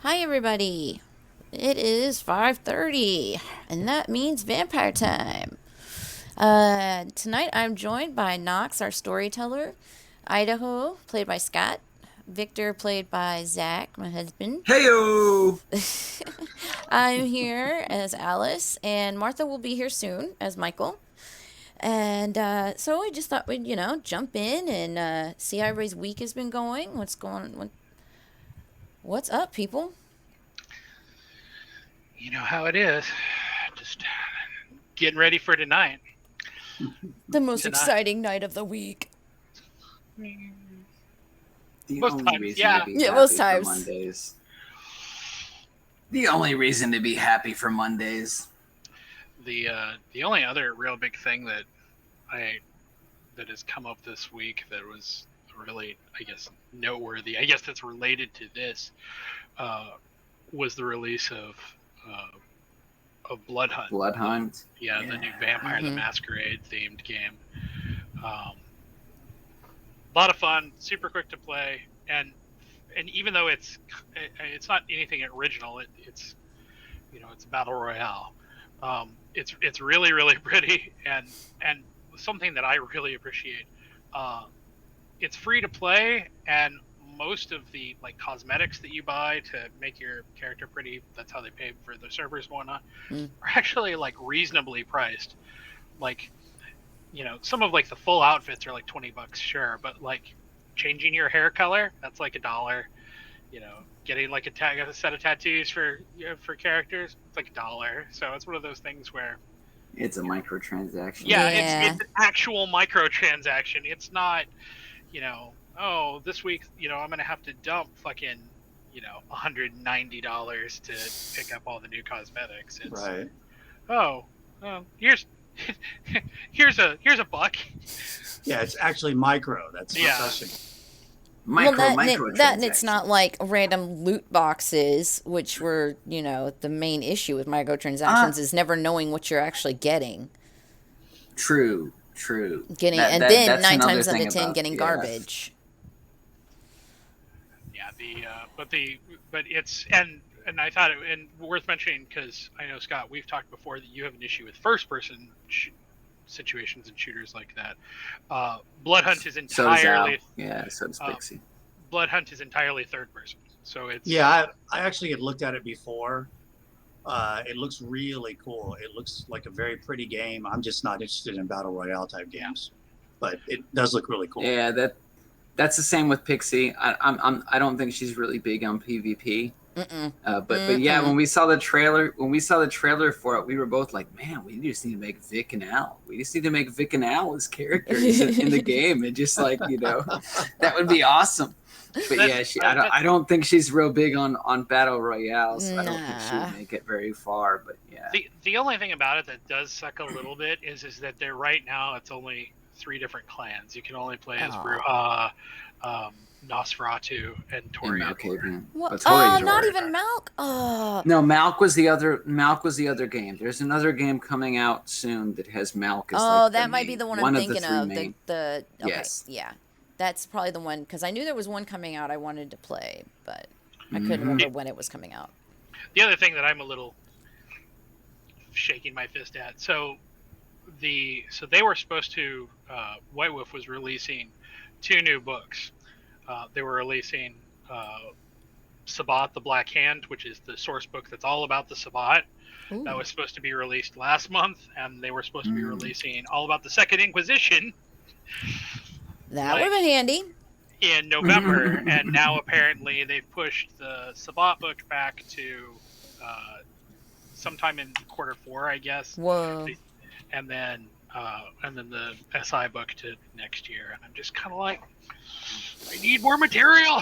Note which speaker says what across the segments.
Speaker 1: Hi everybody. It is 5:30 and that means vampire time. Tonight I'm joined by Knox, our storyteller, Idaho, played by Scott, Victor, played by Zack, my husband.
Speaker 2: Heyo!
Speaker 1: I'm here as Alice, and Martha will be here soon as Michael. And so I just thought we'd, jump in and see how everybody's week has been going. What's up, people?
Speaker 3: You know how it is. Just getting ready for tonight.
Speaker 1: The most
Speaker 3: Tonight.
Speaker 1: exciting night of the week.
Speaker 2: The
Speaker 3: Most
Speaker 2: only
Speaker 3: times,
Speaker 2: reason to
Speaker 3: yeah.
Speaker 2: be
Speaker 1: Yeah, most
Speaker 2: happy for
Speaker 1: times.
Speaker 2: Mondays. The only reason to be happy for Mondays.
Speaker 3: The only other real big thing I that has come up this week that was really, I guess, noteworthy. I guess that's related to this. Uh, was the release of Blood Hunt.
Speaker 2: Blood Hunt.
Speaker 3: The new Vampire the
Speaker 1: Mm-hmm.
Speaker 3: Masquerade themed game. Um, a lot of fun, super quick to play, and even though it's not anything original, it's a battle royale. It's really really pretty and something that I really appreciate. Uh, it's free to play, and most of the like cosmetics that you buy to make your character pretty, that's how they pay for the servers and whatnot,
Speaker 1: Mm.
Speaker 3: are actually like reasonably priced. Like, some of like the full outfits are like $20, sure, but like changing your hair color, that's like $1. Getting like a set of tattoos for characters, it's like $1. So it's one of those things where,
Speaker 2: It's a
Speaker 3: you know,
Speaker 2: microtransaction.
Speaker 3: yeah, it's
Speaker 1: Yeah.
Speaker 3: it's an actual microtransaction. It's not, oh, this week, I'm gonna have to dump fucking, $190 to pick up all the new cosmetics. It's,
Speaker 4: Right.
Speaker 3: oh, here's here's a buck.
Speaker 4: Yeah, it's actually micro. That's
Speaker 3: Yeah.
Speaker 4: refreshing.
Speaker 1: Well, that and it's not
Speaker 2: Microtransactions.
Speaker 1: like random loot boxes, which were, the main issue with
Speaker 2: Uh,
Speaker 1: microtransactions is never knowing what you're actually getting.
Speaker 2: true, true.
Speaker 1: Getting
Speaker 2: That
Speaker 1: and
Speaker 2: that
Speaker 1: then
Speaker 2: that's
Speaker 1: nine
Speaker 2: another
Speaker 1: times out
Speaker 2: thing
Speaker 1: of ten
Speaker 2: about
Speaker 1: getting garbage.
Speaker 3: Yeah, but it's and I thought and worth mentioning because I know, Scott, we've talked before that you have an issue with first person situations and shooters like that. Blood Hunt is
Speaker 2: So does
Speaker 3: entirely
Speaker 2: Al. Yeah, so does
Speaker 3: uh,
Speaker 2: Pixie.
Speaker 3: Blood Hunt is entirely third person, so it's
Speaker 4: Yeah, I actually had looked at it before. It looks really cool. It looks like a very pretty game. I'm just not interested in battle royale type
Speaker 3: yeah.
Speaker 4: games, but it does look really cool.
Speaker 2: Yeah, that's the same with Pixie. I don't think she's really big on PvP.
Speaker 1: Mm-mm.
Speaker 2: But yeah,
Speaker 1: Mm-mm.
Speaker 2: when we saw the trailer for it, we were both like, man, we just need to make Vic and Al. We just need to make Vic and Al as characters in the game, and just like that would be awesome. But
Speaker 3: That's
Speaker 2: yeah, I don't think she's real big on battle royale, so I don't think she
Speaker 1: Nah.
Speaker 2: would make it very far. But yeah,
Speaker 3: the only thing about it that does suck a little bit is that they're right now it's only three different clans. You can only play as
Speaker 1: Aw.
Speaker 3: Nosferatu and
Speaker 2: in
Speaker 3: Toreador.
Speaker 2: Malkavian.
Speaker 1: What?
Speaker 2: But
Speaker 1: Oh,
Speaker 2: Toreador.
Speaker 1: not even Malk.
Speaker 2: No, Malk was the other. Malk was the other game. There's another game coming out soon that has Malk as
Speaker 1: Oh,
Speaker 2: like the
Speaker 1: that might be
Speaker 2: main
Speaker 1: the one I'm
Speaker 2: one of the
Speaker 1: thinking
Speaker 2: three
Speaker 1: of.
Speaker 2: main.
Speaker 1: The okay,
Speaker 2: Yes.
Speaker 1: yeah, that's probably the one because I knew there was one coming out I wanted to play, but I couldn't
Speaker 2: Hmm.
Speaker 1: remember when it was coming out.
Speaker 3: The other thing that I'm a little shaking my fist at, so they were supposed to, White Wolf was releasing two new books. They were releasing Sabbat the Black Hand, which is the source book that's all about the Sabbat. That
Speaker 1: Ooh,
Speaker 3: was supposed to be released last month, and they were supposed to be
Speaker 2: Mm.
Speaker 3: releasing all about the Second Inquisition
Speaker 1: that would have
Speaker 3: like
Speaker 1: been handy.
Speaker 3: in November, and now apparently they've pushed the Sabbat book back to uh, sometime in quarter 4, I guess,
Speaker 1: Whoa.
Speaker 3: and then the SI book to next year. And I'm just kind of like, I need more material.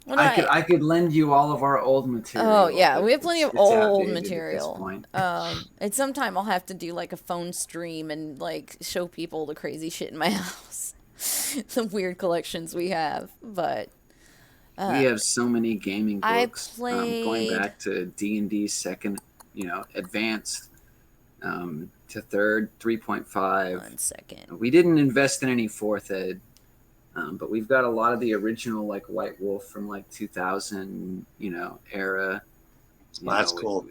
Speaker 1: Well,
Speaker 2: I could lend you all of our old material.
Speaker 1: oh yeah,
Speaker 2: But
Speaker 1: we have plenty of
Speaker 2: it's
Speaker 1: old
Speaker 2: outdated at this
Speaker 1: material.
Speaker 2: point.
Speaker 1: And sometime I'll have to do like a phone stream and like show people the crazy shit in my house, some weird collections we have. But
Speaker 2: We have so many gaming
Speaker 1: I
Speaker 2: books, going
Speaker 1: played.
Speaker 2: back to D&D second, advanced, to third, 3.5.
Speaker 1: One second.
Speaker 2: We didn't invest in any fourth ed. But we've got a lot of the original like White Wolf from like 2000, era.
Speaker 4: Well, that's cool.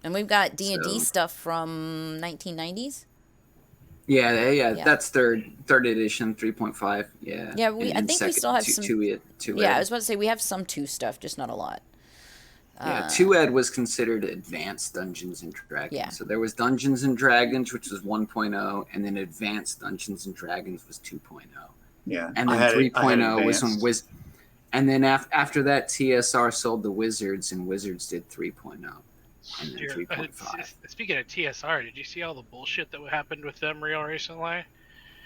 Speaker 1: And we've got D&D
Speaker 2: So
Speaker 1: stuff from 1990s.
Speaker 2: yeah,
Speaker 1: Yeah.
Speaker 2: that's third edition, 3.5. Yeah,
Speaker 1: Yeah,
Speaker 2: and,
Speaker 1: I
Speaker 2: and
Speaker 1: think we
Speaker 2: second
Speaker 1: still have some.
Speaker 2: two
Speaker 1: Yeah, I
Speaker 2: ed.
Speaker 1: was about to say we have some 2 stuff, just not a lot.
Speaker 2: Yeah, 2ed was considered advanced Dungeons and Dragons.
Speaker 1: Yeah.
Speaker 2: So there was Dungeons and Dragons, which was 1.0, and then advanced Dungeons and Dragons was 2.0.
Speaker 4: Yeah.
Speaker 2: And then 3.0 was when and then after that TSR sold the Wizards, and Wizards did 3.0. And then 3.5.
Speaker 3: Speaking of TSR, did you see all the bullshit that happened with them real recently?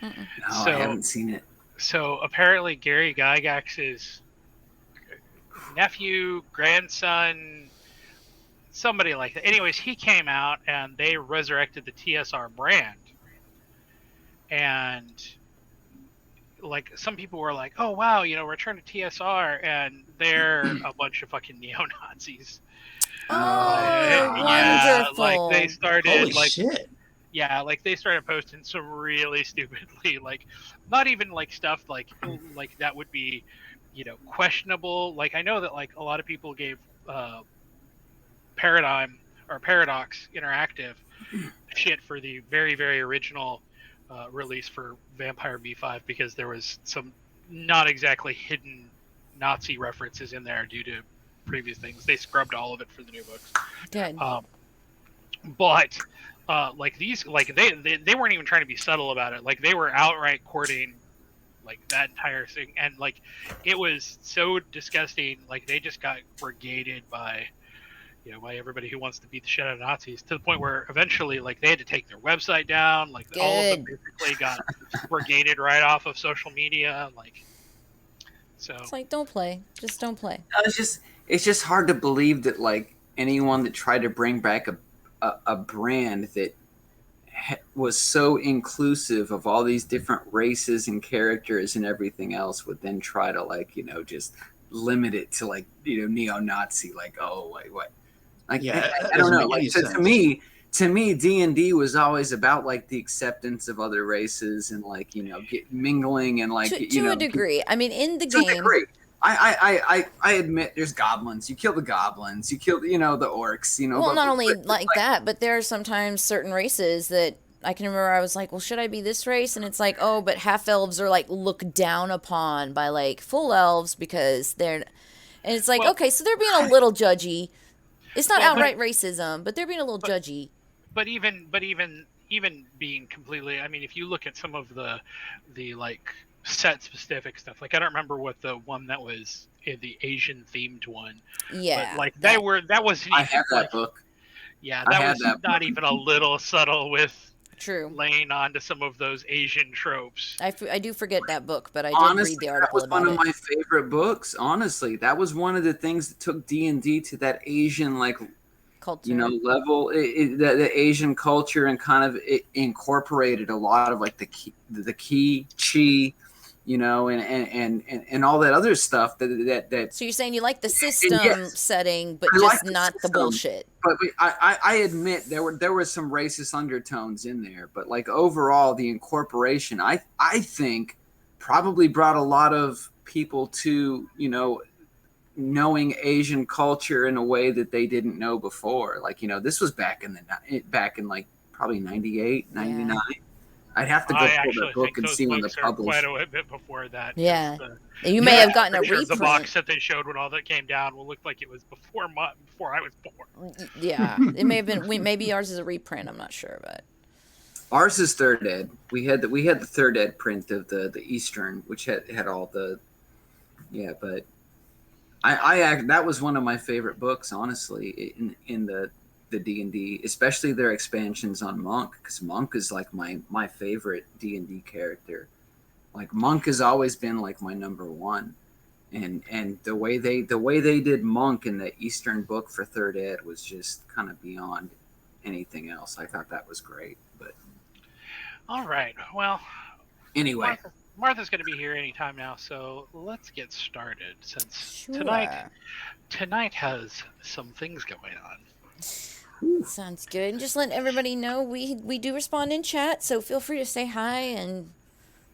Speaker 2: No, I haven't seen it.
Speaker 3: So apparently Gary Gygax's nephew, grandson, somebody like that. Anyways, he came out and they resurrected the TSR brand. And like some people were like, "Oh wow, return to TSR," and they're a bunch of fucking neo-Nazis.
Speaker 1: Oh,
Speaker 3: Yeah,
Speaker 1: wonderful!
Speaker 3: like they started
Speaker 4: Holy shit.
Speaker 3: Yeah, like they started posting some really stupidly, like not even like stuff like that would be, questionable. Like I know that like a lot of people gave Paradigm or Paradox Interactive shit for the very, very original release for Vampire V5 because there was some not exactly hidden Nazi references in there due to previous things. They scrubbed all of it for the new books.
Speaker 1: Good.
Speaker 3: But like these, like they weren't even trying to be subtle about it. Like they were outright courting like that entire thing, and like it was so disgusting. Like they just got brigaded by by everybody who wants to beat the shit out of Nazis, to the point where eventually like they had to take their website down. Like all of them basically got brigaded right off of social media. Like so
Speaker 1: it's like don't play, just don't play.
Speaker 2: It's just hard to believe that like anyone that tried to bring back a brand that was so inclusive of all these different races and characters and everything else would then try to like just limit it to like neo-Nazi, like what like
Speaker 4: Yeah,
Speaker 2: I don't know, like to me D&D was always about like the acceptance of other races and like mingling and like
Speaker 1: to a degree. I mean, in the
Speaker 2: to
Speaker 1: game,
Speaker 2: a degree. I admit there's goblins. You kill the goblins. You kill the orcs.
Speaker 1: Well, not only like that, but there are sometimes certain races that I can remember. I was like, well, should I be this race? And it's like, oh, but half elves are like looked down upon by like full elves because they're, and it's like, okay, so they're being a little judgy. It's not outright racism, but they're being a little judgy.
Speaker 3: But even being completely, I mean, if you look at some of the like set specific stuff, like I don't remember what the one that was in the Asian themed one.
Speaker 1: Yeah.
Speaker 3: But like that wasn't even,
Speaker 2: I have that book.
Speaker 3: Yeah, that was not even a little subtle with
Speaker 1: True
Speaker 3: laying onto some of those Asian tropes.
Speaker 1: I do forget that book, but I did read the article about it.
Speaker 2: That was one of my favorite books. Honestly, that was one of the things that took D&D to that Asian like
Speaker 1: culture,
Speaker 2: level. The Asian culture, and kind of it incorporated a lot of like the ki, chi, and all that other stuff that.
Speaker 1: So you're saying you like the system setting, but just not the bullshit.
Speaker 2: But I admit there were some racist undertones in there, but like overall the incorporation I think probably brought a lot of people to knowing Asian culture in a way that they didn't know before. Like this was back in like probably 98, 99. Yeah. I'd have to go pull the book and see when the published.
Speaker 3: Quite a bit before that.
Speaker 1: Yeah, you may have gotten a reprint.
Speaker 3: The box that they showed when all that came down will look like it was before I was born.
Speaker 1: Yeah, it may have been. Maybe ours is a reprint. I'm not sure, but
Speaker 2: ours is third ed. We had the third ed print of the Eastern, which had all the. Yeah, but I that was one of my favorite books, honestly, in the D&D, especially their expansions on Monk, because Monk is like my favorite D&D character. Like Monk has always been like my number one, and the way they did Monk in the Eastern book for third ed was just kind of beyond anything else. I thought that was great. But
Speaker 3: all right, well,
Speaker 2: anyway,
Speaker 3: Martha's going to be here anytime now, so let's get started since tonight has some things going on.
Speaker 1: Sounds good. And just letting everybody know we do respond in chat, so feel free to say hi and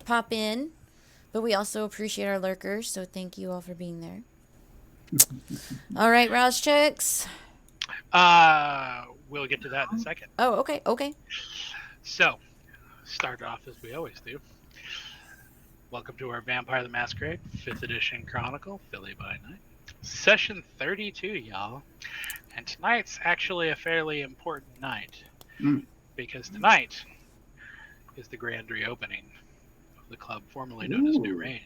Speaker 1: pop in. But we also appreciate our lurkers, so thank you all for being there. All right, Rouse checks.
Speaker 3: We'll get to that in a second.
Speaker 1: Oh, okay.
Speaker 3: So, start off as we always do. Welcome to our Vampire the Masquerade 5th Edition Chronicle, Philly by Night. Session 32, y'all. And tonight's actually a fairly important night. Because tonight is the grand reopening of the club formerly known as New Rain.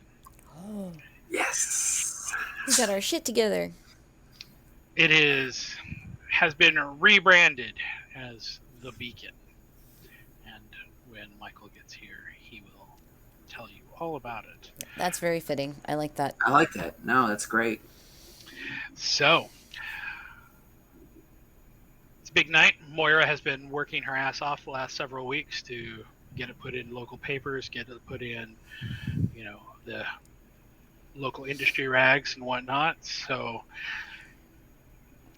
Speaker 1: Oh.
Speaker 2: Yes.
Speaker 1: We got our shit together.
Speaker 3: It has been rebranded as the Beacon. And when Michael gets here, he will tell you all about it.
Speaker 1: That's very fitting. I like that.
Speaker 2: I like that. No, that's great.
Speaker 3: So, it's a big night. Moira has been working her ass off the last several weeks to get it put in local papers, get it put in, the local industry rags and whatnot. So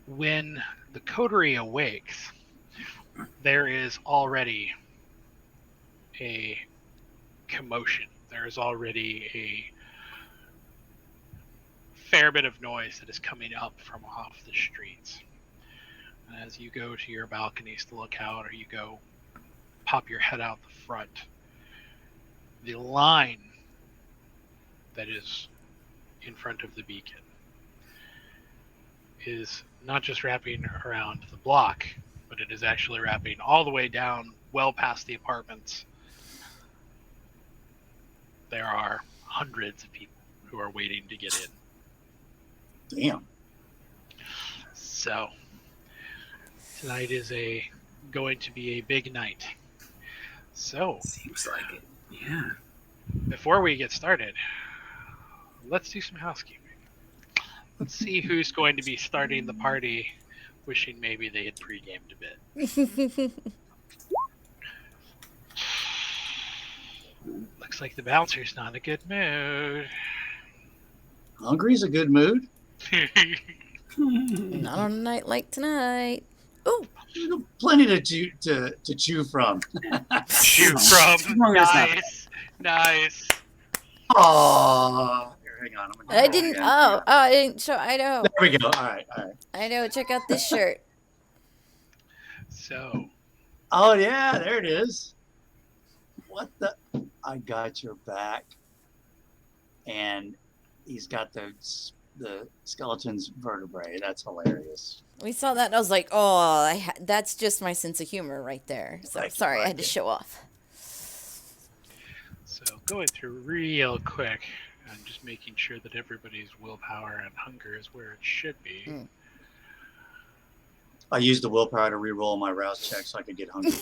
Speaker 3: when the coterie awakes, there is already a commotion. There is already a fair bit of noise that is coming up from off the streets. And as you go to your balconies to look out, or you go pop your head out the front, the line that is in front of the Beacon is not just wrapping around the block, but it is actually wrapping all the way down, well past the apartments. There are hundreds of people who are waiting to get in.
Speaker 4: Damn.
Speaker 3: So, tonight is going to be a big night. So,
Speaker 2: Seems like it. Yeah.
Speaker 3: before we get started, let's do some housekeeping. Let's see who's going to be starting the party, wishing maybe they had pre-gamed a bit. Looks like the bouncer's not in a good mood.
Speaker 4: Hungry's a good mood.
Speaker 1: Not on a night like tonight. Ooh.
Speaker 4: Plenty to chew from.
Speaker 3: Shoot from. Nice.
Speaker 4: Oh, hang on.
Speaker 1: I didn't show Idaho.
Speaker 4: There we go. All right.
Speaker 1: Idaho, check out this shirt.
Speaker 3: So.
Speaker 4: Oh yeah, there it is. What the? I got your back. And he's got the skeleton's vertebrae. That's hilarious.
Speaker 1: We saw that and I was like, oh, that's just my sense of humor right there. So sorry, I had to show off.
Speaker 3: So going through real quick and just making sure that everybody's willpower and hunger is where it should be.
Speaker 4: I used the willpower to re-roll my rouse check so I could get hungry.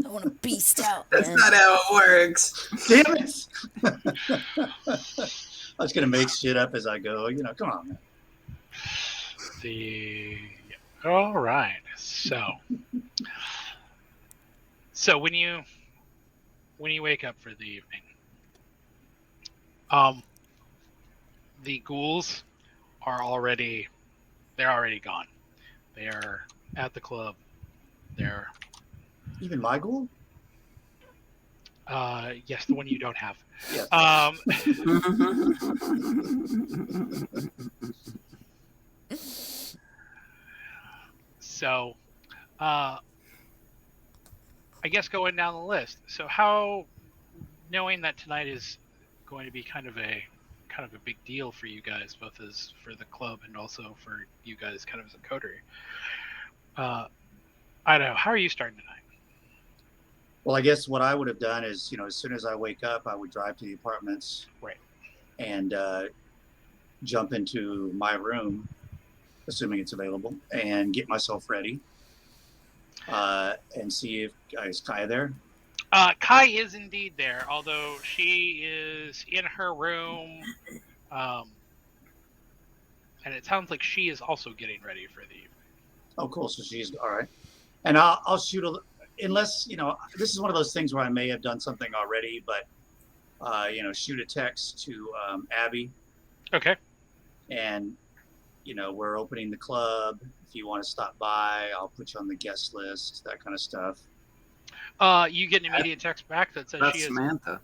Speaker 1: I want to beast out.
Speaker 2: That's
Speaker 1: man.
Speaker 2: not how it works.
Speaker 4: Damn it! I was gonna make shit up as I go. Come on, man.
Speaker 3: All right. So when you wake up for the evening, the ghouls are already gone. They are at the club. They're
Speaker 4: Even my ghoul?
Speaker 3: yes, the one you don't have.
Speaker 4: Yes.
Speaker 3: So, I guess going down the list. So how, knowing that tonight is going to be kind of a big deal for you guys, both as for the club and also for you guys kind of as a coterie. Idaho, how are you starting tonight?
Speaker 4: Well, I guess what I would have done is, as soon as I wake up, I would drive to the apartments.
Speaker 3: Right.
Speaker 4: And jump into my room, assuming it's available, and get myself ready. And see if is Kai there.
Speaker 3: Kai is indeed there, although she is in her room, and it sounds like she is also getting ready for the evening.
Speaker 4: Oh, cool. So she's all right. And I'll shoot unless this is one of those things where I may have done something already, but shoot a text to Abby.
Speaker 3: Okay.
Speaker 4: And we're opening the club. If you want to stop by, I'll put you on the guest list. That kind of stuff.
Speaker 3: You get an immediate text back that says
Speaker 2: That's
Speaker 3: she is.
Speaker 2: Samantha.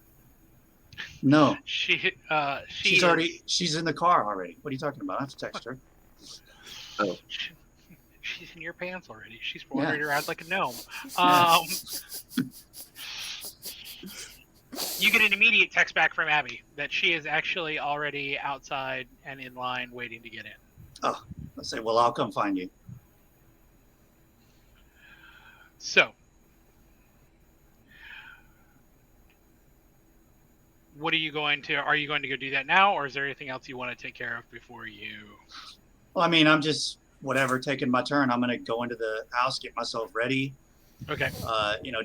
Speaker 4: No,
Speaker 3: She's
Speaker 4: she's in the car already. What are you talking about? I have to text her.
Speaker 2: Oh,
Speaker 3: she's in your pants already. She's
Speaker 4: Yeah.
Speaker 3: wandering around like a gnome.
Speaker 4: Yeah.
Speaker 3: You get an immediate text back from Abby that she is actually already outside and in line waiting to get in.
Speaker 4: Oh, let's say, well, I'll come find you.
Speaker 3: So, what are you going to go do that now, or is there anything else you want to take care of before you?
Speaker 4: Well, I mean, I'm just whatever taking my turn. I'm gonna go into the house, get myself ready.
Speaker 3: Okay.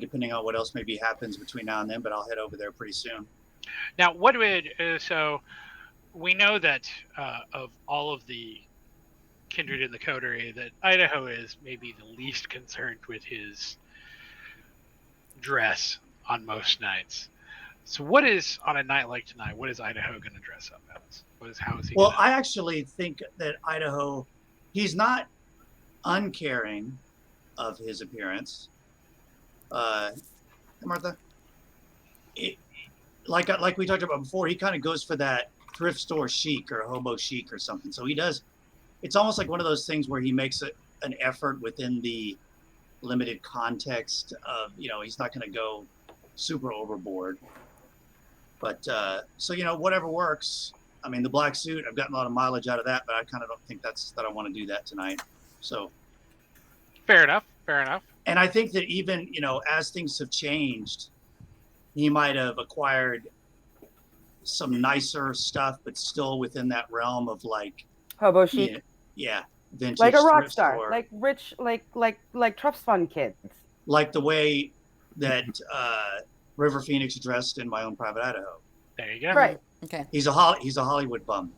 Speaker 4: Depending on what else maybe happens between now and then, but I'll head over there pretty soon.
Speaker 3: Now, what would so we know that of all of the kindred in the coterie, that Idaho is maybe the least concerned with his dress on most nights. So, what is on a night like tonight? What is Idaho going to dress up as? How is he?
Speaker 4: Well, I actually think that Idaho, he's not uncaring of his appearance. Martha, like we talked about before, he kind of goes for that thrift store chic or hobo chic or something. So he does. It's almost like one of those things where he makes an effort within the limited context of, he's not going to go super overboard. But so whatever works. I mean, the black suit, I've gotten a lot of mileage out of that, but I kind of don't think that I want to do that tonight. So
Speaker 3: fair enough.
Speaker 4: And I think that even as things have changed, he might have acquired some nicer stuff, but still within that realm of like
Speaker 5: hobo chic.
Speaker 4: Yeah, vintage,
Speaker 5: like a rock star,
Speaker 4: store.
Speaker 5: like rich, like trust fund kids.
Speaker 4: Like the way that River Phoenix dressed in My Own Private Idaho.
Speaker 3: There you go.
Speaker 5: Right.
Speaker 1: Okay.
Speaker 4: He's a Hollywood bum.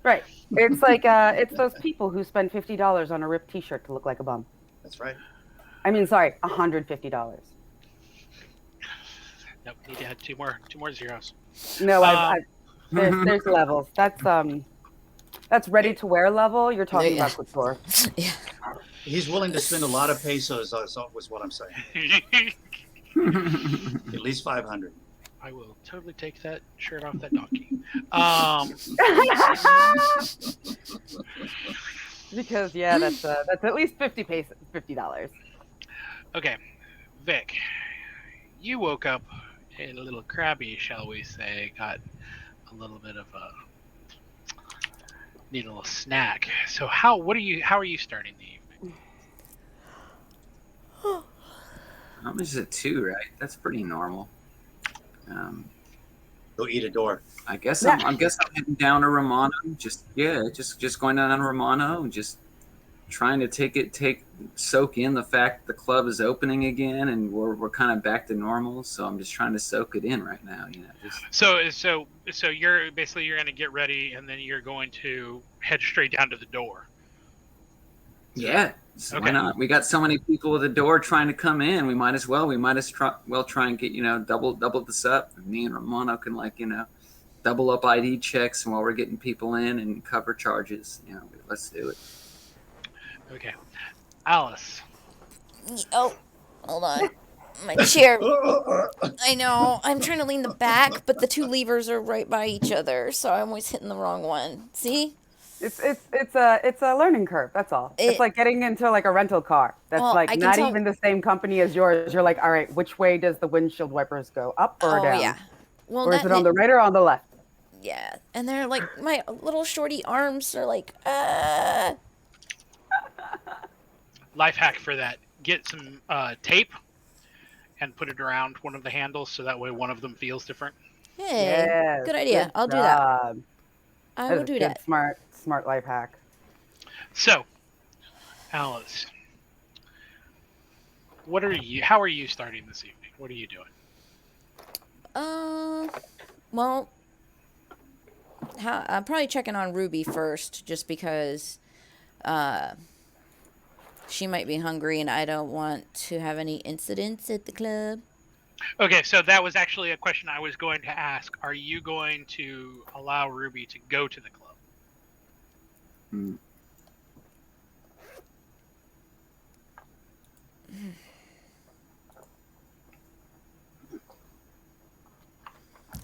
Speaker 5: Right. It's like it's those people who spend $50 on a ripped T-shirt to look like a bum.
Speaker 4: That's right.
Speaker 5: I mean, sorry, $150.
Speaker 3: Nope. Need to add two more zeros.
Speaker 5: No, there's levels. That's ready to wear level. You're talking about couture.
Speaker 1: Yeah.
Speaker 4: He's willing to spend a lot of pesos. Was what I'm saying. At least 500.
Speaker 3: I will totally take that shirt off that donkey.
Speaker 5: Because that's at least $50.
Speaker 3: Okay, Vic, you woke up a little crabby, shall we say? Got a little bit of need a little snack. So how are you starting the evening?
Speaker 2: how much is it? 2, right? That's pretty normal.
Speaker 4: Go eat a door.
Speaker 2: I guess I'm heading down to Romano. Just going down to Romano and just trying to soak in the fact the club is opening again and we're kind of back to normal. So I'm just trying to soak it in right now.
Speaker 3: So you're going to get ready and then you're going to head straight down to the door.
Speaker 2: Yeah. So why not? We got so many people at the door trying to come in. We might as well try and get, double this up. Me and Romano can double up ID checks while we're getting people in and cover charges. Let's do it.
Speaker 3: Okay. Alice.
Speaker 1: Oh, hold on. My chair. I know. I'm trying to lean the back, but the two levers are right by each other, so I'm always hitting the wrong one. See?
Speaker 5: It's a learning curve. That's all. It's like getting into like a rental car. That's not even the same company as yours. You're like, all right, which way does the windshield wipers go, up or down?
Speaker 1: Yeah. Well,
Speaker 5: or is it on the right or on the left?
Speaker 1: Yeah, and they're like my little shorty arms are like.
Speaker 3: Life hack for that: get some tape and put it around one of the handles, so that way one of them feels different.
Speaker 1: Hey, good idea. I'll do that. I will do that.
Speaker 5: Smart life hack.
Speaker 3: So, Alice, how are you starting this evening? What are you doing?
Speaker 1: Well, I'm probably checking on Ruby first, just because she might be hungry and I don't want to have any incidents at the club.
Speaker 3: Okay, so that was actually a question I was going to ask. Are you going to allow Ruby to go to the club?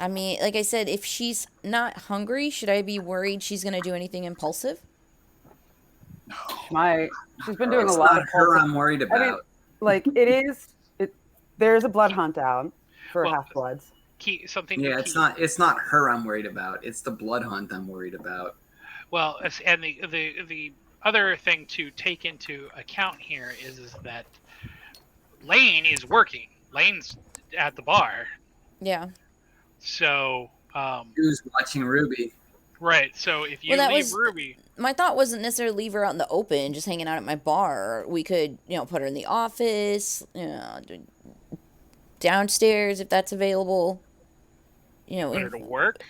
Speaker 1: I mean, like I said, if she's not hungry, should I be worried she's going to do anything impulsive?
Speaker 5: She's been doing a
Speaker 2: It's
Speaker 5: lot
Speaker 2: not
Speaker 5: of
Speaker 2: her
Speaker 5: pulses.
Speaker 2: I'm worried
Speaker 5: I mean,
Speaker 2: about.
Speaker 5: like there's a blood hunt out for
Speaker 3: Well,
Speaker 5: half bloods.
Speaker 3: Something
Speaker 2: Yeah,
Speaker 3: to
Speaker 2: it's
Speaker 3: keep.
Speaker 2: not her I'm worried about. It's the blood hunt I'm worried about.
Speaker 3: Well, and the other thing to take into account here is that Lane is working. Lane's at the bar.
Speaker 1: Yeah.
Speaker 3: So,
Speaker 2: Who's watching Ruby?
Speaker 3: right. So if you
Speaker 1: Well, that
Speaker 3: leave
Speaker 1: was
Speaker 3: Ruby,
Speaker 1: my thought wasn't necessarily leave her out in the open, just hanging out at my bar. We could, put her in the office, downstairs if that's available.
Speaker 3: put her to work.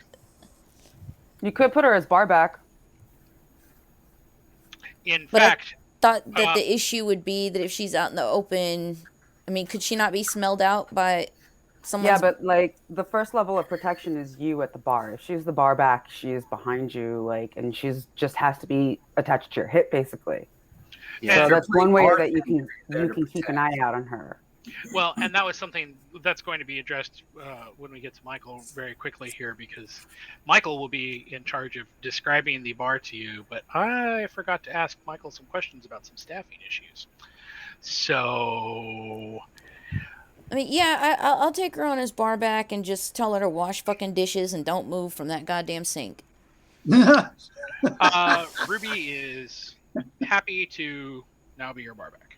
Speaker 5: You could put her as bar back.
Speaker 3: In
Speaker 1: But
Speaker 3: fact,
Speaker 1: thought that the issue would be that if she's out in the open, I mean, could she not be smelled out by someone's...
Speaker 5: Yeah, but like the first level of protection is you at the bar. If she's the bar back, she is behind you, and she's just has to be attached to your hip, basically.
Speaker 2: Yeah,
Speaker 5: so that's one way that you can
Speaker 2: protect.
Speaker 5: keep an eye out on her.
Speaker 3: Well, and that was something that's going to be addressed when we get to Michael very quickly here, because Michael will be in charge of describing the bar to you, but I forgot to ask Michael some questions about some staffing issues. So...
Speaker 1: I mean, yeah, I'll take her on as bar back and just tell her to wash fucking dishes and don't move from that goddamn sink.
Speaker 3: Ruby is happy to now be your bar back.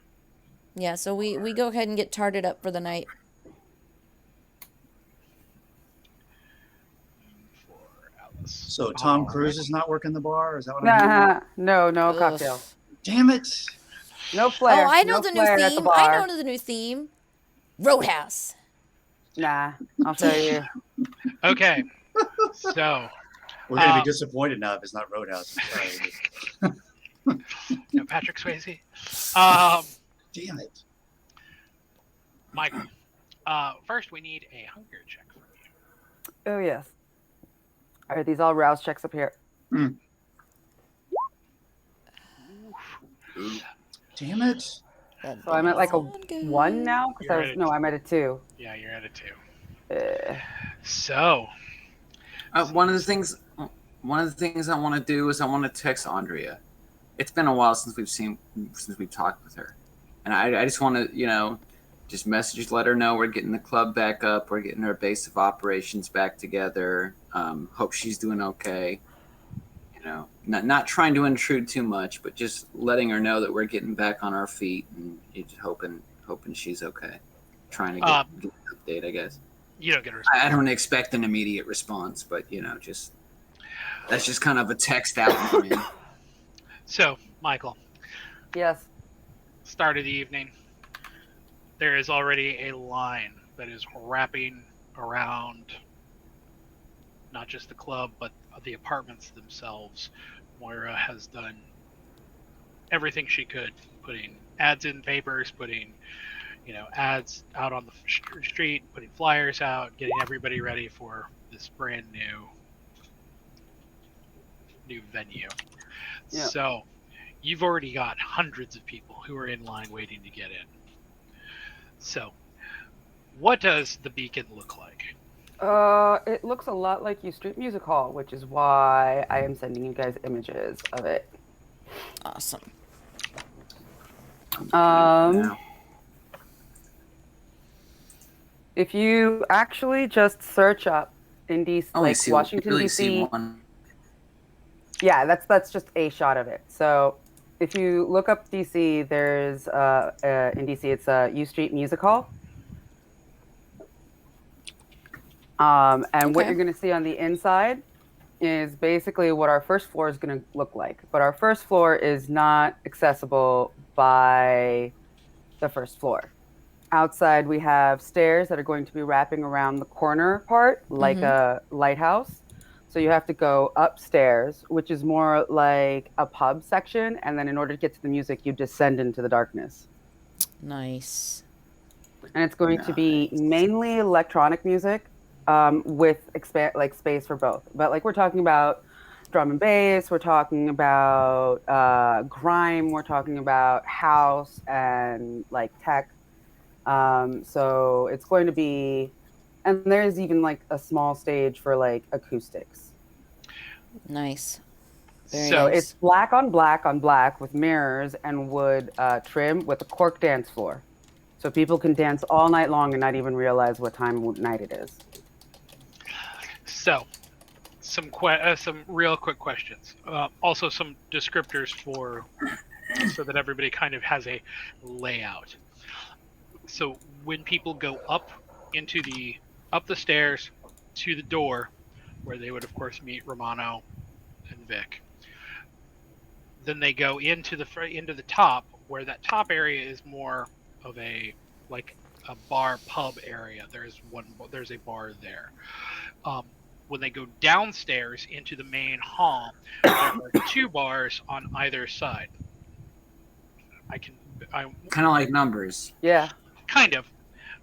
Speaker 1: Yeah, so we go ahead and get tarted up for the night.
Speaker 4: So Tom Cruise is not working the bar? Is that what I'm hearing?
Speaker 5: No cocktail.
Speaker 4: Damn it.
Speaker 5: No flair.
Speaker 1: Oh, I know
Speaker 5: no
Speaker 1: the new
Speaker 5: flair at
Speaker 1: theme.
Speaker 5: the bar.
Speaker 1: I know the new theme. Roadhouse.
Speaker 5: Nah, I'll show you.
Speaker 3: Okay, so
Speaker 4: we're gonna be disappointed now if it's not Roadhouse.
Speaker 3: No, Patrick Swayze.
Speaker 4: Damn it,
Speaker 3: Michael. First, we need a hunger check from you.
Speaker 5: Oh yes. All right, these all rouse checks up here.
Speaker 4: Mm. Damn it.
Speaker 5: So I'm at like a 1 now? I'm at a 2.
Speaker 3: Yeah, you're at a 2. So,
Speaker 2: one of the things I want to do is I want to text Andrea. It's been a while since we've talked with her, and I just want to just let her know we're getting the club back up, we're getting our base of operations back together. Hope she's doing okay. Not trying to intrude too much, but just letting her know that we're getting back on our feet and just hoping she's okay. Trying to get an update, I guess.
Speaker 3: You don't get a response.
Speaker 2: I don't expect an immediate response, but that's just kind of a text out.
Speaker 3: So, Michael.
Speaker 5: Yes.
Speaker 3: Start of the evening. There is already a line that is wrapping around not just the club, but the apartments themselves. Moira has done everything she could, putting ads in papers, putting ads out on the street, putting flyers out, getting everybody ready for this brand new venue. Yeah. So you've already got hundreds of people who are in line waiting to get in. So what does the beacon look like?
Speaker 5: It looks a lot like U Street Music Hall, which is why I am sending you guys images of it.
Speaker 1: Awesome.
Speaker 5: If you actually just search up in DC, Washington DC. Yeah, that's just a shot of it. So if you look up DC, there's in DC it's U Street Music Hall. What you're going to see on the inside is basically what our first floor is going to look like. But our first floor is not accessible by the first floor. Outside, we have stairs that are going to be wrapping around the corner part, like a lighthouse. So you have to go upstairs, which is more like a pub section. And then in order to get to the music, you descend into the darkness.
Speaker 1: Nice.
Speaker 5: And it's going to be mainly electronic music. With space for both, but we're talking about drum and bass, we're talking about grime, we're talking about house and tech. So it's going to be And there's even like a small stage for like acoustics.
Speaker 1: Nice. Very
Speaker 5: So
Speaker 1: nice.
Speaker 5: it's black on black with mirrors and wood trim with a cork dance floor. So people can dance all night long and not even realize what time of night it is.
Speaker 3: So, some real quick questions. Also, some descriptors so that everybody kind of has a layout. So when people go up the stairs to the door, where they would of course meet Romano and Vic, then they go into the top, where that top area is more of a bar pub area. There's a bar there. When they go downstairs into the main hall, there are 2 bars on either side.
Speaker 2: Kind of like Numbers.
Speaker 5: Yeah.
Speaker 3: Kind of.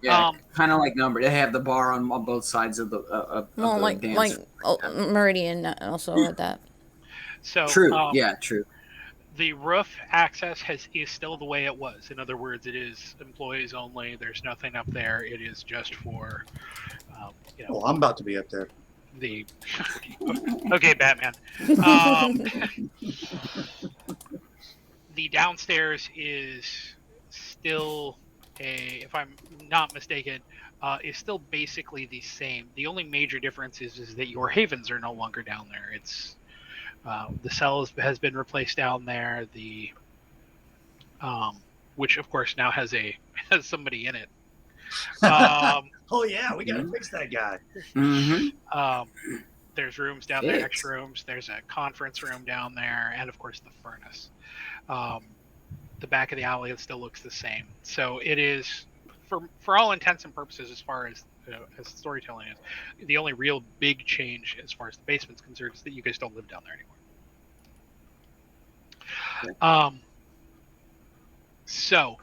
Speaker 2: Yeah, kind of like Numbers. They have the bar on both sides of the dance.
Speaker 1: Meridian also had that.
Speaker 3: So
Speaker 2: true. True.
Speaker 3: The roof access is still the way it was. In other words, it is employees only. There's nothing up there. It is just for,
Speaker 4: Well, I'm about to be up there.
Speaker 3: Okay, Batman. The downstairs is still if I'm not mistaken, is still basically the same. The only major difference is that your havens are no longer down there. It's the cell has been replaced down there. The which of course now has somebody in it.
Speaker 4: Oh yeah, we gotta fix that guy.
Speaker 2: Mm-hmm.
Speaker 3: There's rooms down there, extra rooms. There's a conference room down there, and of course the furnace. The back of the alley still looks the same. So it is, for all intents and purposes, as far as storytelling is, the only real big change as far as the basement's concerned is that you guys don't live down there anymore. So,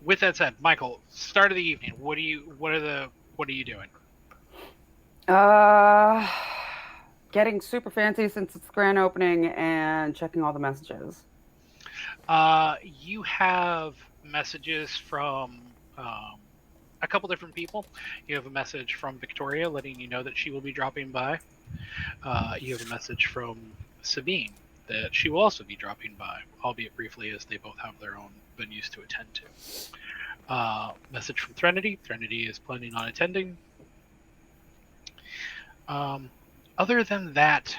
Speaker 3: with that said, Michael, start of the evening. What are you doing?
Speaker 5: Getting super fancy since it's grand opening and checking all the messages.
Speaker 3: You have messages from a couple different people. You have a message from Victoria letting you know that she will be dropping by. You have a message from Sabine that she will also be dropping by, albeit briefly, as they both have their own venues to attend to. Message from Threnody. Threnody is planning on attending. Other than that,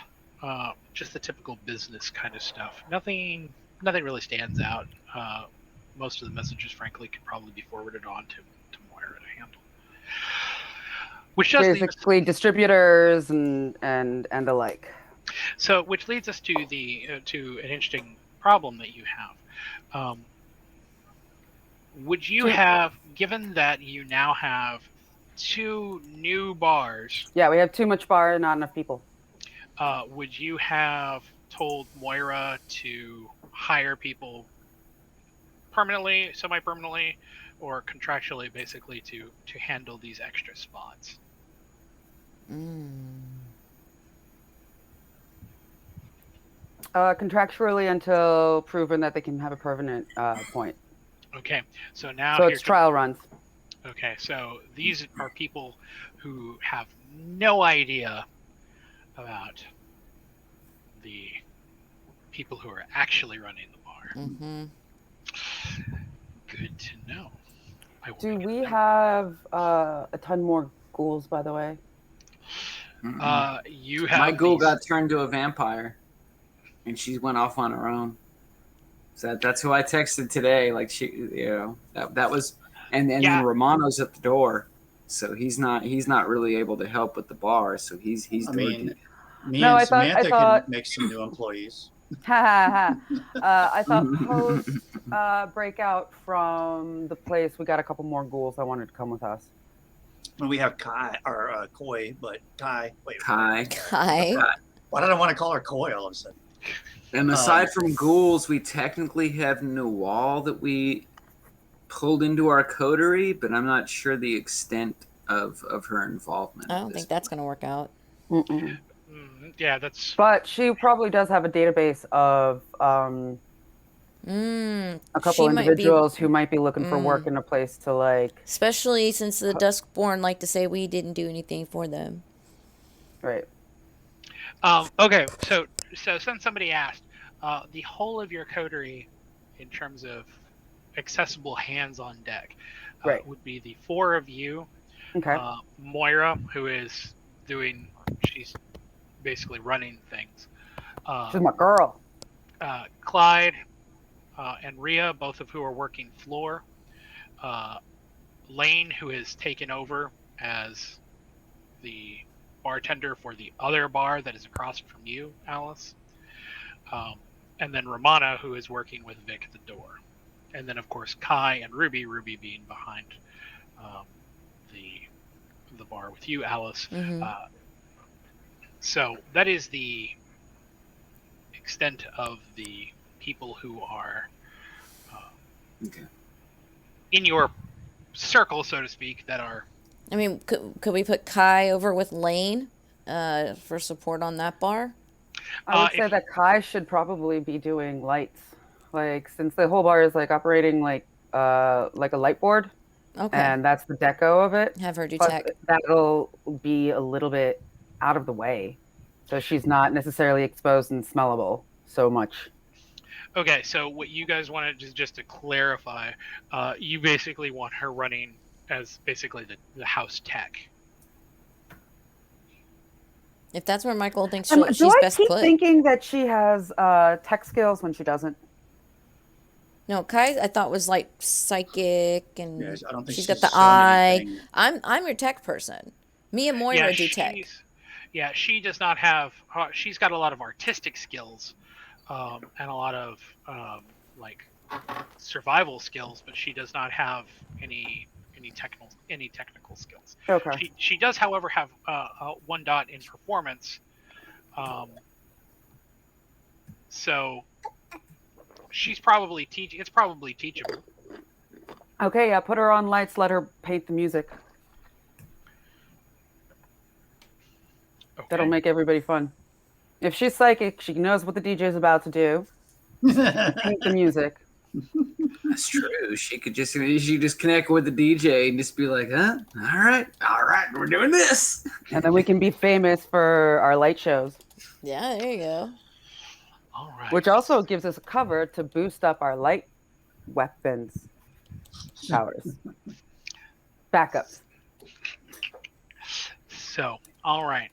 Speaker 3: just the typical business kind of stuff. Nothing really stands out. Most of the messages, frankly, could probably be forwarded on to Moira to handle. Which does
Speaker 5: basically distributors and the like.
Speaker 3: So, which leads us to to an interesting problem that you have. Would you have, given that you now have 2 new bars?
Speaker 5: Yeah, we have too much bar and not enough people.
Speaker 3: Would you have told Moira to hire people permanently, semi-permanently, or contractually, basically, to handle these extra spots?
Speaker 5: Contractually until proven that they can have a permanent point.
Speaker 3: Okay, so now
Speaker 5: it's trial runs.
Speaker 3: Okay, so these are people who have no idea about the people who are actually running the bar.
Speaker 1: Mm-hmm.
Speaker 3: Good to know.
Speaker 5: Do we have a ton more ghouls, by the way?
Speaker 3: You have
Speaker 2: my ghoul got turned to a vampire, and she went off on her own. So that's who I texted today. Like that was, and then Romano's at the door, so he's not really able to help with the bar. So he's doing it.
Speaker 4: Me and Samantha can make some new employees.
Speaker 5: I thought post breakout from the place, we got a couple more ghouls that wanted to come with us.
Speaker 4: Well, we have Kai or Koi, but Kai. Wait,
Speaker 2: Kai.
Speaker 4: Why did I want to call her Koi all of a sudden?
Speaker 2: And aside from ghouls, we technically have Noel that we pulled into our coterie, but I'm not sure the extent of her involvement.
Speaker 1: I don't think that's going to work out.
Speaker 3: Yeah, that's.
Speaker 5: But she probably does have a database of A couple
Speaker 1: She might be,
Speaker 5: individuals who might be looking for work in a place to like.
Speaker 1: especially since the Duskborn like to say we didn't do anything for them.
Speaker 5: Right.
Speaker 3: Okay, so since somebody asked, the whole of your coterie, in terms of accessible hands on deck,
Speaker 5: Right.
Speaker 3: would be the four of you,
Speaker 5: Okay.
Speaker 3: Moira, who is she's basically running things,
Speaker 5: She's my girl.
Speaker 3: Clyde, and Rhea, both of who are working floor, Lane, who has taken over as the bartender for the other bar that is across from you, Alice. And then Romana, who is working with Vic at the door. And then, of course, Kai and Ruby being behind the bar with you, Alice. So that is the extent of the people who are in your circle, so to speak, that are...
Speaker 1: I mean, could we put Kai over with Lane for support on that bar?
Speaker 5: I would say that Kai should probably be doing lights, like since the whole bar is like operating like a light board,
Speaker 1: Okay.
Speaker 5: and that's the deco of it.
Speaker 1: Have her do
Speaker 5: Plus,
Speaker 1: tech.
Speaker 5: that'll be a little bit out of the way, so she's not necessarily exposed and smellable so much.
Speaker 3: Okay, so what you guys want to just to clarify, you basically want her running as basically the house tech.
Speaker 1: If that's where Michael thinks
Speaker 5: Do
Speaker 1: she's
Speaker 5: I
Speaker 1: best
Speaker 5: keep
Speaker 1: put.
Speaker 5: thinking that she has tech skills when she doesn't?
Speaker 1: No, Kai I thought was like psychic, and
Speaker 4: Yes, I don't think
Speaker 1: she's got the
Speaker 4: shown
Speaker 1: eye.
Speaker 4: anything.
Speaker 1: I'm your tech person. Me and Moira do tech.
Speaker 3: Yeah, she does not have. She's got a lot of artistic skills, and a lot of like survival skills, but she does not have any technical skills.
Speaker 5: Okay.
Speaker 3: She does, however, have one dot in performance. So she's probably teaching. It's probably teachable.
Speaker 5: Okay, yeah, put her on lights, let her paint the music.
Speaker 3: Okay.
Speaker 5: That'll make everybody fun. If she's psychic, she knows what the DJ's about to do. Paint the music.
Speaker 2: That's true. She could just connect with the DJ and just be like, huh? All right, we're doing this.
Speaker 5: And then we can be famous for our light shows.
Speaker 1: Yeah, there you go.
Speaker 3: All right.
Speaker 5: Which also gives us a cover to boost up our light weapons powers. Backups.
Speaker 3: So, all right.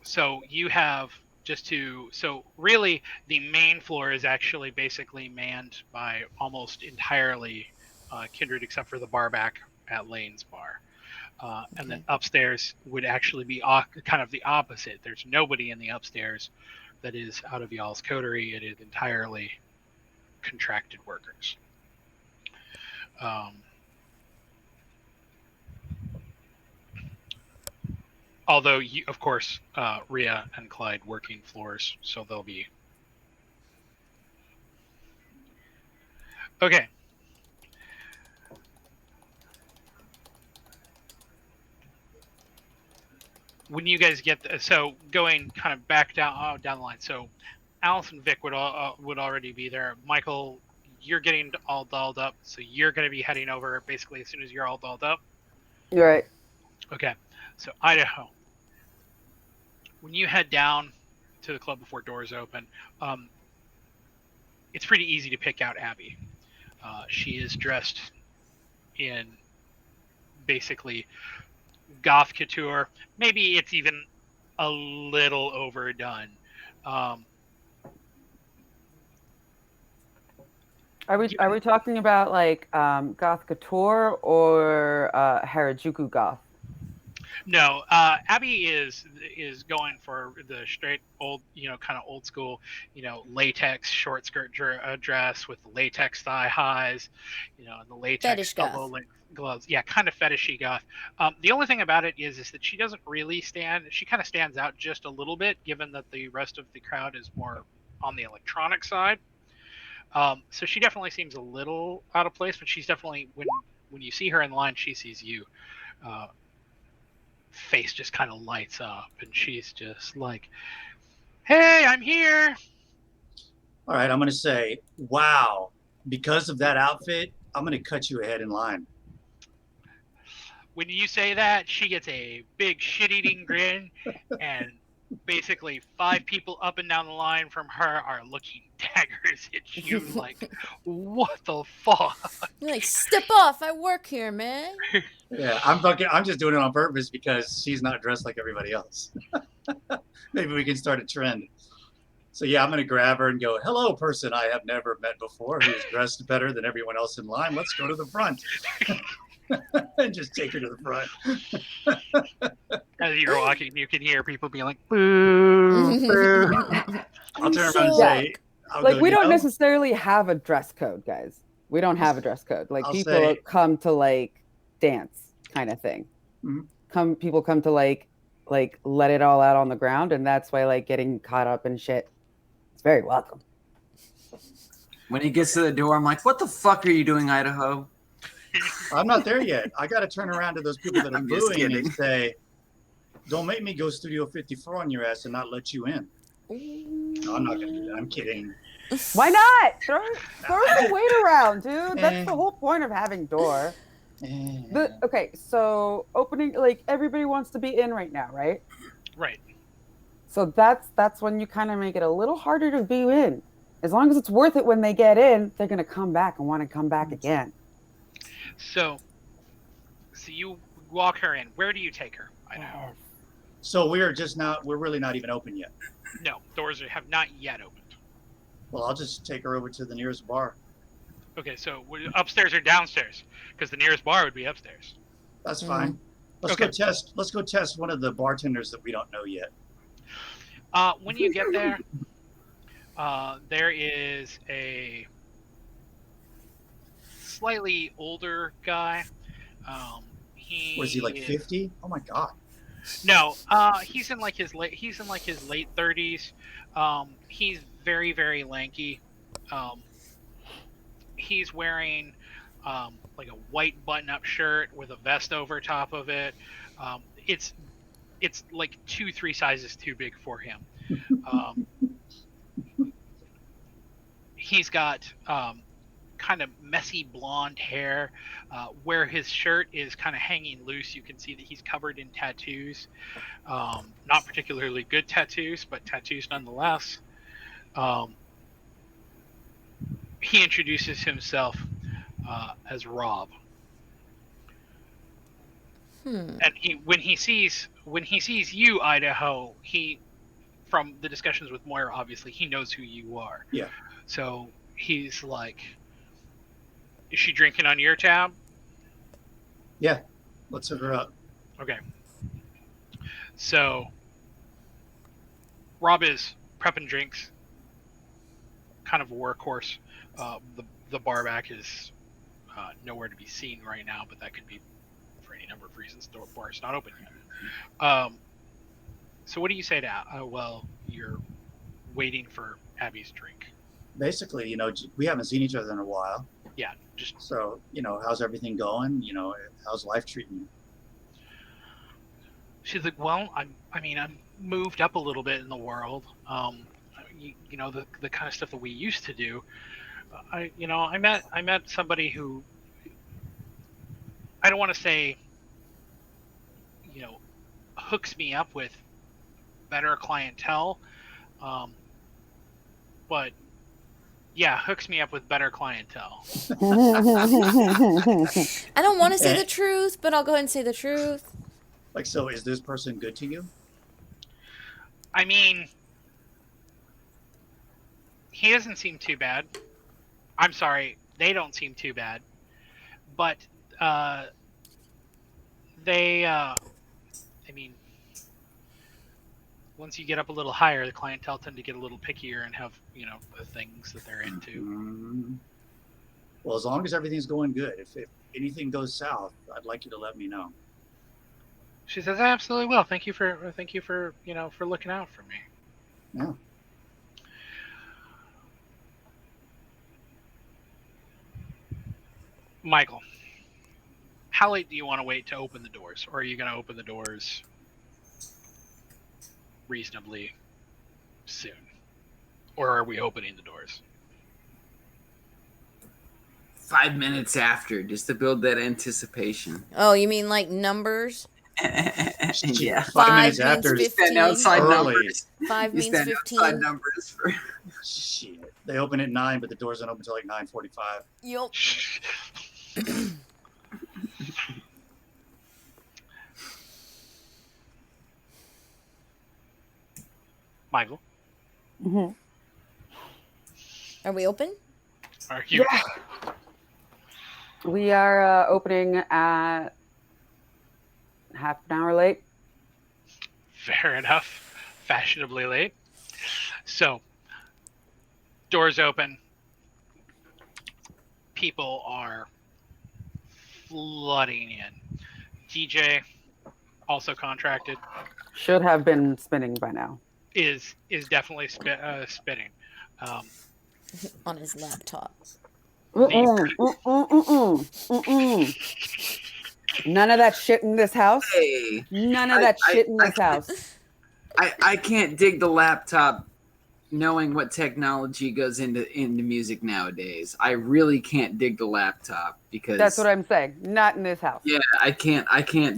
Speaker 3: So you have so really the main floor is actually basically manned by almost entirely Kindred, except for the bar back at Lane's bar. And then upstairs would actually be kind of the opposite. There's nobody in the upstairs that is out of y'all's coterie. It is entirely contracted workers. Although, of course, Rhea and Clyde working floors, so they'll be... Okay. When you guys get... So, going kind of back down the line, so Alice and Vic would already be there. Michael, you're getting all dolled up, so you're going to be heading over basically as soon as you're all dolled up.
Speaker 5: You're right.
Speaker 3: Okay. So, Idaho. When you head down to the club before doors open, it's pretty easy to pick out Abby. She is dressed in basically goth couture. Maybe it's even a little overdone.
Speaker 5: Are we talking about like goth couture or Harajuku goth?
Speaker 3: No, Abby is going for the straight old, kind of old school, latex short skirt dress with the latex thigh highs, and the latex elbow length gloves. Yeah, kind of fetishy goth. The only thing about it is that she doesn't really she kind of stands out just a little bit, given that the rest of the crowd is more on the electronic side. So she definitely seems a little out of place, but she's definitely, when you see her in line, she sees you. face just kind of lights up, and she's just like, "Hey, I'm here."
Speaker 4: All right, I'm going to say, wow, because of that outfit, I'm going to cut you ahead in line.
Speaker 3: When you say that, she gets a big shit-eating grin, and basically 5 people up and down the line from her are looking daggers at you like, what the fuck?
Speaker 1: You're like, step off! I work here, man.
Speaker 4: Yeah, I'm just doing it on purpose because she's not dressed like everybody else. Maybe we can start a trend. So yeah, I'm going to grab her and go, hello, person I have never met before who is dressed better than everyone else in line. Let's go to the front. And just take her to the front.
Speaker 3: As you're walking, you can hear people being like, boo, boo.
Speaker 4: I'll turn
Speaker 1: So-
Speaker 4: around and say,
Speaker 5: Like, we don't necessarily have a dress code, guys. We don't have a dress code. Like,
Speaker 4: I'll
Speaker 5: people
Speaker 4: say-
Speaker 5: come to like dance kind of thing.
Speaker 4: Mhm.
Speaker 5: People come to like let it all out on the ground, and that's why like getting caught up in shit. It's very welcome.
Speaker 2: When he gets to the door, I'm like, what the fuck are you doing, Idaho?
Speaker 4: I'm not there yet. I got to turn around to those people that are
Speaker 2: I'm just
Speaker 4: booing
Speaker 2: kidding.
Speaker 4: and say, don't make me go Studio 54 on your ass and not let you in. No, I'm not going to do that. I'm kidding.
Speaker 5: Why not? Throw some weight around, dude. That's the whole point of having door. Okay, so opening, like, everybody wants to be in right now, right?
Speaker 3: Right.
Speaker 5: So that's when you kind of make it a little harder to be in. As long as it's worth it when they get in, they're gonna come back and want to come back again.
Speaker 3: So you walk her in. Where do you take her? I know.
Speaker 4: So we're really not even open yet.
Speaker 3: No, doors have not yet opened.
Speaker 4: Well, I'll just take her over to the nearest bar.
Speaker 3: Okay, so upstairs or downstairs? Because the nearest bar would be upstairs.
Speaker 4: That's fine. Let's go test one of the bartenders that we don't know yet.
Speaker 3: When you get there, there is a slightly older guy.
Speaker 4: Was he like 50? Oh my god.
Speaker 3: No, he's in like his late 30s. He's very, very lanky. He's wearing like a white button-up shirt with a vest over top of it. It's like 2-3 sizes too big for him. He's got kind of messy blonde hair. Where his shirt is kind of hanging loose, you can see that he's covered in tattoos. Not particularly good tattoos, but tattoos nonetheless. He introduces himself as Rob. And when he sees you, Idaho, from the discussions with Moira, obviously he knows who you are.
Speaker 4: Yeah.
Speaker 3: So he's like, "Is she drinking on your tab?"
Speaker 4: Yeah. Let's hook her up.
Speaker 3: Okay. So Rob is prepping drinks, kind of a workhorse. The bar back is nowhere to be seen right now, but that could be for any number of reasons. The bar's not open yet. So what do you say to while you're waiting for Abby's drink?
Speaker 4: Basically, we haven't seen each other in a while.
Speaker 3: Yeah, just
Speaker 4: So, how's everything going? How's life treating you?
Speaker 3: she's like, well, I'm moved up a little bit in the world. The kind of stuff that we used to do. I met somebody who, I don't want to say, hooks me up with better clientele, but yeah, hooks me up with better clientele.
Speaker 1: I don't want to say the truth, but I'll go ahead and say the truth.
Speaker 4: Like, so is this person good to you?
Speaker 3: I mean, he doesn't seem too bad. I'm sorry, they don't seem too bad. But once you get up a little higher, the clientele tend to get a little pickier and have, the things that they're into.
Speaker 4: Mm-hmm. Well, as long as everything's going good, if anything goes south, I'd like you to let me know.
Speaker 3: She says, "I absolutely will. Thank you for for looking out for me."
Speaker 4: Yeah.
Speaker 3: Michael, how late do you want to wait to open the doors, or are you going to open the doors reasonably soon, or are we opening the doors?
Speaker 2: 5 minutes after, just to build that anticipation.
Speaker 1: Oh, you mean like numbers?
Speaker 2: Yeah.
Speaker 4: 5 minutes
Speaker 1: 5 means
Speaker 4: after.
Speaker 2: You stand outside
Speaker 1: 15.
Speaker 4: Early.
Speaker 2: numbers.
Speaker 1: 5
Speaker 2: You
Speaker 1: means
Speaker 2: stand outside
Speaker 1: 15.
Speaker 2: numbers for.
Speaker 4: Shit. They open at 9, but the doors don't open until like 9:45.
Speaker 1: Yup.
Speaker 3: Michael,
Speaker 5: Mhm.
Speaker 1: Are we open?
Speaker 3: are you?
Speaker 5: Yeah. We are opening at half an hour late.
Speaker 3: Fair enough. Fashionably late. So, doors open. People are flooding in. DJ, also contracted,
Speaker 5: Should have been spinning by now.
Speaker 3: is definitely spinning.
Speaker 1: On his laptop.
Speaker 5: None of that shit in this house.
Speaker 2: Hey,
Speaker 5: None of that shit in
Speaker 2: I
Speaker 5: this house.
Speaker 2: I can't dig the laptop knowing what technology goes into music nowadays. I really can't dig the laptop because
Speaker 5: That's what I'm saying. Not in this house.
Speaker 2: yeah, I can't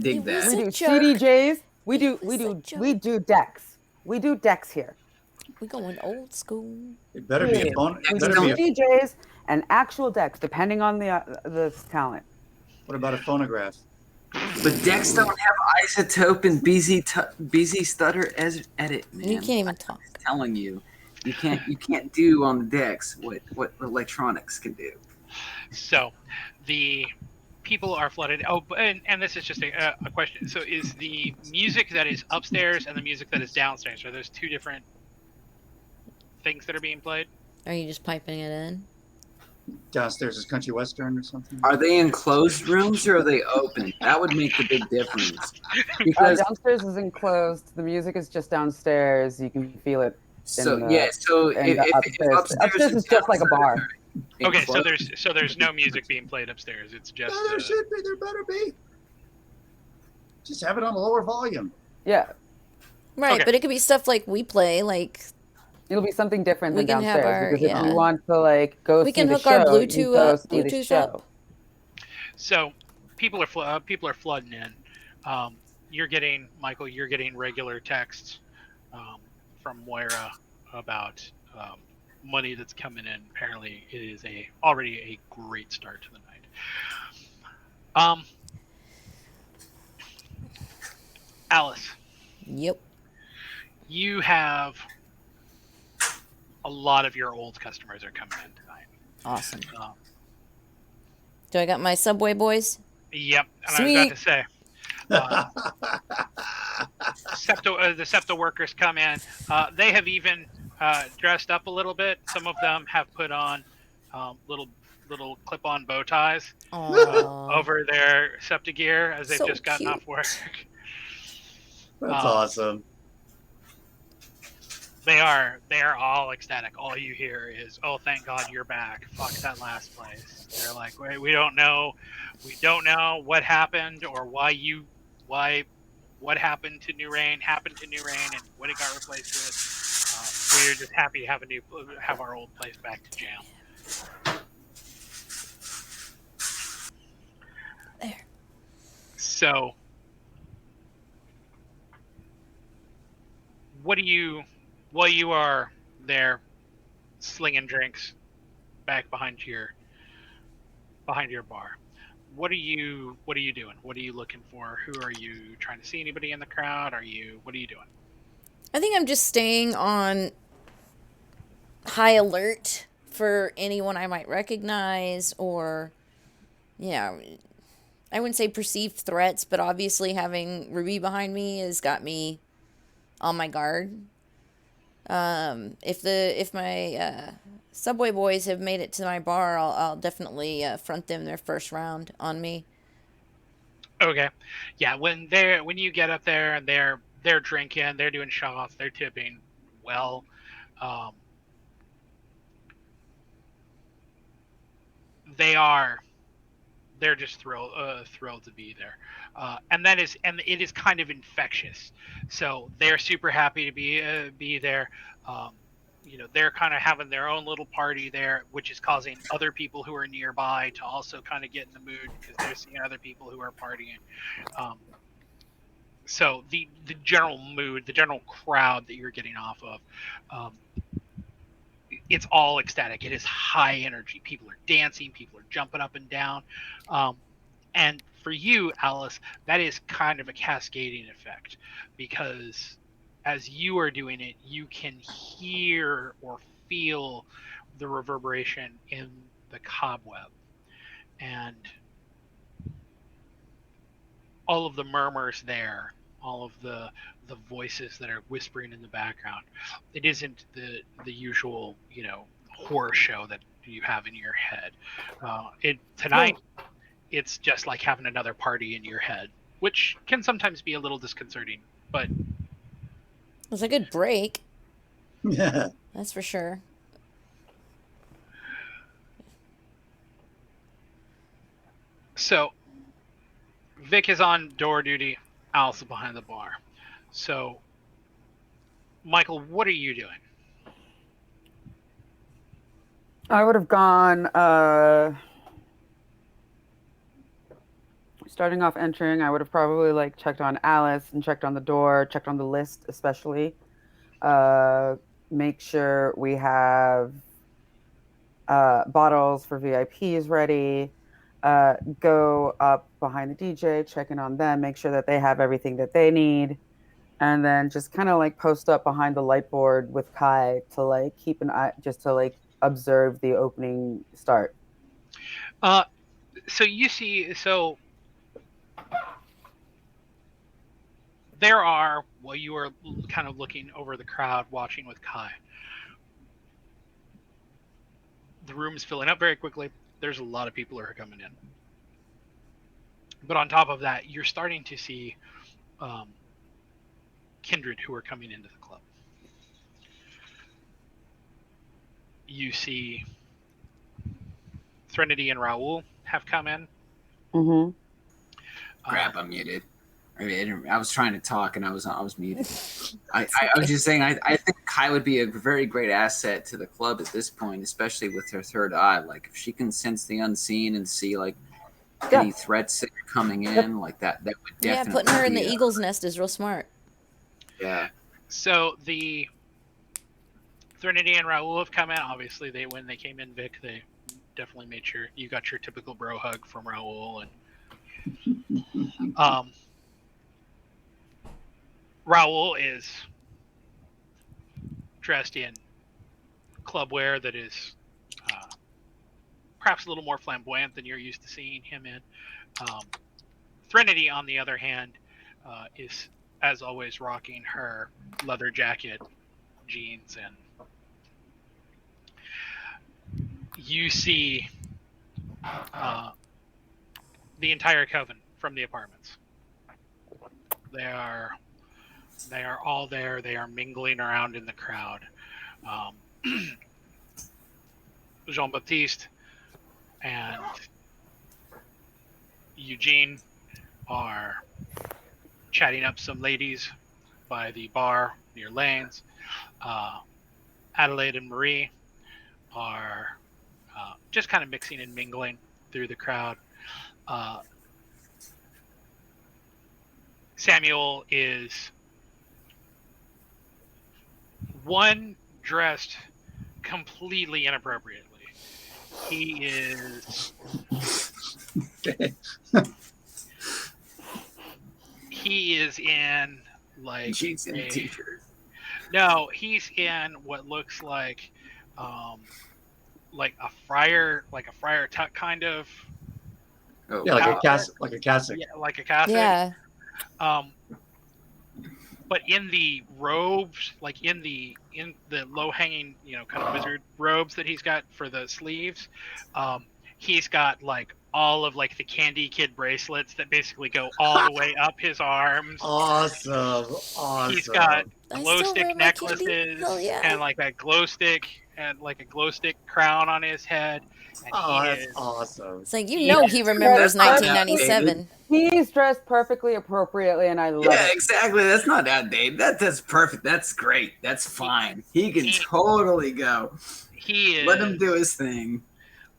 Speaker 2: dig
Speaker 1: It
Speaker 2: that.
Speaker 1: was
Speaker 5: We
Speaker 1: a
Speaker 5: do
Speaker 1: joke.
Speaker 5: CDJs. We do
Speaker 1: It was a joke.
Speaker 5: decks. We do decks here.
Speaker 1: We going old school.
Speaker 4: It better be a
Speaker 5: Yeah.
Speaker 4: phone.
Speaker 5: We
Speaker 4: It
Speaker 5: do
Speaker 4: better be a,
Speaker 5: CDJs and actual decks, depending on the talent.
Speaker 4: what about a phonograph?
Speaker 2: But decks don't have isotope and BZ stutter as edit, man.
Speaker 1: You can't even talk.
Speaker 2: I'm telling you, you can't do on the decks what electronics can do.
Speaker 3: So, the people are flooded. Oh, and this is just a question. So, is the music that is upstairs and the music that is downstairs, are those two different things that are being played?
Speaker 1: Are you just piping it in?
Speaker 4: Downstairs is country western or something.
Speaker 2: Are they in closed rooms or are they open? That would make the big difference. Because
Speaker 5: Downstairs is enclosed. The music is just downstairs. You can feel it.
Speaker 2: so
Speaker 5: in the-
Speaker 2: yeah, so
Speaker 5: and
Speaker 2: if
Speaker 5: upstairs. Upstairs is just like a bar.
Speaker 3: Okay, so there's no music being played upstairs. It's just
Speaker 4: Yeah, there should be. There better be. Just have it on a lower volume.
Speaker 5: Yeah,
Speaker 1: Right,
Speaker 3: Okay.
Speaker 1: but it could be stuff like we play, like
Speaker 5: it'll be something different
Speaker 1: We
Speaker 5: than
Speaker 1: can have
Speaker 5: downstairs.
Speaker 1: our-
Speaker 5: Because if
Speaker 1: yeah.
Speaker 5: you want to like go
Speaker 1: we
Speaker 5: see
Speaker 1: can
Speaker 5: the
Speaker 1: hook
Speaker 5: show,
Speaker 1: our
Speaker 5: you
Speaker 1: Bluetooth
Speaker 5: go
Speaker 1: up.
Speaker 5: see the
Speaker 1: Bluetooth
Speaker 5: show.
Speaker 1: up.
Speaker 3: so people are flooding in. You're getting Michael. You're getting regular texts from Moira about money that's coming in. Apparently, it is already a great start to the night. Alice,
Speaker 1: Yep.
Speaker 3: you have a lot of your old customers are coming in tonight.
Speaker 1: Awesome.
Speaker 3: Um,
Speaker 1: Do I got my Subway boys?
Speaker 3: Yep, and
Speaker 1: Sweet.
Speaker 3: I was about to say, the SEPTA workers come in. They have even dressed up a little bit. Some of them have put on little clip-on bow ties
Speaker 1: Aww.
Speaker 3: over their SEPTA gear as they've
Speaker 1: So
Speaker 3: just gotten
Speaker 1: cute.
Speaker 3: off work.
Speaker 4: That's awesome.
Speaker 3: They are all ecstatic. All you hear is, "Oh, thank God you're back. Fuck that last place." They're like, we don't know what happened or what happened to New Rain and what it got replaced with. We're just happy to have our old place back to jam.
Speaker 1: There.
Speaker 3: So, while you are there slinging drinks back behind your bar, what are you doing? What are you looking for? Who are you trying to see? Anybody in the crowd? What are you doing?
Speaker 1: I think I'm just staying on high alert for anyone I might recognize or, I wouldn't say perceived threats, but obviously having Ruby behind me has got me on my guard. If my Subway boys have made it to my bar, I'll definitely front them their first round on me.
Speaker 3: Okay, yeah. When you get up there and they're drinking, they're doing shots, they're tipping well. They are they're just thrilled to be there, and it is kind of infectious. So they're super happy to be there. Um, they're kind of having their own little party there, which is causing other people who are nearby to also kind of get in the mood because they're seeing other people who are partying. Um, so the general mood, the general crowd that you're getting off of, um, it's all ecstatic. It is high energy. People are dancing. People are jumping up and down. And for you, Alice, that is kind of a cascading effect because as you are doing it, you can hear or feel the reverberation in the cobweb. And all of the murmurs there, all of the voices that are whispering in the background. It isn't the usual, horror show that you have in your head. Tonight, it's just like having another party in your head, which can sometimes be a little disconcerting, but
Speaker 1: It was a good break,
Speaker 4: Yeah.
Speaker 1: that's for sure.
Speaker 3: so Vic is on door duty, Alice is behind the bar. So, Michael, what are you doing?
Speaker 5: I would have gone, starting off entering, I would have probably like checked on Alice and checked on the door, checked on the list, especially. Make sure we have bottles for VIPs ready. Go up behind the DJ, check in on them, make sure that they have everything that they need. And then just kind of like post up behind the light board with Kai to like keep an eye, just to like observe the opening start.
Speaker 3: So you see, there are, while you are kind of looking over the crowd, watching with Kai, the room is filling up very quickly. There's a lot of people who are coming in. But on top of that, you're starting to see kindred who are coming into the club. You see Threnody and Raoul have come in.
Speaker 5: Mm-hmm.
Speaker 2: Crap, I'm muted. I was trying to talk and I was muted. I was just saying I think Kai would be a very great asset to the club at this point, especially with her third eye. Like if she can sense the unseen and see like any threats that are coming in, like that would definitely.
Speaker 1: Putting her in the eagle's nest is real smart.
Speaker 2: Yeah.
Speaker 3: So the Threnody and Raoul have come in. Obviously, when they came in, Vic, they definitely made sure you got your typical bro hug from Raoul, and Raoul is dressed in club wear that is perhaps a little more flamboyant than you're used to seeing him in. Threnody, on the other hand, is, as always, rocking her leather jacket, jeans, and you see the entire coven from the apartments. They are all there. They are mingling around in the crowd. Jean-Baptiste and Eugene are chatting up some ladies by the bar near Lane's. Adelaide and Marie are just kind of mixing and mingling through the crowd. Samuel is one dressed completely inappropriately. He is in like
Speaker 2: jeans and t-shirt.
Speaker 3: No, he's in what looks like a friar tuck kind of.
Speaker 2: Oh,
Speaker 4: Yeah, like a cassock.
Speaker 3: Yeah, like a cassock.
Speaker 1: Yeah.
Speaker 3: But in the robes, like in the low hanging, kind of wizard robes that he's got for the sleeves, he's got like all of like the Candy Kid bracelets that basically go all the way up his arms.
Speaker 4: Awesome.
Speaker 3: He's got
Speaker 1: I
Speaker 3: glow
Speaker 1: still wear
Speaker 3: stick
Speaker 1: my candy.
Speaker 3: necklaces
Speaker 1: Hell yeah.
Speaker 3: and like a glow stick crown on his head. And
Speaker 4: Oh,
Speaker 3: he
Speaker 4: that's
Speaker 3: is,
Speaker 4: awesome.
Speaker 1: It's like, you
Speaker 3: Yeah,
Speaker 1: know, he remembers
Speaker 2: that's not
Speaker 1: 1997.
Speaker 5: He's dressed perfectly appropriately, and I love
Speaker 2: Yeah,
Speaker 5: it.
Speaker 2: exactly. That's not outdated. That's perfect. That's great. That's fine. He can totally go.
Speaker 3: he is
Speaker 2: Let him do his thing.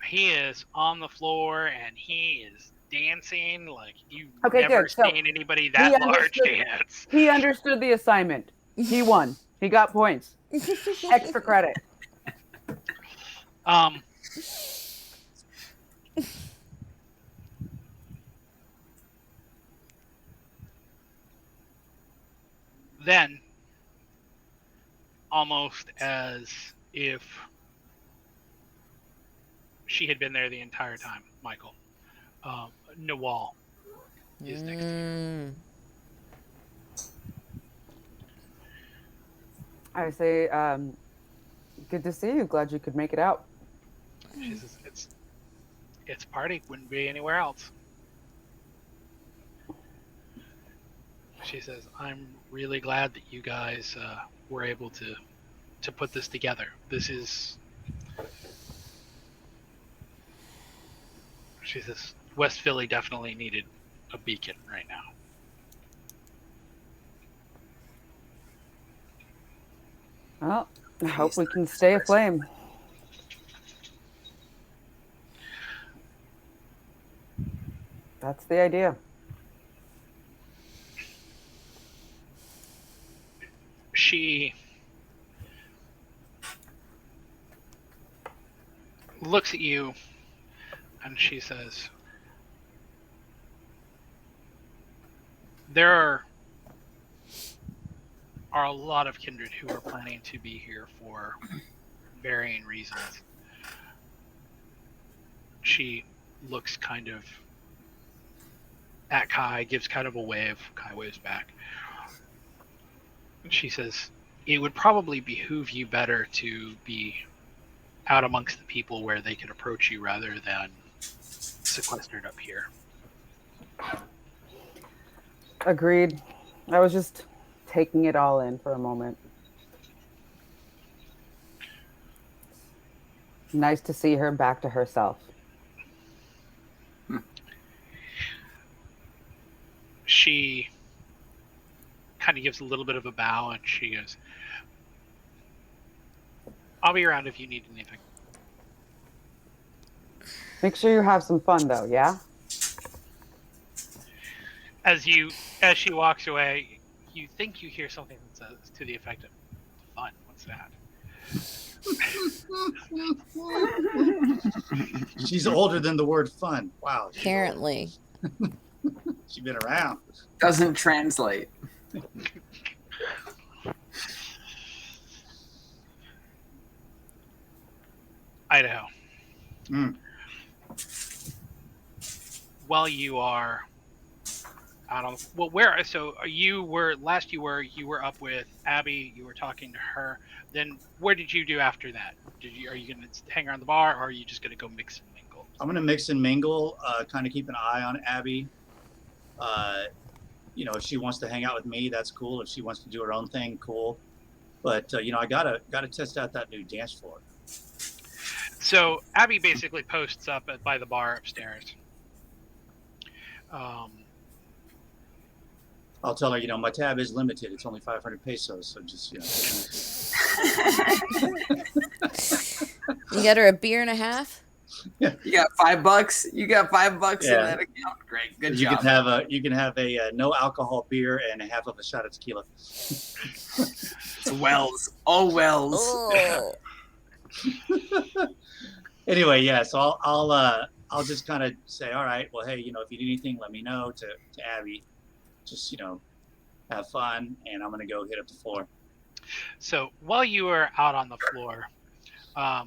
Speaker 3: he is on the floor and he is dancing like you've
Speaker 5: Okay,
Speaker 3: never
Speaker 5: good. So,
Speaker 3: seen anybody that large dance.
Speaker 5: He understood the assignment. He won. He got points. Extra credit.
Speaker 3: Um, then, almost as if she had been there the entire time, Michael, Nawal is next to you.
Speaker 5: I say, good to see you. Glad you could make it out.
Speaker 3: She says, it's a party. Wouldn't be anywhere else. She says, I'm really glad that you guys were able to put this together. This is... She says, West Philly definitely needed a beacon right now.
Speaker 5: Well, I hope we can stay aflame. That's the idea.
Speaker 3: She looks at you and she says, there are a lot of kindred who are planning to be here for varying reasons. She looks kind of at Kai, gives kind of a wave. Kai waves back. She says, it would probably behoove you better to be out amongst the people where they could approach you rather than sequestered up here.
Speaker 5: Agreed. I was just taking it all in for a moment. Nice to see her back to herself.
Speaker 3: She kind of gives a little bit of a bow and she goes, I'll be around if you need anything.
Speaker 5: Make sure you have some fun, though, yeah?
Speaker 3: As she walks away, you think you hear something that says to the effect of fun. What's that?
Speaker 4: She's older than the word fun. Wow.
Speaker 1: Apparently.
Speaker 4: She's been around.
Speaker 2: Doesn't translate.
Speaker 3: Idaho.
Speaker 4: Mm.
Speaker 3: While you are out on you were up with Abby, you were talking to her. Then where did you do after that? Are you gonna hang around the bar, or are you just gonna go mix and mingle?
Speaker 4: I'm gonna mix and mingle, kind of keep an eye on Abby. If she wants to hang out with me, that's cool. If she wants to do her own thing, cool. But I gotta test out that new dance floor.
Speaker 3: So Abby basically posts up by the bar upstairs.
Speaker 4: I'll tell her, my tab is limited. It's only 500 pesos, so just
Speaker 1: You got her a beer and a half?
Speaker 2: You got $5. You got $5 in that account. Great, good job.
Speaker 4: You can have a no alcohol beer and a half of a shot of tequila.
Speaker 2: It's Wells, all Wells.
Speaker 1: Oh.
Speaker 4: Anyway, yeah. So I'll just kind of say, all right, well, hey, if you need anything, let me know to Abby. Just have fun, and I'm gonna go hit up the floor.
Speaker 3: So while you were out on the floor, are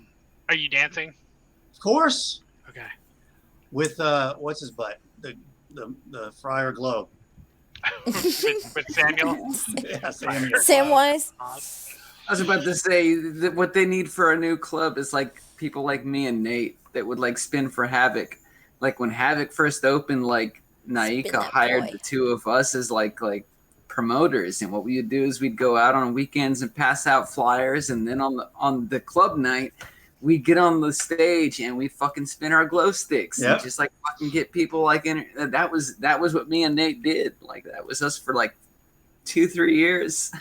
Speaker 3: you dancing?
Speaker 4: Of course.
Speaker 3: Okay.
Speaker 4: With what's his butt? The Friar Glow.
Speaker 3: with Samuel.
Speaker 4: Yeah, Samuel.
Speaker 1: Samwise.
Speaker 2: I was about to say that what they need for a new club is like people like me and Nate that would like spin for Havoc. Like when Havoc first opened, like Naika hired the two of us as like promoters, and what we would do is we'd go out on weekends and pass out flyers, and then on the club night we get on the stage and we fucking spin our glow sticks and just like fucking get people like in. That was what me and Nate did. Like that was us for like 2-3 years.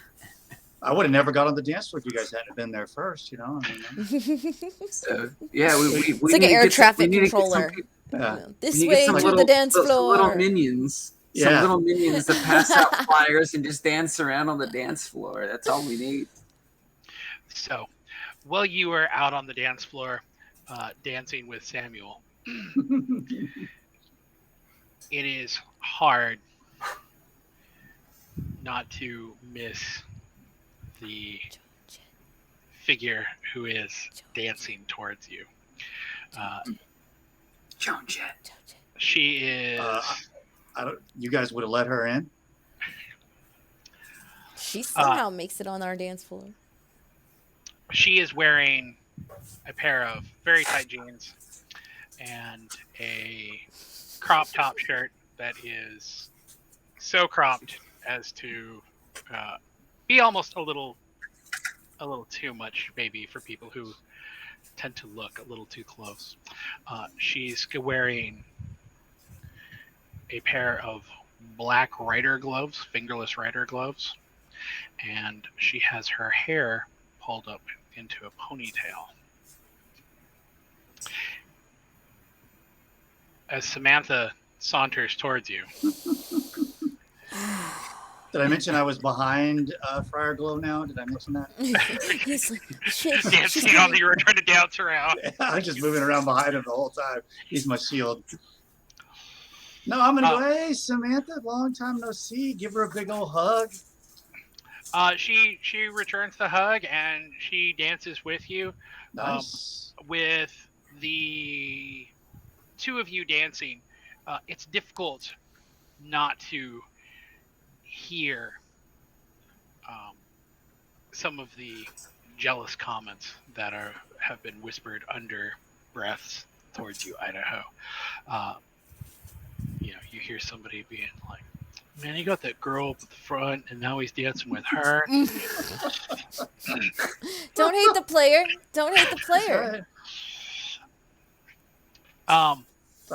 Speaker 4: I would have never got on the dance floor if you guys hadn't been there first, you know.
Speaker 2: So yeah, we
Speaker 1: it's like an air traffic controller. This way to the dance floor.
Speaker 2: Some little minions. Some little minions that pass out flyers and just dance around on the dance floor. That's all we need.
Speaker 3: So, while you were out on the dance floor dancing with Samuel, it is hard not to miss the figure who is dancing towards you.
Speaker 2: Joan Jett.
Speaker 3: She is...
Speaker 4: you guys would have let her in?
Speaker 1: She somehow makes it on our dance floor.
Speaker 3: She is wearing a pair of very tight jeans and a crop top shirt that is so cropped as to be almost a little too much, maybe, for people who tend to look a little too close. She's wearing a pair of black rider gloves, fingerless rider gloves, and she has her hair pulled up into a ponytail. As Samantha saunters towards you.
Speaker 4: Did I mention I was behind Friar Glow now? Did I mention that?
Speaker 1: He's like, shit.
Speaker 3: Dancing on you were trying to dance around.
Speaker 4: I was just moving around behind him the whole time. He's my shield. No, I'm going to go, hey, Samantha, long time no see. Give her a big old hug.
Speaker 3: She returns the hug and she dances with you.
Speaker 4: Nice.
Speaker 3: With the two of you dancing, it's difficult not to hear some of the jealous comments that have been whispered under breaths towards you, Idaho. You hear somebody being like, man, he got that girl up at the front and now he's dancing with her.
Speaker 1: Don't hate the player. Don't hate the player.
Speaker 4: Right.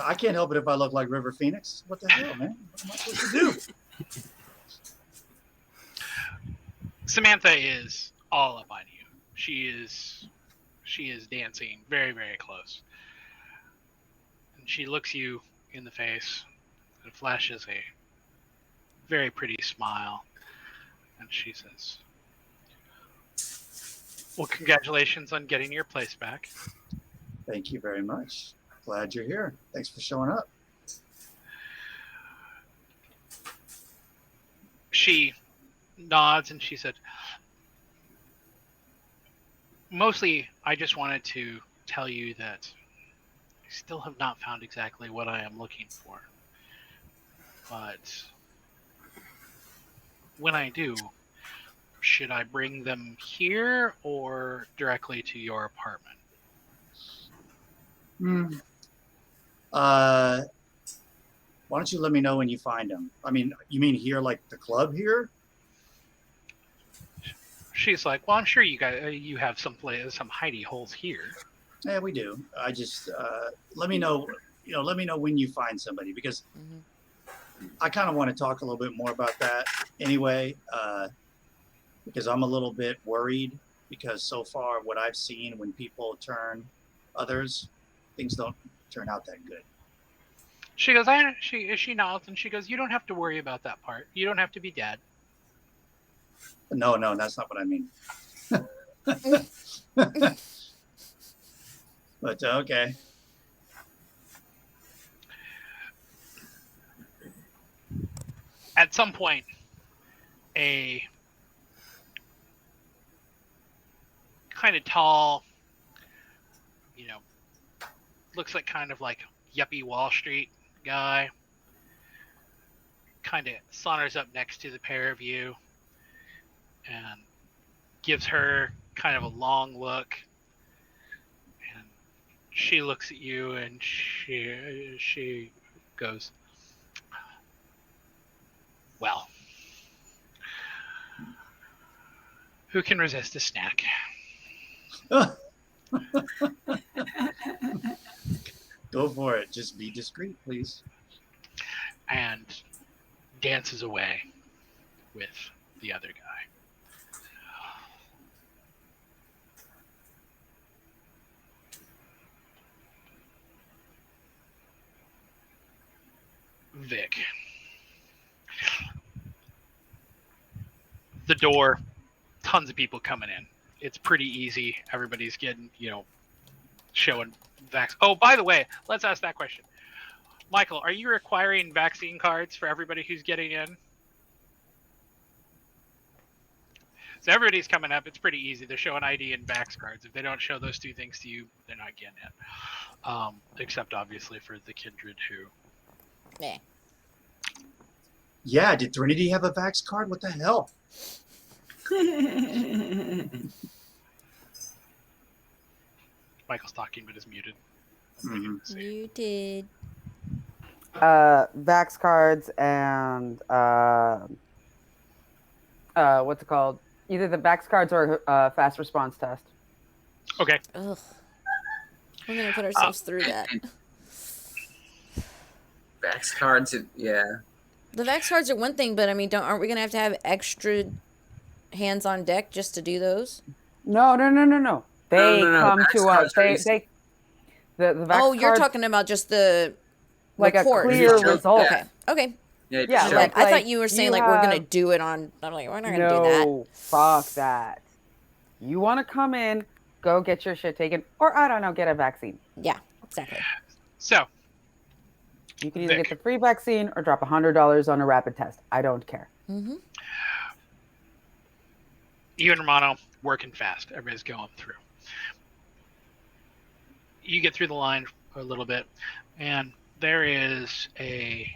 Speaker 4: I can't help it if I look like River Phoenix. What the hell, man? What am I supposed to do?
Speaker 3: Samantha is all up on you. She is dancing very, very close. And she looks you in the face and flashes a very pretty smile. And she says, well, congratulations on getting your place back.
Speaker 4: Thank you very much. Glad you're here. Thanks for showing up.
Speaker 3: She nods and she said, mostly I just wanted to tell you that I still have not found exactly what I am looking for. But when I do, should I bring them here or directly to your apartment?
Speaker 4: Why don't you let me know when you find them? I mean, you mean here, like the club here?
Speaker 3: She's like, well, I'm sure you guys, you have some hidey holes here.
Speaker 4: Yeah, we do. I just let me know. Let me know when you find somebody, because I kind of want to talk a little bit more about that anyway. Because I'm a little bit worried, because so far what I've seen when people turn others, things don't turn out that good.
Speaker 3: She goes, she nods and she goes, you don't have to worry about that part. You don't have to be dead.
Speaker 4: No, that's not what I mean. But okay.
Speaker 3: At some point, a kind of tall, looks like kind of like yuppie Wall Street guy, kind of saunters up next to the pair of you and gives her kind of a long look, and she looks at you and she goes, well, who can resist a snack?
Speaker 4: Go for it. Just be discreet, please.
Speaker 3: And dances away with the other guy. Vic. The door, tons of people coming in. It's pretty easy. Everybody's getting, showing vax. Oh, by the way, let's ask that question. Michael, are you requiring vaccine cards for everybody who's getting in? So everybody's coming up. It's pretty easy. They're showing ID and vax cards. If they don't show those two things to you, they're not getting in. Except obviously for the kindred who.
Speaker 1: Yeah.
Speaker 4: Yeah, did Trinity have a Vax card? What the hell?
Speaker 3: Michael's talking but is muted.
Speaker 1: Muted.
Speaker 5: Vax cards and what's it called? Either the Vax cards or fast response test.
Speaker 3: Okay.
Speaker 1: Ugh. We're gonna put ourselves through that.
Speaker 2: Vax cards, yeah.
Speaker 1: The Vax cards are one thing, but I mean, aren't we gonna have to have extra hands on deck just to do those?
Speaker 5: No. They
Speaker 2: No.
Speaker 5: come
Speaker 2: Vax
Speaker 5: to
Speaker 2: cards
Speaker 5: us.
Speaker 2: are
Speaker 5: The Vax
Speaker 1: Oh, you're
Speaker 5: cards,
Speaker 1: talking about just the
Speaker 5: like a
Speaker 1: report.
Speaker 5: clear
Speaker 2: Yeah.
Speaker 5: result.
Speaker 1: Okay. Okay.
Speaker 2: Yeah,
Speaker 5: Yeah,
Speaker 2: just
Speaker 5: like-
Speaker 1: I thought you were saying
Speaker 5: you
Speaker 1: we're gonna
Speaker 5: have-
Speaker 1: do it on. I'm like, we're not gonna do that.
Speaker 5: No, fuck that. You want to come in, go get your shit taken, or I don't know, get a vaccine.
Speaker 1: Yeah, exactly.
Speaker 3: So,
Speaker 5: You can either
Speaker 3: Vic.
Speaker 5: get the free vaccine or drop $100 on a rapid test. I don't care.
Speaker 1: Mm-hmm.
Speaker 3: you and Romano working fast. Everybody's going through. You get through the line a little bit, and there is a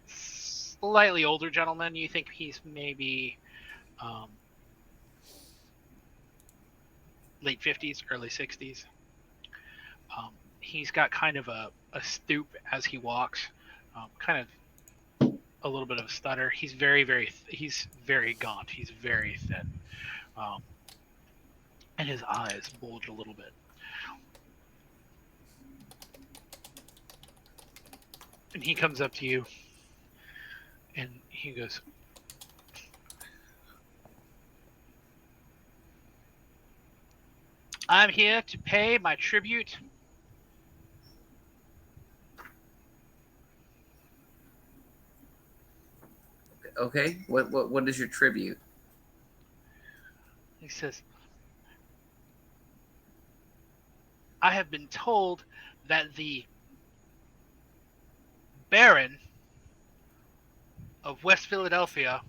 Speaker 3: slightly older gentleman. You think he's maybe late 50s, early 60s. He's got kind of a stoop as he walks, kind of a little bit of a stutter. He's he's very gaunt. He's very thin, and his eyes bulge a little bit. And he comes up to you, and he goes, "I'm here to pay my tribute."
Speaker 2: Okay, what is your tribute?
Speaker 3: He says, "I have been told that the Baron of West Philadelphia,"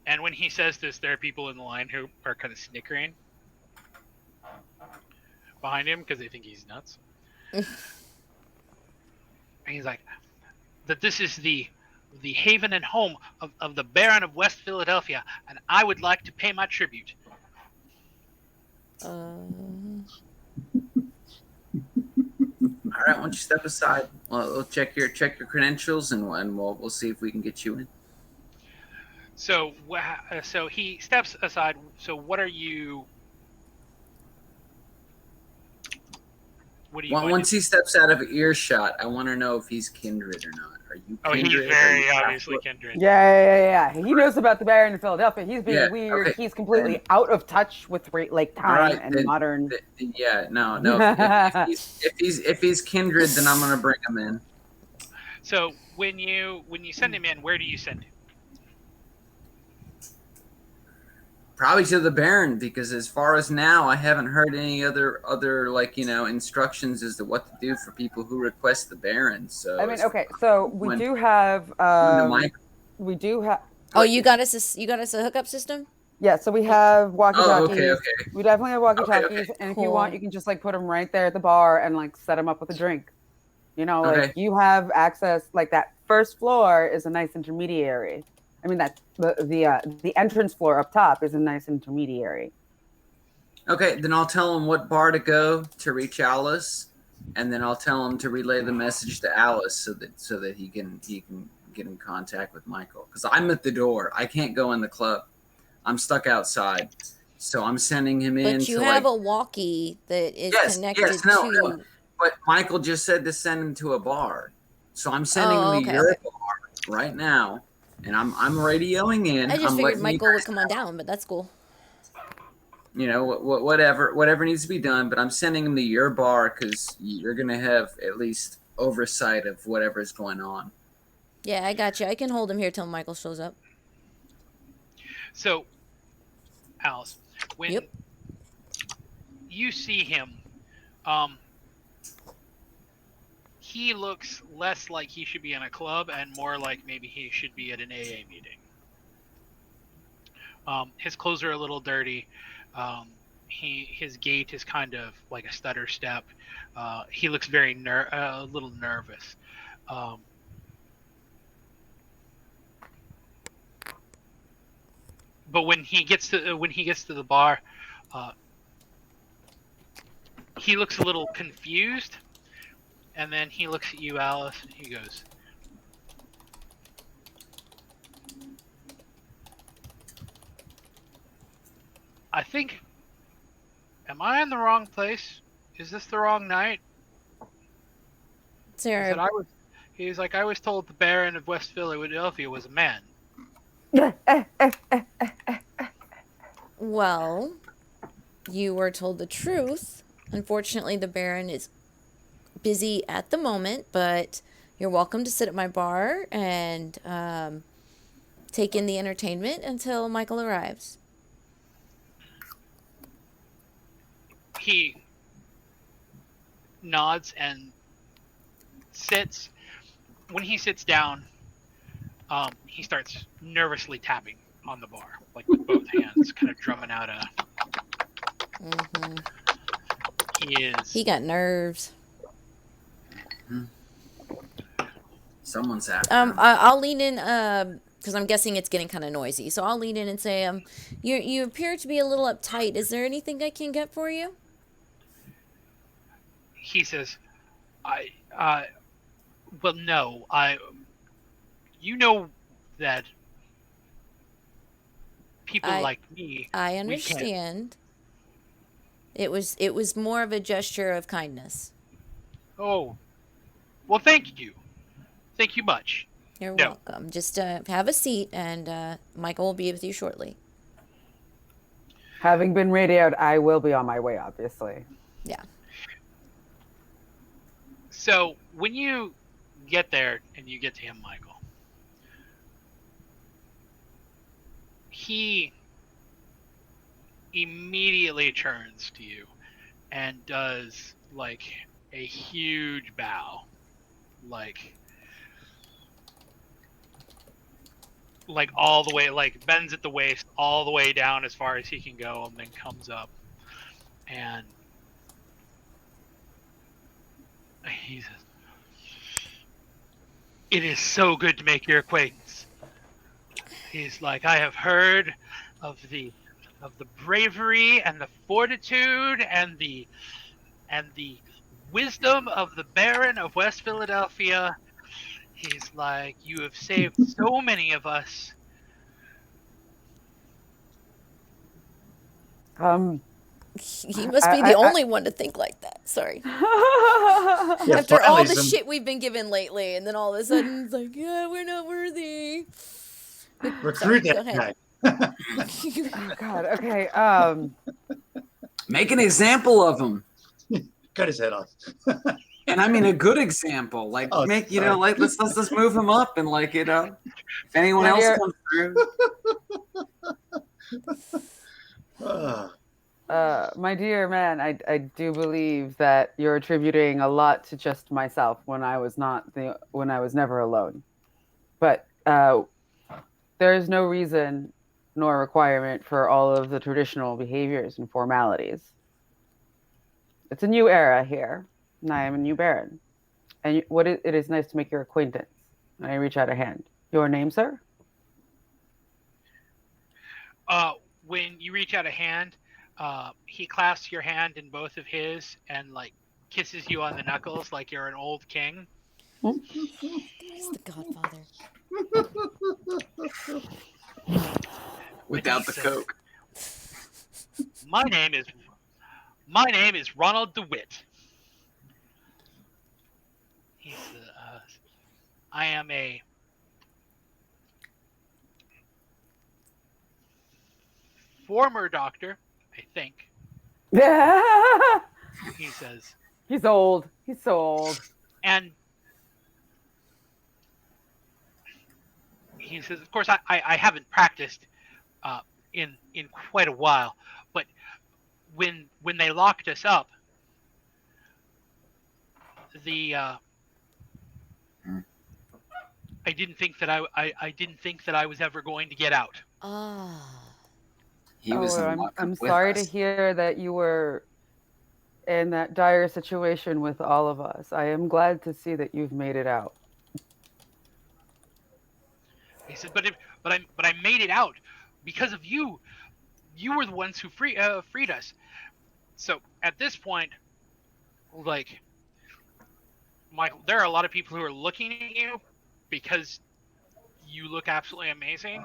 Speaker 3: and when he says this, there are people in the line who are kind of snickering behind him because they think he's nuts. And he's like, that this is the haven and home of the Baron of West Philadelphia, and I would like to pay my tribute.
Speaker 2: All right, why don't you step aside? We'll check your credentials, and we'll see if we can get you in.
Speaker 3: So he steps aside. So what are you? What do you?
Speaker 2: Once he steps out of earshot, I want to know if he's kindred or not. Are you
Speaker 3: Oh,
Speaker 2: kindred?
Speaker 3: he's very obviously kindred.
Speaker 5: Yeah. He knows about the Baron in Philadelphia. He's being
Speaker 2: Yeah,
Speaker 5: weird.
Speaker 2: okay.
Speaker 5: He's completely out of touch with like time
Speaker 2: Right,
Speaker 5: and
Speaker 2: then-
Speaker 5: modern.
Speaker 2: Yeah, no. If he's kindred, then I'm gonna bring him in.
Speaker 3: So when you send him in, where do you send him?
Speaker 2: Probably to the Baron, because as far as now, I haven't heard any other instructions as to what to do for people who request the Baron. So
Speaker 5: I mean, okay, so we do have. We do have.
Speaker 1: Oh, you got us a hookup system?
Speaker 5: Yeah, so we have walkie-talkies.
Speaker 2: Oh, okay.
Speaker 5: We definitely have walkie-talkies,
Speaker 2: Okay.
Speaker 5: and if
Speaker 1: Cool.
Speaker 5: you want, you can just like put them right there at the bar and like set them up with a drink. You know, like
Speaker 2: Okay.
Speaker 5: you have access. Like that first floor is a nice intermediary. I mean, that the entrance floor up top is a nice intermediary.
Speaker 2: Okay, then I'll tell him what bar to go to reach Alice, and then I'll tell him to relay the message to Alice so that he can get in contact with Michael. Because I'm at the door. I can't go in the club. I'm stuck outside. So I'm sending him in.
Speaker 1: But you
Speaker 2: to
Speaker 1: have
Speaker 2: like,
Speaker 1: a walkie that is
Speaker 2: yes,
Speaker 1: connected
Speaker 2: no.
Speaker 1: to.
Speaker 2: But Michael just said to send him to a bar, so I'm sending him
Speaker 1: Oh,
Speaker 2: to
Speaker 1: okay,
Speaker 2: your
Speaker 1: okay.
Speaker 2: bar right now, and I'm radioing in.
Speaker 1: I just
Speaker 2: I'm
Speaker 1: figured
Speaker 2: letting you
Speaker 1: Michael would
Speaker 2: guys,
Speaker 1: come on down, but that's cool.
Speaker 2: whatever needs to be done. But I'm sending him to your bar because you're gonna have at least oversight of whatever's going on.
Speaker 1: Yeah, I got you. I can hold him here till Michael shows up.
Speaker 3: So, Alice, when
Speaker 1: Yep.
Speaker 3: you see him, he looks less like he should be in a club and more like maybe he should be at an AA meeting. His clothes are a little dirty. His gait is kind of like a stutter step. He looks very a little nervous. But when he gets to the bar, he looks a little confused, and then he looks at you, Alice, and he goes, "I think, am I in the wrong place? Is this the wrong night?"
Speaker 1: Sarah.
Speaker 3: He's like, "I was told the Baron of West Philadelphia was a man."
Speaker 1: Well, you were told the truth. Unfortunately, the Baron is busy at the moment, but you're welcome to sit at my bar and take in the entertainment until Michael arrives.
Speaker 3: He nods and sits. When he sits down, he starts nervously tapping on the bar, like with both hands, kind of drumming out a.
Speaker 1: Mm-hmm. He got nerves.
Speaker 2: Someone's after.
Speaker 1: I'll lean in because I'm guessing it's getting kind of noisy. So I'll lean in and say, you appear to be a little uptight. Is there anything I can get for you?
Speaker 3: He says, well, no, you know that people like me.
Speaker 1: I understand. It was more of a gesture of kindness.
Speaker 3: Oh, well, thank you. Thank you much.
Speaker 1: You're welcome. Just have a seat, and Michael will be with you shortly.
Speaker 5: Having been radioed, I will be on my way, obviously.
Speaker 1: Yeah.
Speaker 3: So when you get there and you get to him, Michael, he immediately turns to you and does like a huge bow, like all the way, like bends at the waist all the way down as far as he can go, and then comes up and he says, "It is so good to make your acquaintance." He's like, "I have heard of the bravery and the fortitude and the wisdom of the Baron of West Philadelphia." He's like, "You have saved so many of us."
Speaker 1: He must be the only one to think like that. Sorry.
Speaker 4: Yeah,
Speaker 1: After all the shit we've been given lately, and then all of a sudden it's like, yeah, we're not worthy.
Speaker 4: Recruit that guy.
Speaker 5: Oh God. Okay.
Speaker 2: Make an example of him.
Speaker 4: Cut his head off.
Speaker 2: And I mean a good example. Like let's move him up, and if anyone else comes through.
Speaker 5: My dear man, I do believe that you're attributing a lot to just myself when I was never alone. But there is no reason nor requirement for all of the traditional behaviors and formalities. It's a new era here, and I am a new Baron. And it is nice to make your acquaintance. And I reach out a hand. Your name, sir?
Speaker 3: When you reach out a hand, he clasps your hand in both of his and like kisses you on the knuckles like you're an old king.
Speaker 1: He's the Godfather.
Speaker 2: Without the coke.
Speaker 3: My name is Ronald DeWitt. He's I am a former doctor, I think. He says,
Speaker 5: He's old. He's so old.
Speaker 3: and he says, of course, I haven't practiced in quite a while, but when they locked us up, the I didn't think that I didn't think that I was ever going to get out.
Speaker 1: Ah.
Speaker 2: He was in
Speaker 5: I'm
Speaker 2: lockup with
Speaker 5: sorry to
Speaker 2: us.
Speaker 5: hear that you were in that dire situation with all of us. I am glad to see that you've made it out.
Speaker 3: He said, but I made it out because of you. You were the ones who freed us. So at this point, like, Michael, there are a lot of people who are looking at you because you look absolutely amazing,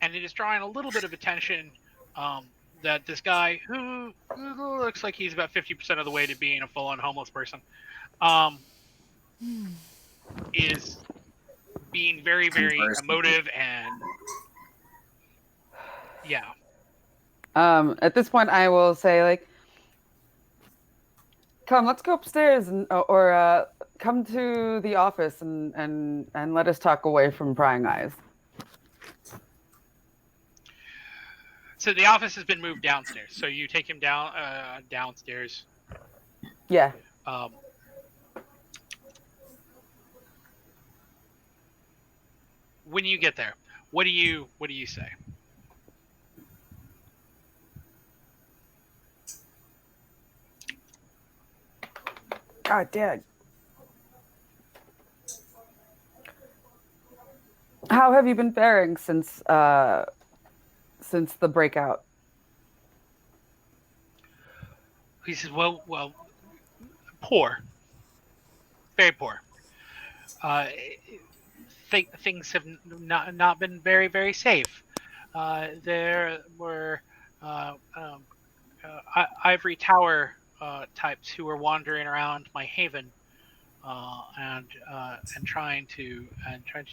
Speaker 3: and it is drawing a little bit of attention that this guy who looks like he's about 50% of the way to being a full-on homeless person is being very, very emotive and yeah.
Speaker 5: At this point, I will say, like, come, let's go upstairs or come to the office and let us talk away from prying eyes.
Speaker 3: So the office has been moved downstairs. So you take him downstairs.
Speaker 5: Yeah.
Speaker 3: When you get there, what do you say?
Speaker 5: God, Dad. How have you been faring since the breakout?
Speaker 3: He says, well, poor, very poor. Things have not been very, very safe. There were ivory tower types who were wandering around my haven and trying to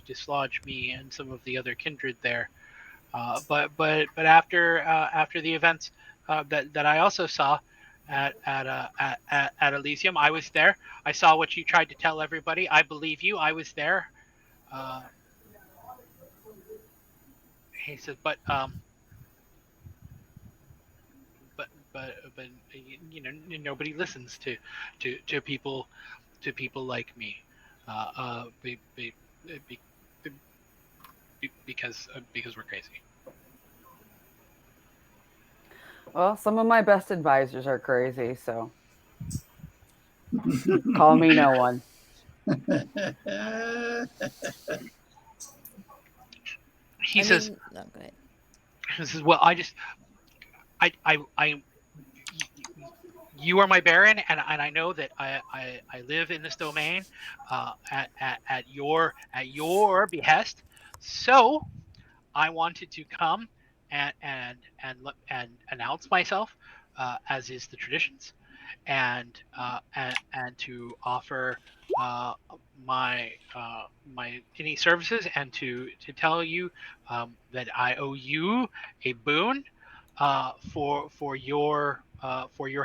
Speaker 3: dislodge me and some of the other kindred there. But after the events that I also saw at Elysium, I was there. I saw what you tried to tell everybody. I believe you. I was there. He said, but you know, nobody listens to people like me, because we're crazy.
Speaker 5: Well, some of my best advisors are crazy, so call me no one.
Speaker 3: He says,
Speaker 1: no, go ahead.
Speaker 3: He says, well, you are my baron, and I know that I live in this domain at your behest. So I wanted to come and announce myself, as is the traditions, and to offer my any services, and to tell you that I owe you a boon for your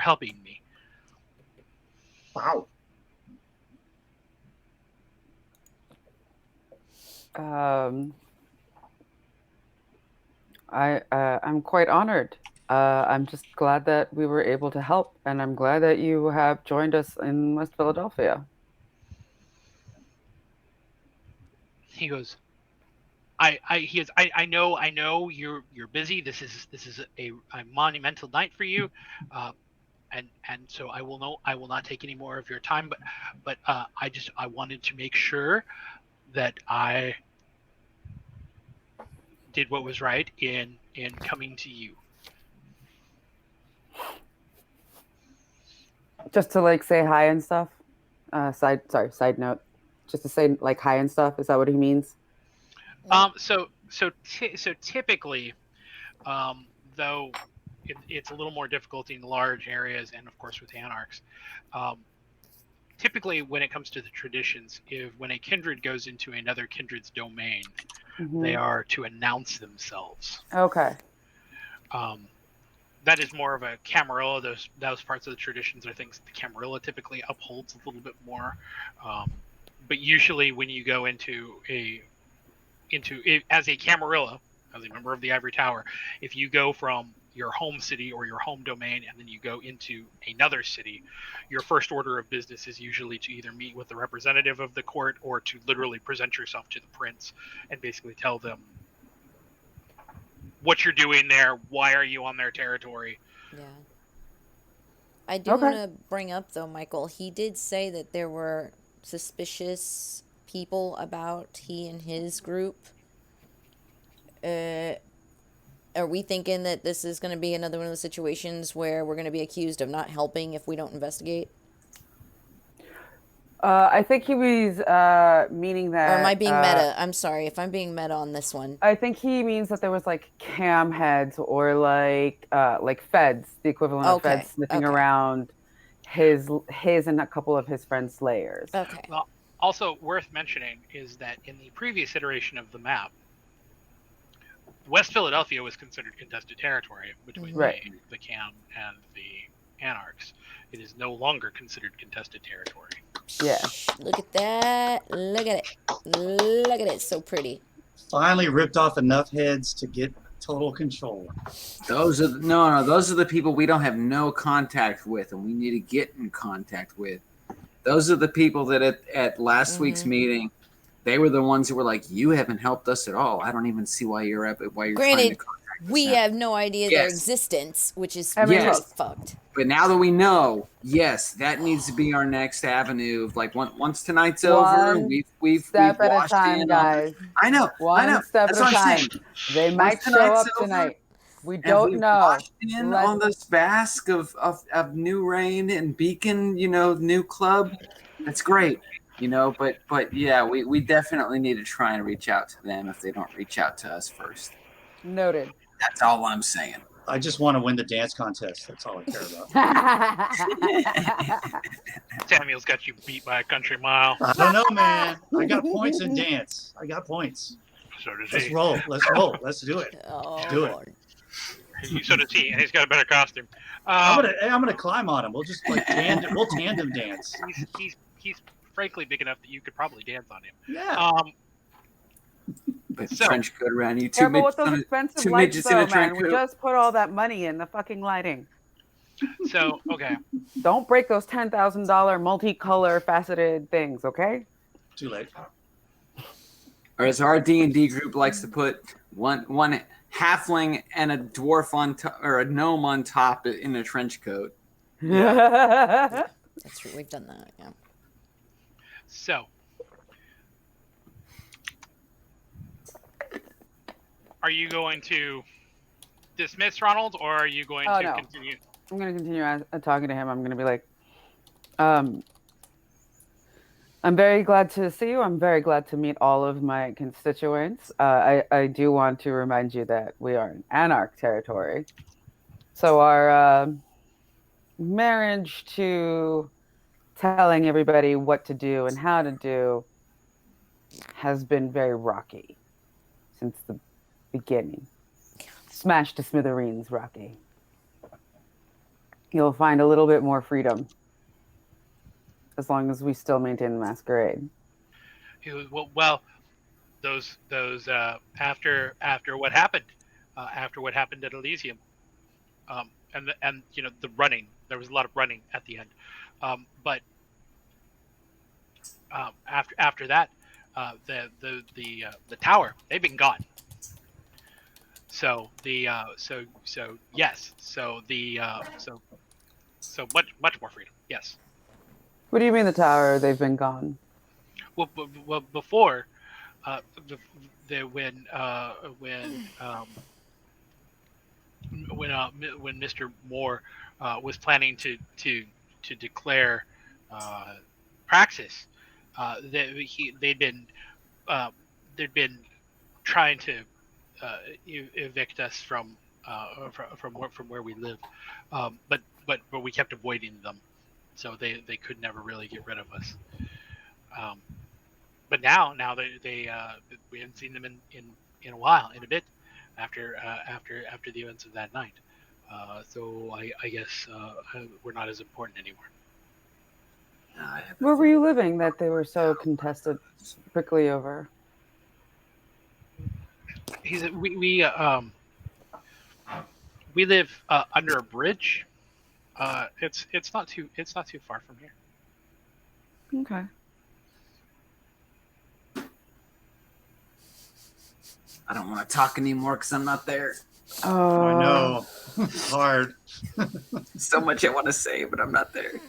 Speaker 3: helping me.
Speaker 4: Wow.
Speaker 5: I'm quite honored. I'm just glad that we were able to help, and I'm glad that you have joined us in West Philadelphia.
Speaker 3: He goes, I know you're busy. This is a monumental night for you, and so I will not take any more of your time. But I wanted to make sure that I did what was right in coming to you.
Speaker 5: Just to like say hi and stuff. Side note. Just to say like hi and stuff. Is that what he means?
Speaker 3: So typically, though, it's a little more difficult in large areas, and of course with anarchs. Typically, when it comes to the traditions, when a kindred goes into another kindred's domain, they are to announce themselves.
Speaker 5: Okay.
Speaker 3: That is more of a Camarilla. Those parts of the traditions are things that the Camarilla typically upholds a little bit more. But usually, when you go into as a Camarilla, as a member of the Ivory Tower, if you go from your home city or your home domain and then you go into another city, your first order of business is usually to either meet with the representative of the court or to literally present yourself to the prince and basically tell them what you're doing there, why are you on their territory.
Speaker 1: Yeah. I do want to bring up, though, Michael, he did say that there were suspicious people about he and his group. Are we thinking that this is going to be another one of the situations where we're going to be accused of not helping if we don't investigate?
Speaker 5: I think he was meaning that.
Speaker 1: Or am I being meta? I'm sorry if I'm being meta on this one.
Speaker 5: I think he means that there was like cam heads or like feds, the equivalent of feds sniffing around his and a couple of his friends' lairs.
Speaker 1: Okay.
Speaker 3: Well, also worth mentioning is that in the previous iteration of the map, West Philadelphia was considered contested territory between the Cam and the Anarchs. It is no longer considered contested territory.
Speaker 5: Yeah.
Speaker 1: Look at that. Look at it. Look at it. So pretty.
Speaker 4: Finally ripped off enough heads to get total control.
Speaker 2: Those are those are the people we don't have no contact with, and we need to get in contact with. Those are the people that at last week's meeting, they were the ones who were like, "You haven't helped us at all. I don't even see why you're trying to contact us."
Speaker 1: We have no idea their existence, which is fucked.
Speaker 2: But now that we know, yes, that needs to be our next avenue. Of like once tonight's over, we've
Speaker 5: step at a
Speaker 2: washed
Speaker 5: time,
Speaker 2: in.
Speaker 5: guys.
Speaker 2: I know.
Speaker 5: One step at a time. They might show up tonight. We don't know.
Speaker 2: Washed in on this bask of new rain and Beacon, new club. That's great. But yeah, we definitely need to try and reach out to them if they don't reach out to us first.
Speaker 5: Noted.
Speaker 2: That's all I'm saying.
Speaker 4: I just want to win the dance contest. That's all I care about.
Speaker 3: Samuel's got you beat by a country mile.
Speaker 4: I don't know, man. I got points in dance. I got points.
Speaker 3: So does
Speaker 4: Let's
Speaker 3: he.
Speaker 4: roll. Let's do it. Do it.
Speaker 3: So does he, and he's got a better costume.
Speaker 4: I'm gonna climb on him. We'll just we'll tandem dance.
Speaker 3: He's frankly big enough that you could probably dance on him.
Speaker 4: Yeah.
Speaker 2: But trench coat around you.
Speaker 5: But with those expensive lights, though, man, we just put all that money in the fucking lighting.
Speaker 3: So, okay.
Speaker 5: Don't break those $10,000 multicolor faceted things, okay?
Speaker 4: Too late.
Speaker 2: Or as our D&D group likes to put, one halfling and a dwarf on top, or a gnome on top in a trench coat.
Speaker 1: Yeah. That's true. We've done that. Yeah.
Speaker 3: So, are you going to dismiss Ronald, or are you going to continue?
Speaker 5: I'm going to continue talking to him. I'm going to be like, I'm very glad to see you. I'm very glad to meet all of my constituents. I do want to remind you that we are in Anarch territory. So our marriage to telling everybody what to do and how to do has been very rocky since the beginning. Smashed to smithereens, rocky. You'll find a little bit more freedom as long as we still maintain the masquerade.
Speaker 3: Well, those after what happened at Elysium, and the running, there was a lot of running at the end, but after that, the tower, they've been gone. So yes, so much more freedom, yes.
Speaker 5: What do you mean the tower? They've been gone.
Speaker 3: Well, before, when Mr. Moore was planning to declare praxis, they'd been trying to evict us from from where we live, but we kept avoiding them, so they could never really get rid of us. Um, but now they we haven't seen them in a while, in a bit, after the events of that night. So I guess we're not as important anymore.
Speaker 5: Where were you living that they were so contested, prickly over?
Speaker 3: We live under a bridge. It's not too far from here.
Speaker 5: Okay.
Speaker 2: I don't want to talk anymore because I'm not there.
Speaker 5: Oh,
Speaker 4: I know. It's hard.
Speaker 2: So much I want to say, but I'm not there.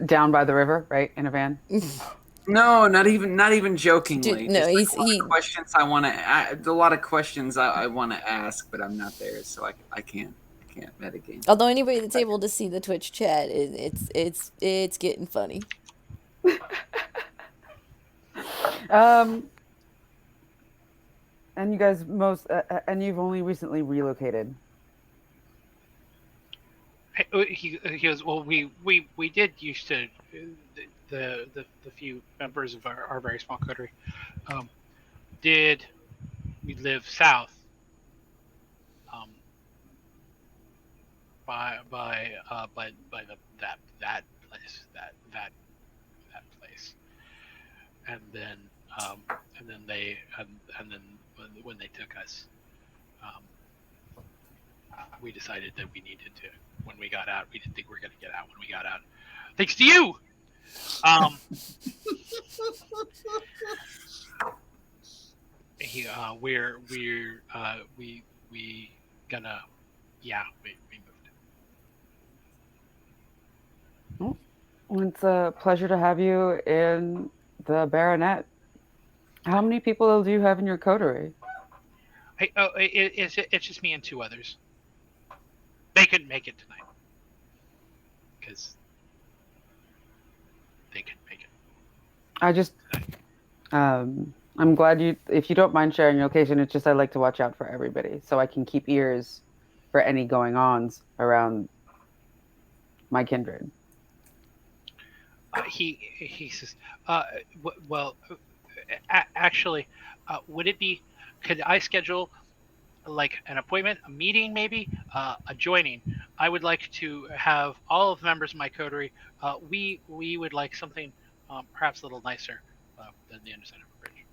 Speaker 5: Down by the river, right, in a van.
Speaker 2: No, not even jokingly.
Speaker 1: Dude, no,
Speaker 2: Just
Speaker 1: he's
Speaker 2: a lot of questions I want to. A lot of questions I want to ask, but I'm not there, so I can't metagame.
Speaker 1: Although anybody that's able to see the Twitch chat, it's getting funny.
Speaker 5: And you guys and you've only recently relocated.
Speaker 3: He goes, well, we did used to the few members of our very small coterie did we live south by that place, and then when they took us, we decided that we needed to. When we got out, we didn't think we were going to get out when we got out. Thanks to you. We gonna, we moved.
Speaker 5: Well, it's a pleasure to have you in the Baronet. How many people do you have in your coterie?
Speaker 3: It's just me and two others. They couldn't make it tonight because they couldn't make it.
Speaker 5: I just, I'm glad you, if you don't mind sharing your location, it's just I like to watch out for everybody so I can keep ears for any going-ons around my kindred.
Speaker 3: He says, well, actually, would it be, could I schedule like an appointment, a meeting, maybe a joining? I would like to have all of the members of my coterie. We would like something perhaps a little nicer than the underside of a bridge.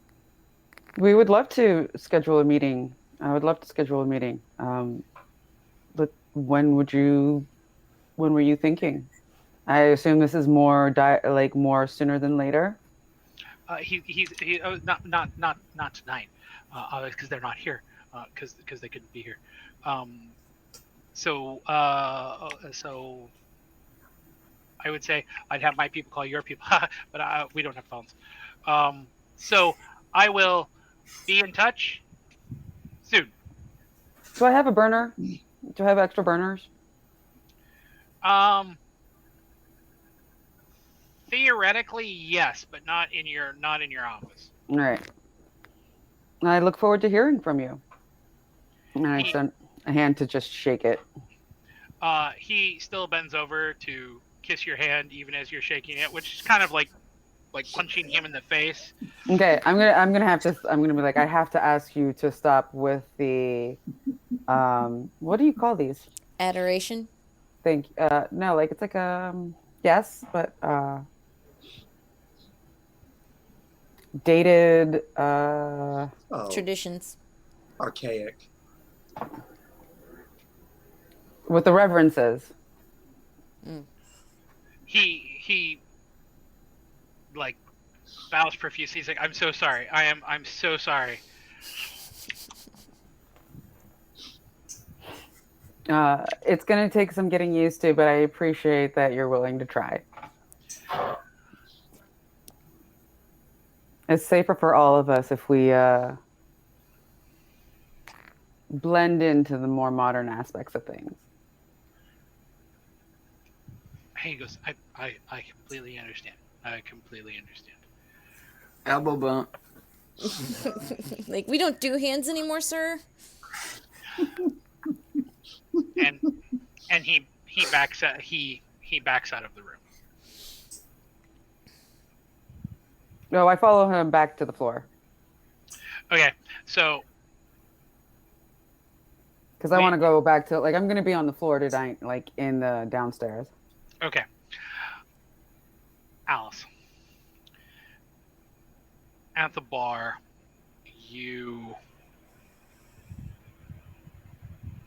Speaker 5: We would love to schedule a meeting. I would love to schedule a meeting. But when were you thinking? I assume this is more more sooner than later.
Speaker 3: Not tonight, because they're not here, because they couldn't be here. So I would say I'd have my people call your people, but we don't have phones. So I will be in touch soon.
Speaker 5: Do I have a burner? Do I have extra burners?
Speaker 3: Theoretically, yes, but not in your office.
Speaker 5: All right. I look forward to hearing from you. And I sent a hand to just shake it.
Speaker 3: He still bends over to kiss your hand even as you're shaking it, which is kind of like punching him in the face.
Speaker 5: Okay, I'm gonna be like, I have to ask you to stop with the what do you call these?
Speaker 1: Adoration?
Speaker 5: No, like it's like yes, but dated
Speaker 1: Traditions.
Speaker 4: Archaic.
Speaker 5: with the reverences.
Speaker 3: He like bows profusely. He's like, I'm so sorry. I'm so sorry.
Speaker 5: It's gonna take some getting used to, but I appreciate that you're willing to try. It's safer for all of us if we blend into the more modern aspects of things.
Speaker 3: He goes, I completely understand. I completely understand.
Speaker 2: Elbow bump.
Speaker 1: Like, we don't do hands anymore, sir.
Speaker 3: And he backs out. He backs out of the room.
Speaker 5: No, I follow him back to the floor
Speaker 3: Okay, so
Speaker 5: because I want to go back to I'm going to be on the floor tonight, like in the downstairs.
Speaker 3: okay, Alice, at the bar, you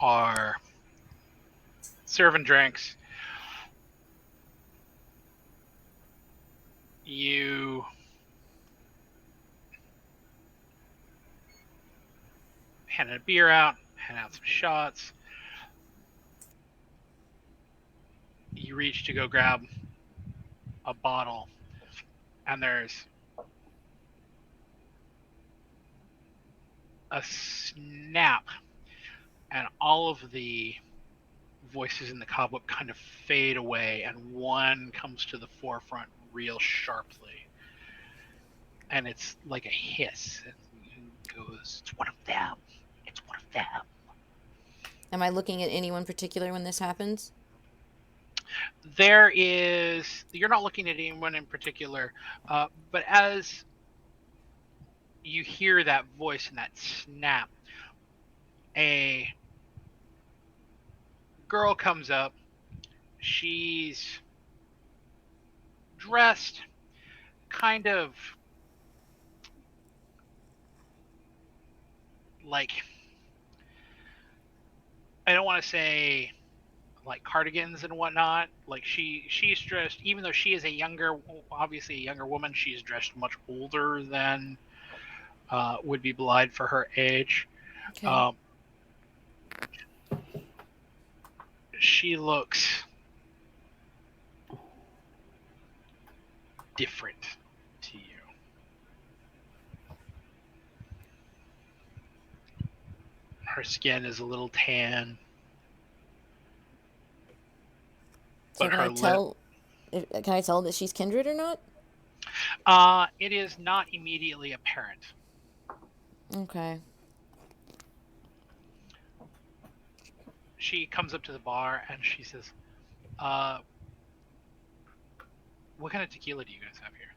Speaker 3: are serving drinks. You handed a beer out, hand out some shots. You reach to go grab a bottle, and there's a snap, and all of the voices in the cobweb kind of fade away, and one comes to the forefront real sharply. And it's like a hiss. And goes, "It's one of them. It's one of them."
Speaker 1: Am I looking at anyone particular when this happens?
Speaker 3: You're not looking at anyone in particular, but as you hear that voice and that snap, a girl comes up. She's dressed kind of like, I don't want to say like cardigans and whatnot. Like she's dressed, even though she is obviously a younger woman, she's dressed much older than would be belied for her age.
Speaker 1: Okay.
Speaker 3: She looks different to you. Her skin is a little tan.
Speaker 1: So can I tell that she's kindred or not?
Speaker 3: It is not immediately apparent.
Speaker 1: Okay.
Speaker 3: She comes up to the bar and she says, what kind of tequila do you guys have here?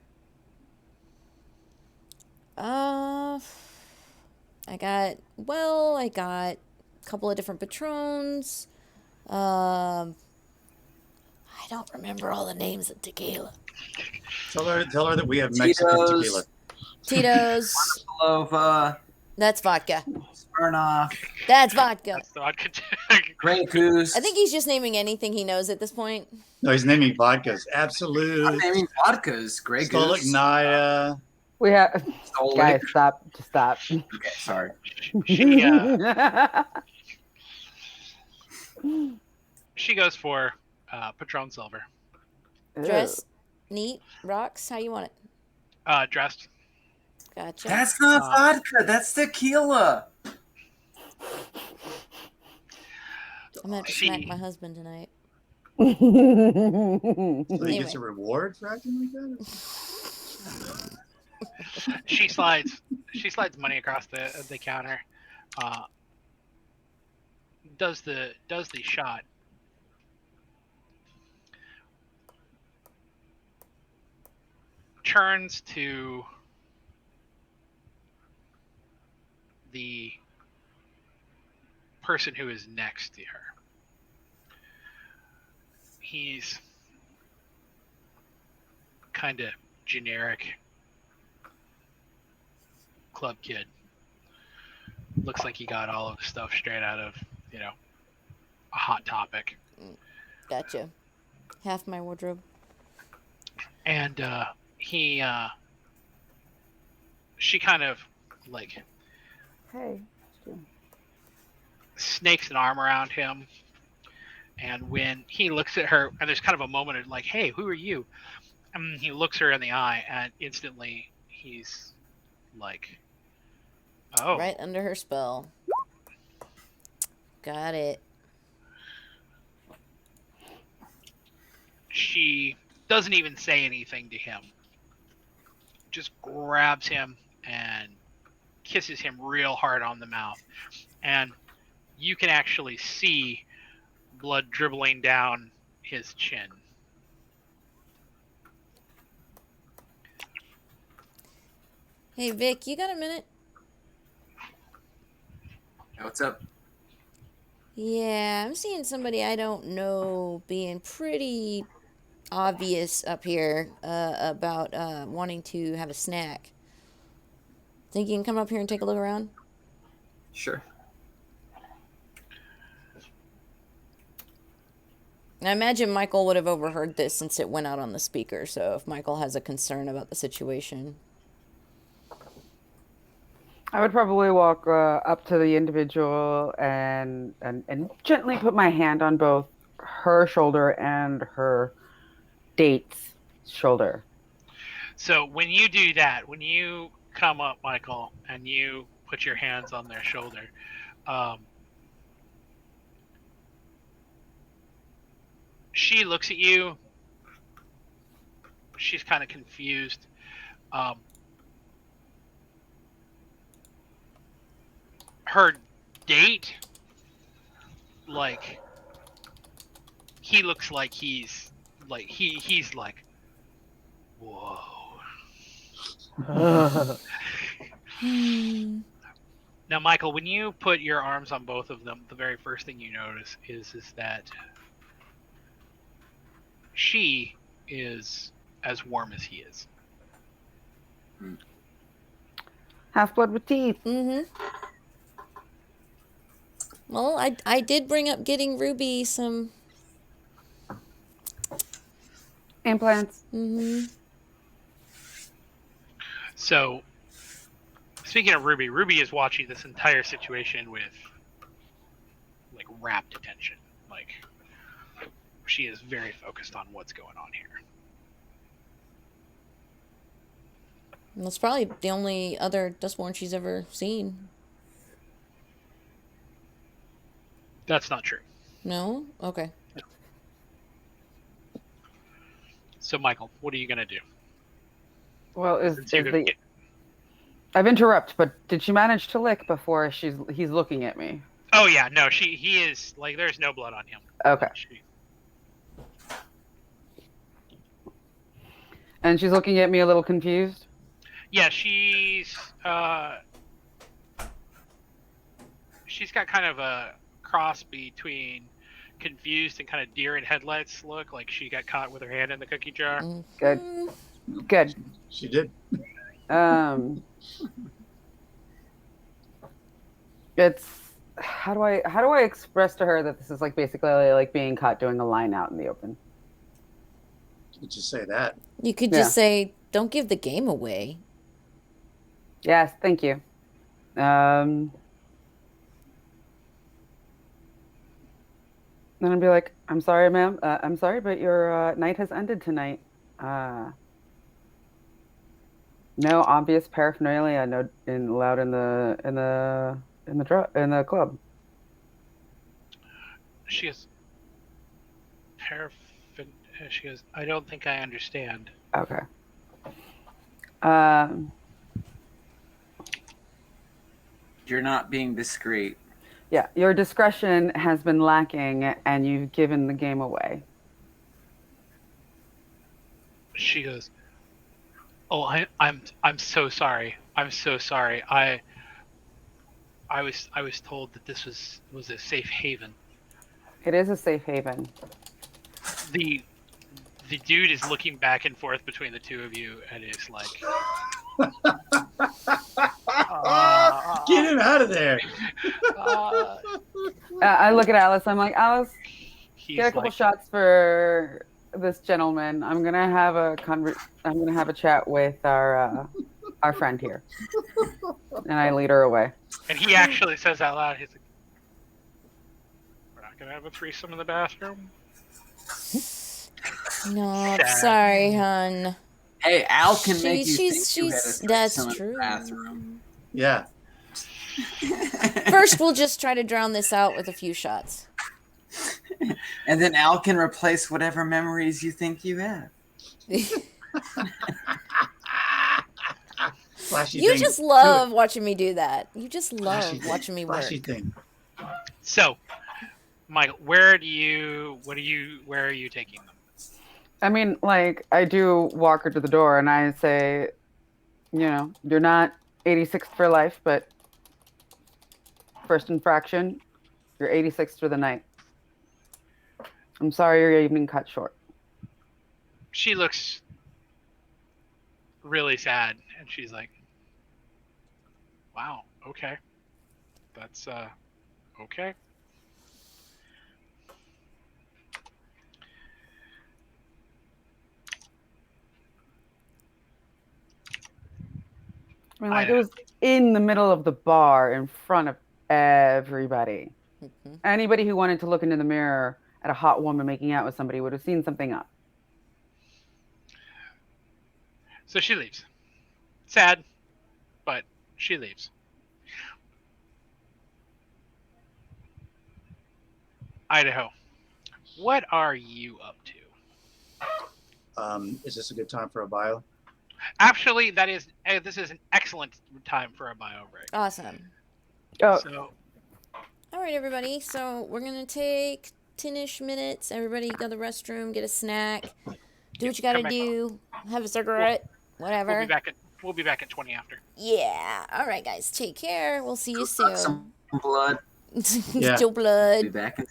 Speaker 1: I got a couple of different Patrons. I don't remember all the names of tequila.
Speaker 4: Tell her that we have Mexican tequila.
Speaker 1: Tito's.
Speaker 2: Barcelova,
Speaker 1: That's vodka.
Speaker 2: Smirnoff,
Speaker 1: That's vodka.
Speaker 3: That's the vodka.
Speaker 2: Grey Goose.
Speaker 1: I think he's just naming anything he knows at this point.
Speaker 4: No, he's naming vodkas.
Speaker 2: I'm
Speaker 4: Absolute.
Speaker 2: naming vodkas. Grey
Speaker 4: Stolik
Speaker 2: Goose.
Speaker 4: Naya.
Speaker 5: We have
Speaker 2: Stolik.
Speaker 5: guys stop.
Speaker 2: Okay, sorry.
Speaker 3: She goes for Patron Silver.
Speaker 1: Dress, neat, rocks. How you want it?
Speaker 3: Dressed.
Speaker 1: Gotcha.
Speaker 2: That's not vodka. That's tequila.
Speaker 1: I'm gonna have to smack my husband tonight.
Speaker 4: So he
Speaker 1: Anyway.
Speaker 4: gets a reward for acting like that?
Speaker 3: She slides money across the counter. Does the shot. Turns to the person who is next to her. He's kind of generic club kid. Looks like he got all of the stuff straight out of, a Hot Topic.
Speaker 1: Gotcha. Half my wardrobe.
Speaker 3: And she kind of like
Speaker 5: Hey.
Speaker 3: snakes an arm around him, and when he looks at her, and there's kind of a moment of like, "Hey, who are you?" And he looks her in the eye, and instantly he's like, "Oh,
Speaker 1: Right under her spell. Got it.
Speaker 3: She doesn't even say anything to him. Just grabs him and kisses him real hard on the mouth, and you can actually see blood dribbling down his chin.
Speaker 1: Hey, Vic, you got a minute?
Speaker 2: What's up?
Speaker 1: Yeah, I'm seeing somebody I don't know being pretty obvious up here about wanting to have a snack. Think you can come up here and take a look around?
Speaker 2: Sure.
Speaker 1: I imagine Michael would have overheard this since it went out on the speaker, so if Michael has a concern about the situation.
Speaker 5: I would probably walk up to the individual and gently put my hand on both her shoulder and her date's shoulder.
Speaker 3: So when you do that, when you come up, Michael, and you put your hands on their shoulder, she looks at you. She's kind of confused. Her date, like, he looks like he's like, whoa. Now, Michael, when you put your arms on both of them, the very first thing you notice is that she is as warm as he is.
Speaker 5: Half-blood with teeth.
Speaker 1: Mm-hmm. Well, I did bring up getting Ruby some
Speaker 5: Implants.
Speaker 1: Mm-hmm.
Speaker 3: So, speaking of Ruby, Ruby is watching this entire situation with, like, rapt attention. Like, she is very focused on what's going on here.
Speaker 1: That's probably the only other Dustborn she's ever seen.
Speaker 3: That's not true.
Speaker 1: No? Okay.
Speaker 3: So, Michael, what are you going to do?
Speaker 5: Well,
Speaker 3: Since you could get-
Speaker 5: I've interrupted, but did she manage to lick before he's looking at me?
Speaker 3: Oh, yeah, no, he is, like, there's no blood on him.
Speaker 5: Okay. And she's looking at me a little confused?
Speaker 3: Yeah, she's got kind of a cross between confused and kind of deer in headlights look, like she got caught with her hand in the cookie jar.
Speaker 5: Good. Good.
Speaker 4: She did.
Speaker 5: It's how do I express to her that this is like basically like being caught doing a line out in the open?
Speaker 4: You could just say that.
Speaker 1: You could just say, don't give the game away.
Speaker 5: Yes, thank you. Then I'd be like, I'm sorry, ma'am. I'm sorry, but your night has ended tonight. No obvious paraphernalia allowed in the club.
Speaker 3: She goes, she goes, I don't think I understand.
Speaker 5: Okay.
Speaker 2: You're not being discreet.
Speaker 5: Yeah, your discretion has been lacking, and you've given the game away.
Speaker 3: She goes, oh, I'm so sorry. I'm so sorry. I was told that this was a safe haven.
Speaker 5: It is a safe haven.
Speaker 3: The dude is looking back and forth between the two of you, and is like,
Speaker 4: get him out of there.
Speaker 5: I look at Alice. I'm like, Alice,
Speaker 3: he's
Speaker 5: get a couple
Speaker 3: like,
Speaker 5: shots for this gentleman. I'm gonna have a chat with our friend here, and I lead her away.
Speaker 3: and he actually says out loud, he's like, we're not gonna have a threesome in the bathroom.
Speaker 1: No, I'm sorry, hon.
Speaker 2: Hey, Al can make you think you had a
Speaker 1: That's
Speaker 2: threesome in
Speaker 1: true.
Speaker 2: the bathroom.
Speaker 4: Yeah.
Speaker 1: First, we'll just try to drown this out with a few shots.
Speaker 2: And then Al can replace whatever memories you think you have.
Speaker 4: Flashy
Speaker 1: You
Speaker 4: thing.
Speaker 1: just
Speaker 4: Do
Speaker 1: love
Speaker 4: it.
Speaker 1: watching me do that. You just
Speaker 4: Flashy
Speaker 1: love
Speaker 4: thing.
Speaker 1: watching me work.
Speaker 4: Flashy thing.
Speaker 3: So, Michael, where are you taking them?
Speaker 5: I mean, like, I do walk her to the door and I say, you're not 86th for life, but first infraction, you're 86th for the night. I'm sorry your evening cut short.
Speaker 3: She looks really sad, and she's like, "Wow, okay, that's okay."
Speaker 5: I mean, like, it was in the middle of the bar in front of everybody. Anybody who wanted to look into the mirror at a hot woman making out with somebody would have seen something up.
Speaker 3: So she leaves. Sad, but she leaves. Idaho, what are you up to?
Speaker 4: Is this a good time for a bio?
Speaker 3: Actually, this is an excellent time for a bio break.
Speaker 1: Awesome.
Speaker 5: Oh,
Speaker 3: So,
Speaker 1: All right, everybody. So we're going to take 10-ish minutes. Everybody go to the restroom, get a snack, do what you got to
Speaker 3: come back.
Speaker 1: do, have a cigarette, whatever.
Speaker 3: We'll be back at 20 after.
Speaker 1: Yeah. All right, guys. Take care. We'll see you
Speaker 2: Suck
Speaker 1: soon.
Speaker 2: some blood.
Speaker 4: Yeah.
Speaker 1: Your blood.
Speaker 2: Be back in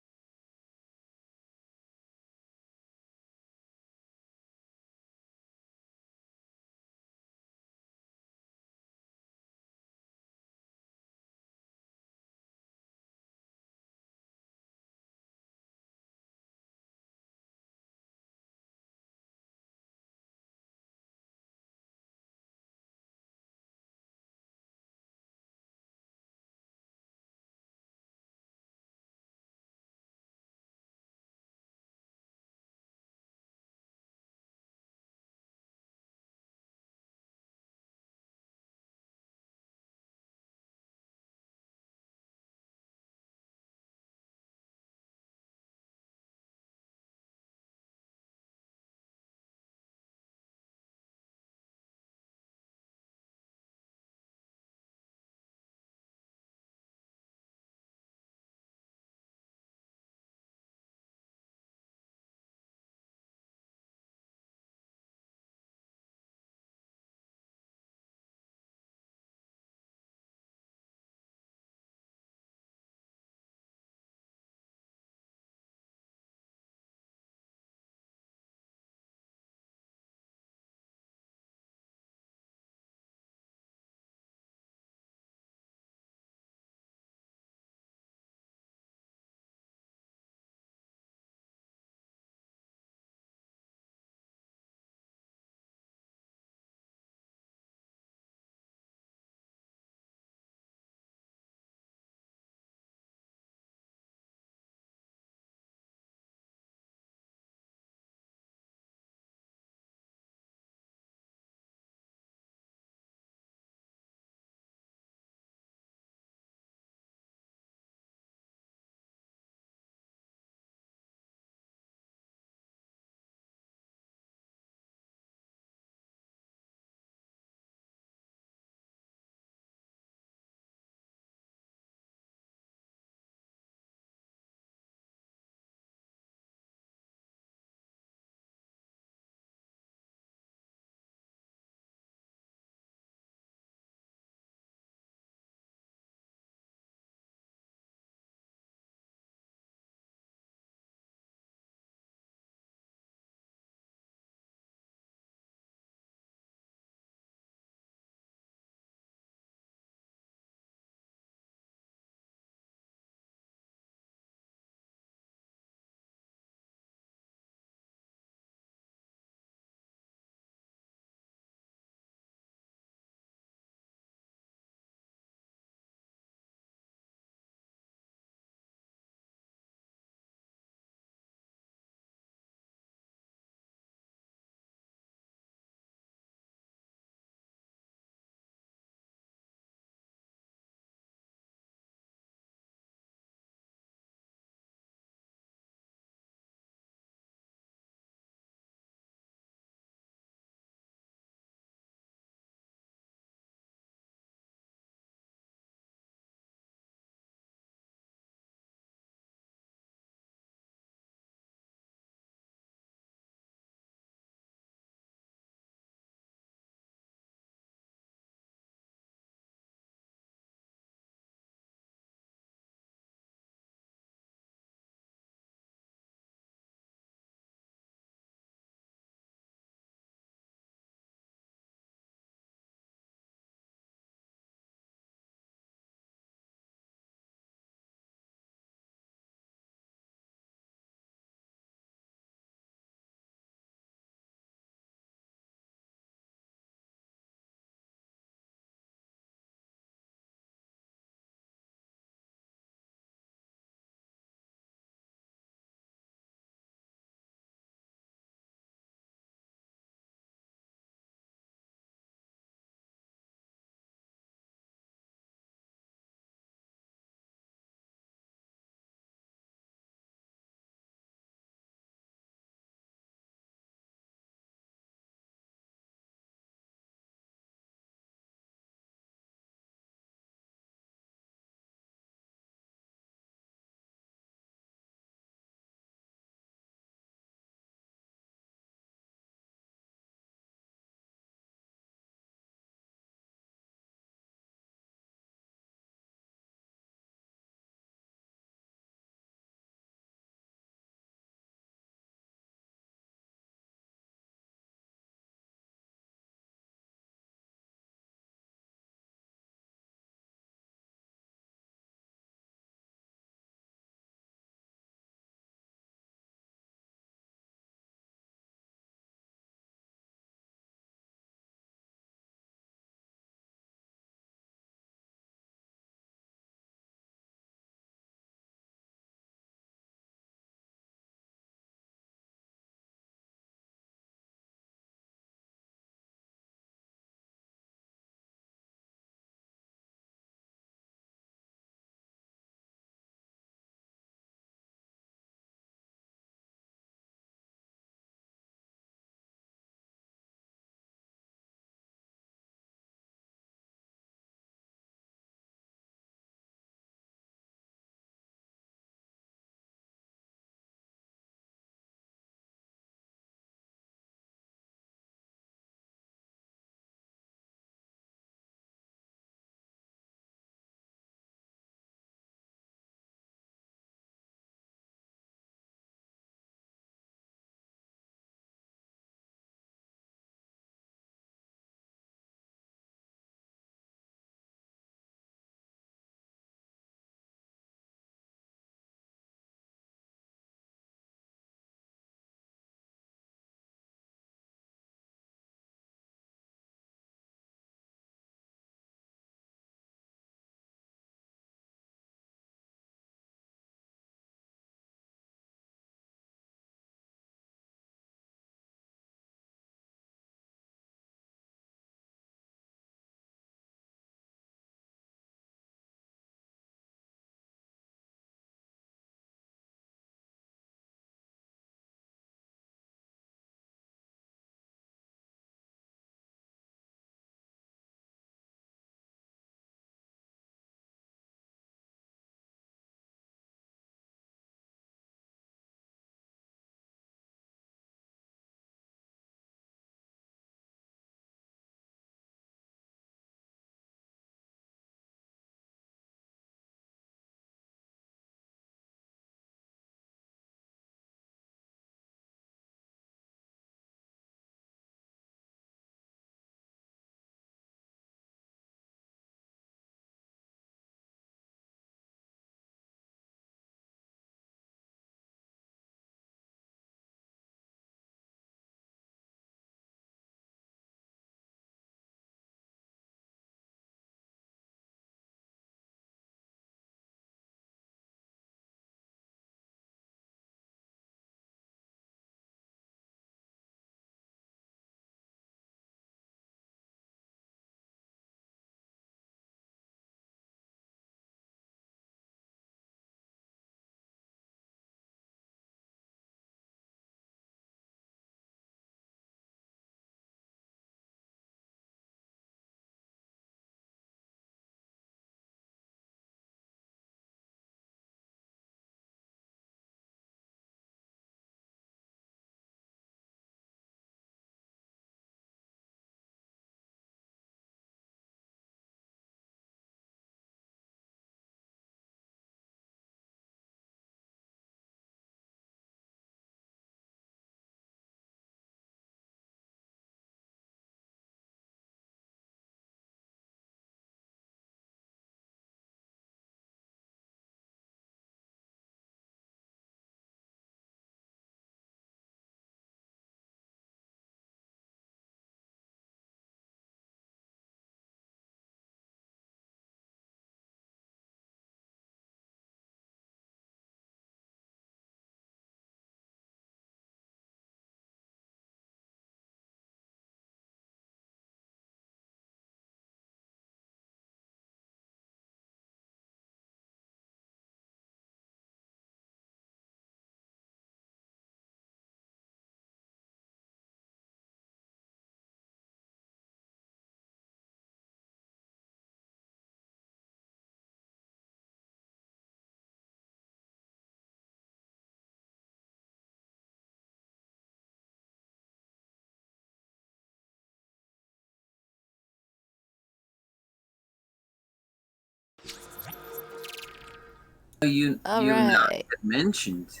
Speaker 1: All
Speaker 2: Knox
Speaker 1: right.
Speaker 2: had mentioned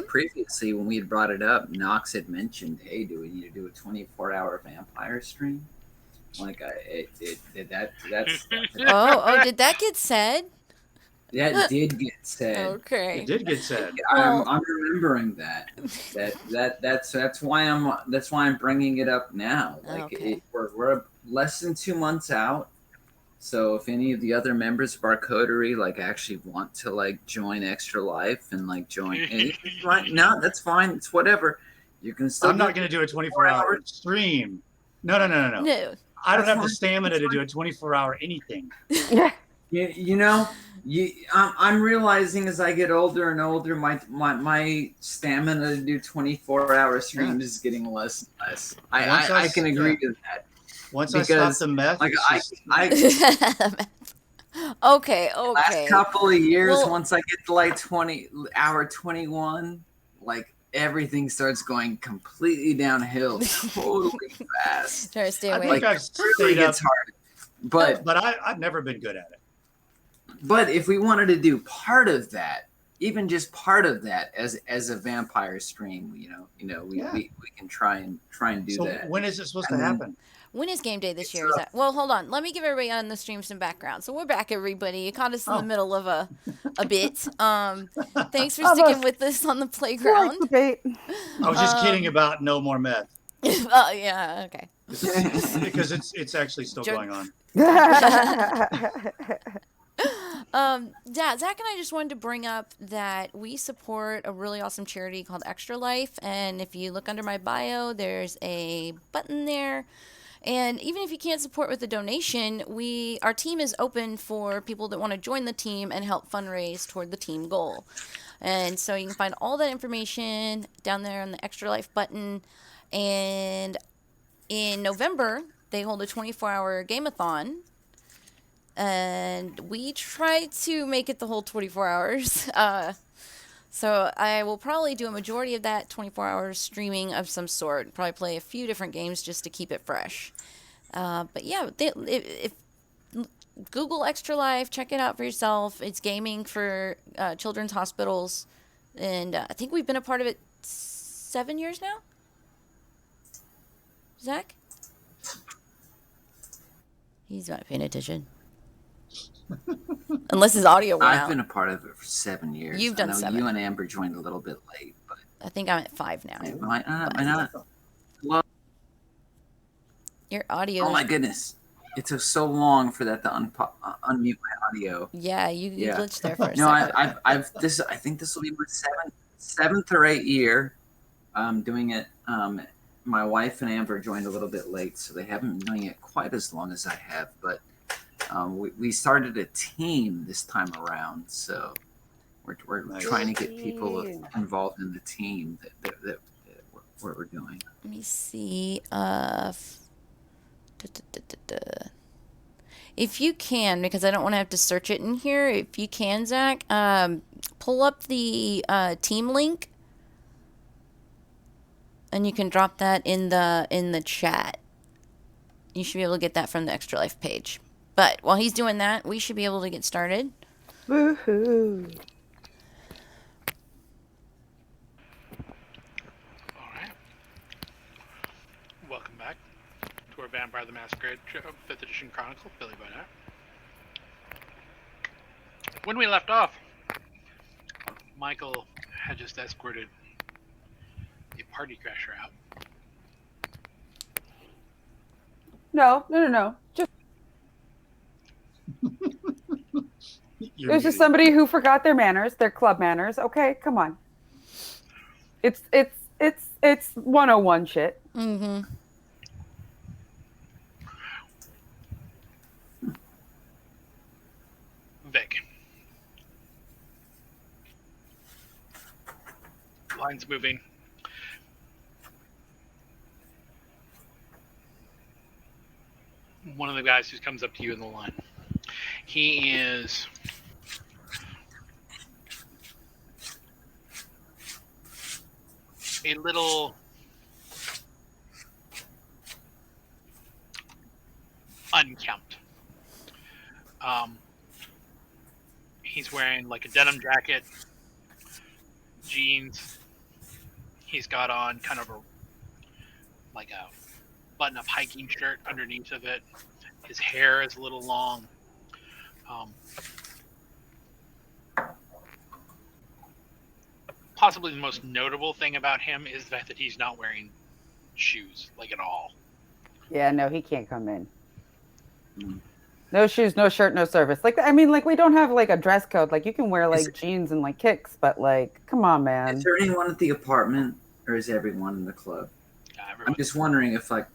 Speaker 2: previously when we had brought it up. Knox had mentioned, "Hey, do we need to do a 24-hour vampire stream?" Like, that's
Speaker 1: Did that get said?
Speaker 2: that did get said.
Speaker 1: Okay.
Speaker 4: It did get said.
Speaker 1: Well-
Speaker 2: I'm remembering that. That's why I'm bringing it up now. Like,
Speaker 1: Okay.
Speaker 2: we're less than 2 months out. So if any of the other members of our coterie like actually want to like join Extra Life and like join, right? No, that's fine. It's whatever. You can still.
Speaker 4: I'm not going to do a 24-hour stream. No.
Speaker 1: No.
Speaker 4: I don't
Speaker 2: That's
Speaker 4: have the
Speaker 2: fine.
Speaker 4: stamina to do a 24-hour anything.
Speaker 5: Yeah.
Speaker 2: I'm realizing as I get older and older, my stamina to do 24-hour streams is getting less and less. I can agree to that.
Speaker 4: Once I stop the meth,
Speaker 2: like
Speaker 1: Okay.
Speaker 2: last couple of years,
Speaker 1: Well-
Speaker 2: once I get to like hour 21, like everything starts going completely downhill, totally fast.
Speaker 1: Try to stay
Speaker 4: I
Speaker 1: away.
Speaker 4: think I've
Speaker 2: Really
Speaker 4: stayed up,
Speaker 2: gets hard. But
Speaker 4: I've never been good at it.
Speaker 2: But if we wanted to do part of that, even just part of that as a vampire stream, we can try and do
Speaker 4: So
Speaker 2: that.
Speaker 4: when is it supposed to happen?
Speaker 1: When is game day this year? Is that? Well, hold on. Let me give everybody on the stream some background. So we're back, everybody. You caught us in the middle of a bit. Thanks for sticking with us on the playground.
Speaker 5: Debate.
Speaker 4: I was just kidding about no more meth
Speaker 1: Yeah. Okay.
Speaker 4: because it's actually still going on.
Speaker 1: Yeah, Zach and I just wanted to bring up that we support a really awesome charity called Extra Life, and if you look under my bio, there's a button there. And even if you can't support with a donation, our team is open for people that want to join the team and help fundraise toward the team goal. And so you can find all that information down there on the Extra Life button. And in November, they hold a 24-hour game-a-thon. And we try to make it the whole 24 hours. So I will probably do a majority of that 24 hours streaming of some sort. Probably play a few different games just to keep it fresh. But yeah, if Google Extra Life, check it out for yourself. It's gaming for children's hospitals. And I think we've been a part of it 7 years now. Zach? He's not paying attention. Unless his audio went
Speaker 2: I've
Speaker 1: out.
Speaker 2: been a part of it for 7 years.
Speaker 1: You've done
Speaker 2: I know
Speaker 1: 7.
Speaker 2: You and Amber joined a little bit late, but
Speaker 1: I think I'm at 5 now.
Speaker 2: am I not? Well,
Speaker 1: Your audio.
Speaker 2: oh my goodness! It took so long for that to unmute my audio.
Speaker 1: Yeah, you glitched there for a
Speaker 2: No,
Speaker 1: second.
Speaker 2: I think this will be my seventh or 8th year doing it. My wife and Amber joined a little bit late, so they haven't been doing it quite as long as I have. But we started a team this time around, so we're
Speaker 4: Nice.
Speaker 2: trying to get people involved in the team that we're doing.
Speaker 1: Let me see. If you can, because I don't want to have to search it in here. If you can, Zach, pull up the team link, and you can drop that in the chat. You should be able to get that from the Extra Life page. But while he's doing that, we should be able to get started.
Speaker 5: Woohoo.
Speaker 3: All right. Welcome back to our Vampire the Masquerade 5th Edition Chronicle, Billy Bonnet. When we left off, Michael had just escorted a party crasher out.
Speaker 5: No. Just
Speaker 4: You're
Speaker 5: it was just
Speaker 4: muted.
Speaker 5: somebody who forgot their manners, their club manners. Okay, come on. It's 101 shit.
Speaker 1: Mm-hmm.
Speaker 3: Vic. Line's moving. One of the guys who comes up to you in the line. He is a little unkempt. He's wearing like a denim jacket, jeans. He's got on kind of a button-up hiking shirt underneath of it. His hair is a little long. Possibly the most notable thing about him is the fact that he's not wearing shoes, like at all.
Speaker 5: Yeah, no, he can't come in.
Speaker 2: Mm.
Speaker 5: No shoes, no shirt, no service. Like, I mean, like we don't have like a dress code. Like you can wear like jeans and like kicks, but like, come on, man.
Speaker 2: Is there anyone at the apartment, or is everyone in the club? I'm just wondering if like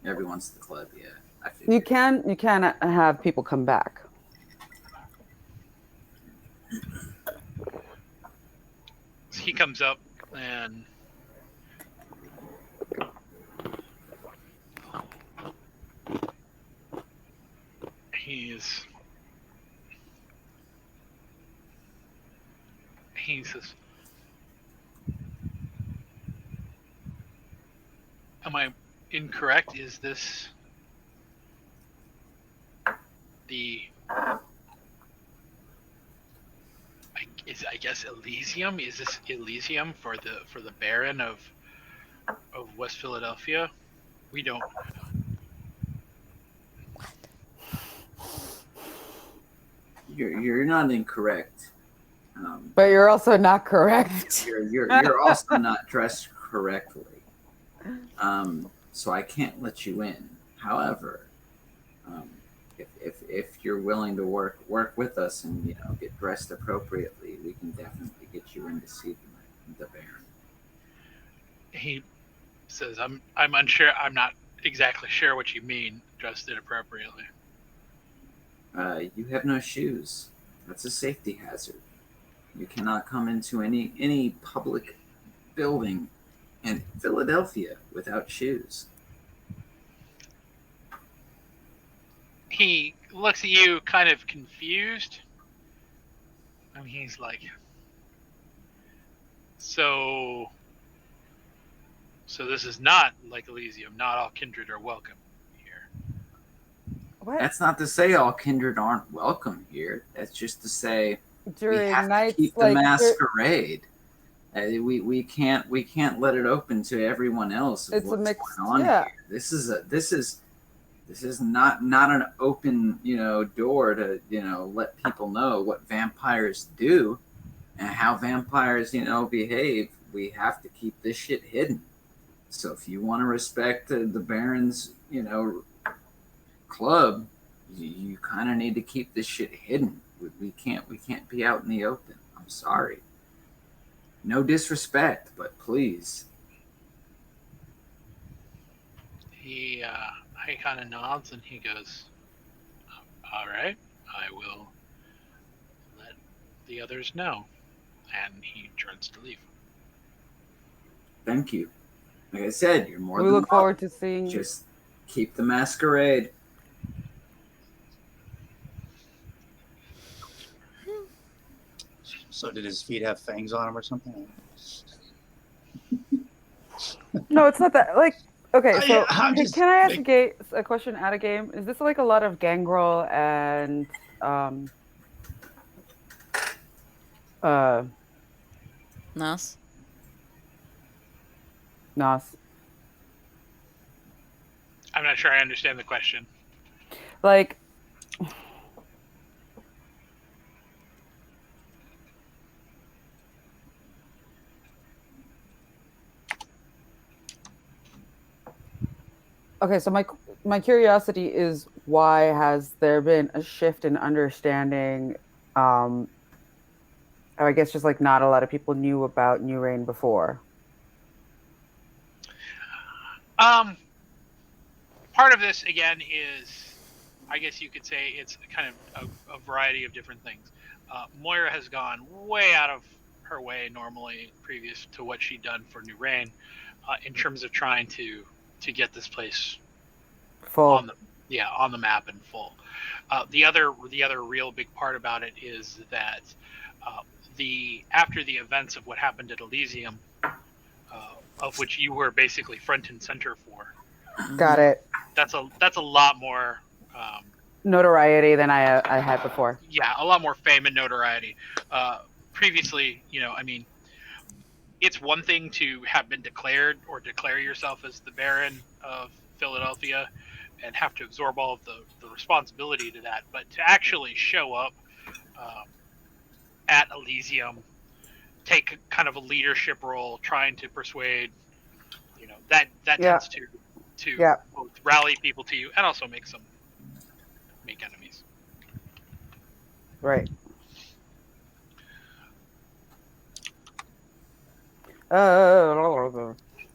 Speaker 2: everyone's at the club. Yeah, I figured.
Speaker 5: You can have people come back.
Speaker 3: He comes up and he says, "Am I incorrect? Is this the I guess Elysium? Is this Elysium for the Baron of West Philadelphia? We don't."
Speaker 2: You're not incorrect.
Speaker 5: But you're also not correct.
Speaker 2: You're also not dressed correctly. So I can't let you in. However, if you're willing to work with us and get dressed appropriately, we can definitely get you in to see the Baron.
Speaker 3: He says, "I'm unsure. I'm not exactly sure what you mean, dressed inappropriately."
Speaker 2: You have no shoes. That's a safety hazard. You cannot come into any public building in Philadelphia without shoes.
Speaker 3: He looks at you kind of confused. And he's like, So this is not like Elysium. Not all kindred are welcome here.
Speaker 5: What?
Speaker 2: That's not to say all kindred aren't welcome here. That's just to say
Speaker 5: During
Speaker 2: we have
Speaker 5: nights
Speaker 2: to keep the
Speaker 5: like
Speaker 2: masquerade. We can't let it open to everyone else.
Speaker 5: It's
Speaker 2: what's
Speaker 5: a mix.
Speaker 2: going on
Speaker 5: Yeah.
Speaker 2: here. This is not an open door to let people know what vampires do and how vampires behave. We have to keep this shit hidden. So if you want to respect the Baron's club, you kind of need to keep this shit hidden. We can't be out in the open. I'm sorry. No disrespect, but please.
Speaker 3: He kind of nods and he goes, "All right, I will let the others know." And he turns to leave.
Speaker 2: Thank you. Like I said, you're more
Speaker 5: We
Speaker 2: than
Speaker 5: look forward to seeing.
Speaker 2: Just keep the masquerade.
Speaker 4: So did his feet have fangs on them or something?
Speaker 5: No, it's not that. Like, okay, so can I ask a question out of game? Is this like a lot of gangrel and
Speaker 1: Nas?
Speaker 5: Nos?
Speaker 3: I'm not sure I understand the question.
Speaker 5: Like, okay, so my curiosity is, why has there been a shift in understanding? I guess just like not a lot of people knew about New Reign before.
Speaker 3: Part of this again is, I guess you could say, it's kind of a variety of different things. Moira has gone way out of her way normally previous to what she'd done for New Reign, in terms of trying to get this place
Speaker 5: full
Speaker 3: on the map and full. The other real big part about it is that after the events of what happened at Elysium, of which you were basically front and center for.
Speaker 5: Got it.
Speaker 3: That's a lot more
Speaker 5: notoriety than I had before.
Speaker 3: Yeah, a lot more fame and notoriety. Previously, I mean, it's one thing to have been declared or declare yourself as the Baron of Philadelphia and have to absorb all of the responsibility to that, but to actually show up at Elysium, take kind of a leadership role, trying to persuade, that
Speaker 5: Yeah.
Speaker 3: tends to
Speaker 5: Yeah.
Speaker 3: both rally people to you and also make enemies.
Speaker 5: Right.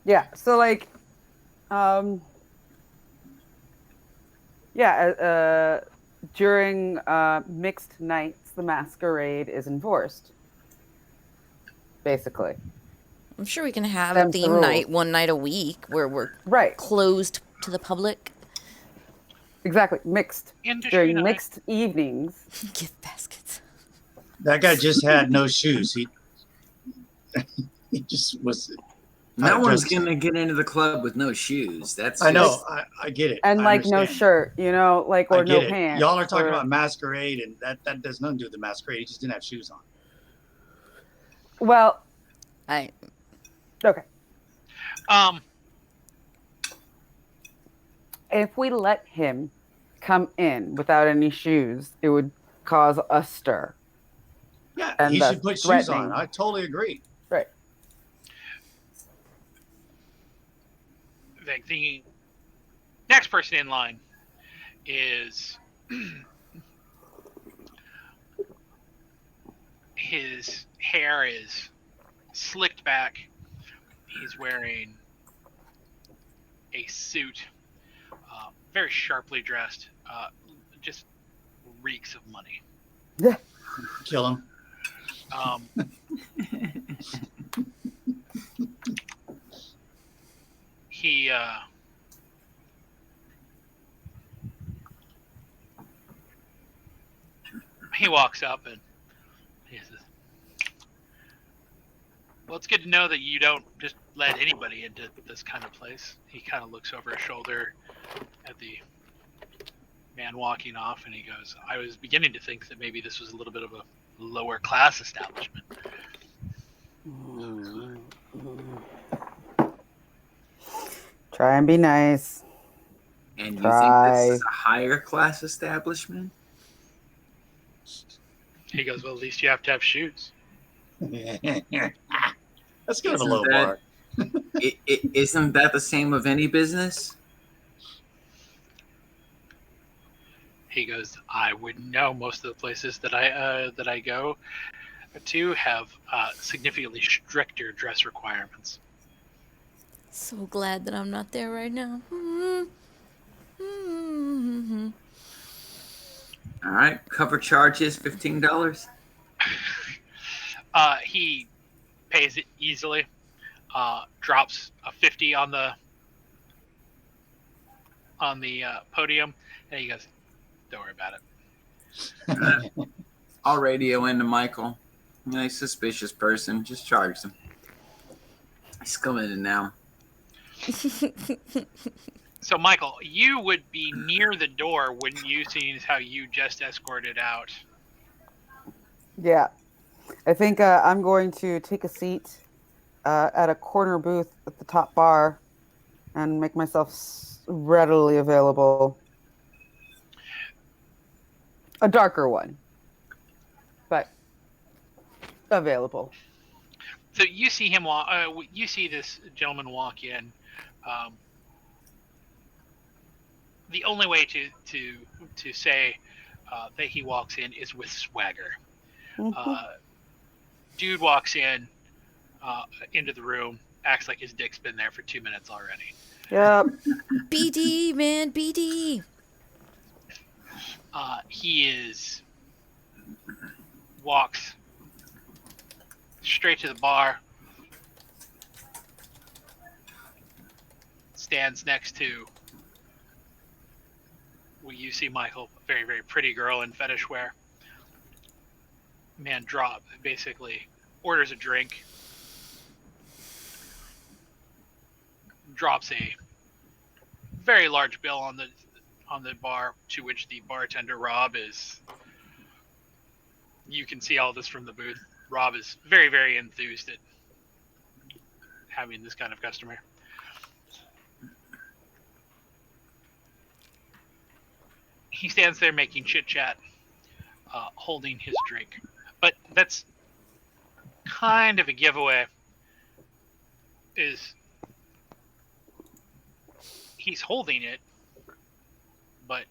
Speaker 5: Yeah. So like, during mixed nights, the masquerade is enforced. Basically,
Speaker 1: I'm sure we can have a
Speaker 5: them's the
Speaker 1: theme
Speaker 5: rules.
Speaker 1: night one night a week where we're
Speaker 5: Right.
Speaker 1: closed to the public.
Speaker 5: Exactly. Mixed.
Speaker 3: Industry
Speaker 5: During
Speaker 3: night.
Speaker 5: mixed evenings.
Speaker 1: Gift baskets.
Speaker 4: That guy just had no shoes. He just was.
Speaker 2: No one's
Speaker 4: just-
Speaker 2: gonna get into the club with no shoes. That's
Speaker 4: I know.
Speaker 2: just-
Speaker 4: I get it.
Speaker 5: And
Speaker 4: I
Speaker 5: like no
Speaker 4: understand.
Speaker 5: shirt, like,
Speaker 4: I
Speaker 5: or no
Speaker 4: get it.
Speaker 5: pants.
Speaker 4: Y'all are talking
Speaker 5: or-
Speaker 4: about Masquerade, and that does nothing to do with the Masquerade. He just didn't have shoes on.
Speaker 5: Well,
Speaker 1: I
Speaker 5: okay.
Speaker 3: Um,
Speaker 5: If we let him come in without any shoes, it would cause a stir.
Speaker 4: Yeah,
Speaker 5: And
Speaker 4: he
Speaker 5: the
Speaker 4: should put shoes on.
Speaker 5: threatening.
Speaker 4: I totally agree.
Speaker 5: Right.
Speaker 3: the next person in line is his hair is slicked back. He's wearing a suit, very sharply dressed, just reeks of money.
Speaker 5: Yeah.
Speaker 4: Kill him.
Speaker 3: He walks up and he says, "Well, it's good to know that you don't just let anybody into this kind of place." He kind of looks over his shoulder at the man walking off, and he goes, "I was beginning to think that maybe this was a little bit of a lower class establishment."
Speaker 5: Try and be nice.
Speaker 2: And you
Speaker 5: Try.
Speaker 2: think this is a higher class establishment?
Speaker 3: He goes, "Well, at least you have to have shoes."
Speaker 4: Let's go to the
Speaker 2: Isn't
Speaker 4: low
Speaker 2: that-
Speaker 4: bar.
Speaker 2: Isn't that the same of any business?
Speaker 3: He goes, "I wouldn't know. Most of the places that I go to have significantly stricter dress requirements."
Speaker 1: so glad that I'm not there right now.
Speaker 2: All right, cover charges $15.
Speaker 3: He pays it easily. Drops a 50 on the podium, and he goes, "Don't worry about it."
Speaker 2: I'll radio into Michael. Nice suspicious person. Just charge them. He's coming in now.
Speaker 3: So, Michael, you would be near the door, wouldn't you, seeing as how you just escorted out?
Speaker 5: Yeah. I think I'm going to take a seat at a corner booth at the top bar and make myself readily available. A darker one, but available.
Speaker 3: So you see him walk. You see this gentleman walk in. The only way to say that he walks in is with swagger. Dude walks in into the room, acts like his dick's been there for 2 minutes already.
Speaker 5: Yep.
Speaker 1: BD, man, BD.
Speaker 3: He walks straight to the bar, stands next to what you see Michael, a very, very pretty girl in fetish wear. Man basically orders a drink, drops a very large bill on on the bar, to which the bartender Rob is. You can see all this from the booth. Rob is very, very enthused at having this kind of customer. He stands there making chit chat, holding his drink. But that's kind of a giveaway. Is he's holding it, but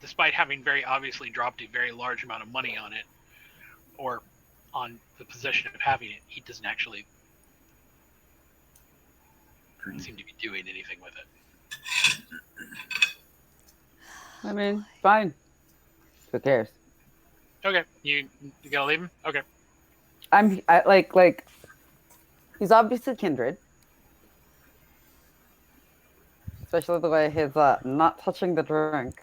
Speaker 3: despite having very obviously dropped a very large amount of money on it, or on the possession of having it, he doesn't actually seem to be doing anything with it.
Speaker 5: I mean, fine. Who cares?
Speaker 3: Okay, you gonna leave him? Okay.
Speaker 5: Like he's obviously kindred, especially the way he's not touching the drink.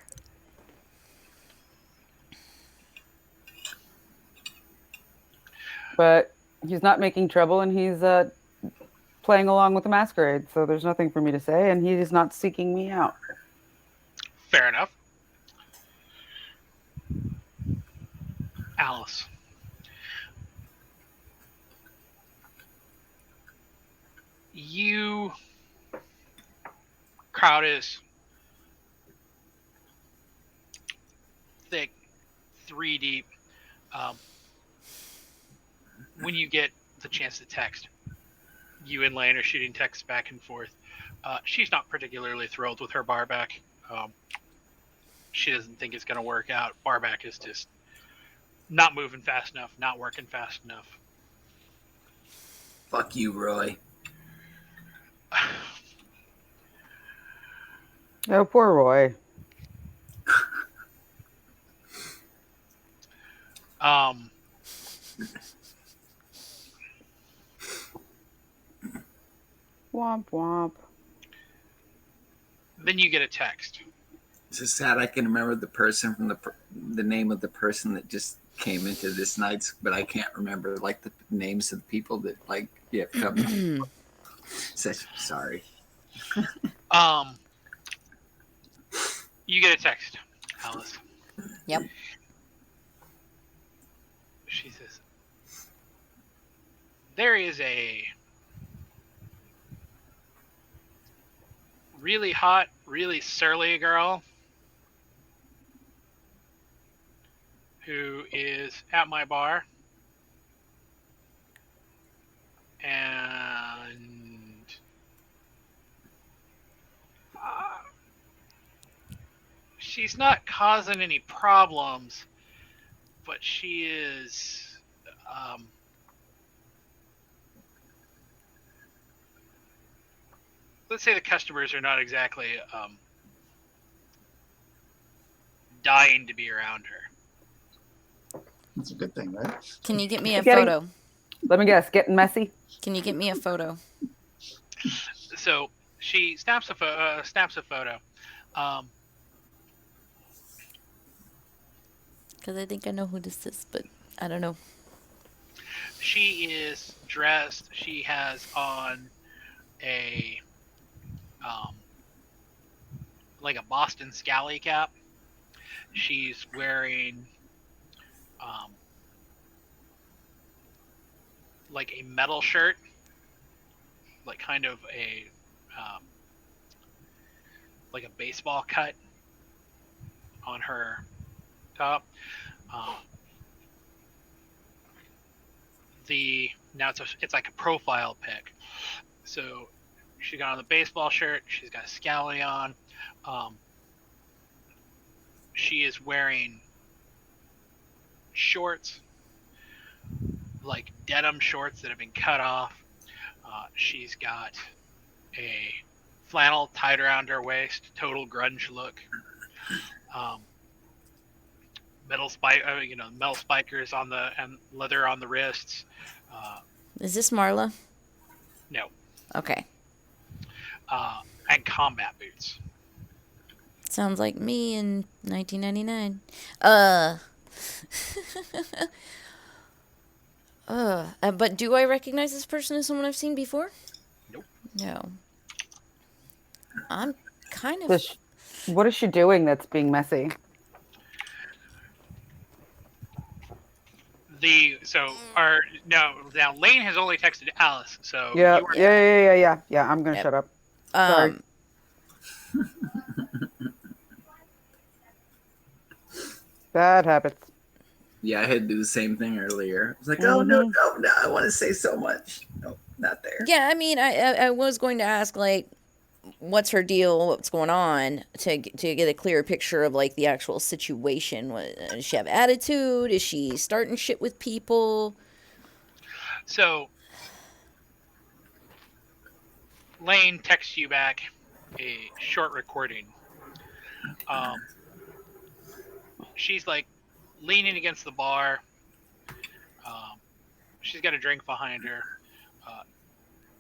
Speaker 5: But he's not making trouble, and he's playing along with the masquerade. So there's nothing for me to say, and he is not seeking me out.
Speaker 3: Fair enough. Alice. You crowd is thick, 3 deep. When you get the chance to text, you and Lane are shooting texts back and forth. She's not particularly thrilled with her barback. She doesn't think it's going to work out. Barback is just not moving fast enough, not working fast enough.
Speaker 2: Fuck you, Roy.
Speaker 5: Oh, poor Roy. Womp womp.
Speaker 3: Then you get a text.
Speaker 2: It's just sad I can remember the person from the name of the person that just came into this night's, but I can't remember like the names of the people that like come. Sorry.
Speaker 3: You get a text, Alice.
Speaker 1: Yep.
Speaker 3: She says, there is a really hot, really surly girl who is at my bar, and she's not causing any problems, but she is let's say the customers are not exactly dying to be around her.
Speaker 4: That's a good thing, right?
Speaker 1: Can you get me a
Speaker 5: Getting-
Speaker 1: photo?
Speaker 5: Let me guess, getting messy?
Speaker 1: Can you get me a photo?
Speaker 3: So she snaps a photo.
Speaker 1: Because I think I know who this is, but I don't know.
Speaker 3: She is dressed. She has on a like a Boston Scally cap. She's wearing like a metal shirt, like kind of a like a baseball cut on her top. It's like a profile pic. So she got on the baseball shirt. She's got a scally on. She is wearing shorts, like denim shorts that have been cut off. She's got a flannel tied around her waist, total grunge look. Metal spikers on the and leather on the wrists.
Speaker 1: Is this Marla?
Speaker 3: No.
Speaker 1: Okay.
Speaker 3: And combat boots.
Speaker 1: Sounds like me in 1999. But do I recognize this person as someone I've seen before?
Speaker 3: Nope.
Speaker 1: No. I'm kind of...
Speaker 5: Does What is she doing that's being messy?
Speaker 3: Now Lane has only texted Alice, so
Speaker 5: Yeah,
Speaker 3: you are
Speaker 5: yeah. I'm gonna
Speaker 1: Yep.
Speaker 5: shut up. Sorry. Bad habits.
Speaker 2: Yeah, I had to do the same thing earlier. I was like, oh, no, I want to say so much. Nope, not there.
Speaker 1: Yeah, I mean, I was going to ask, like, what's her deal, what's going on, to get a clearer picture of, like, the actual situation. Does she have attitude? Is she starting shit with people?
Speaker 3: So Lane texts you back a short recording. She's like leaning against the bar. She's got a drink behind her.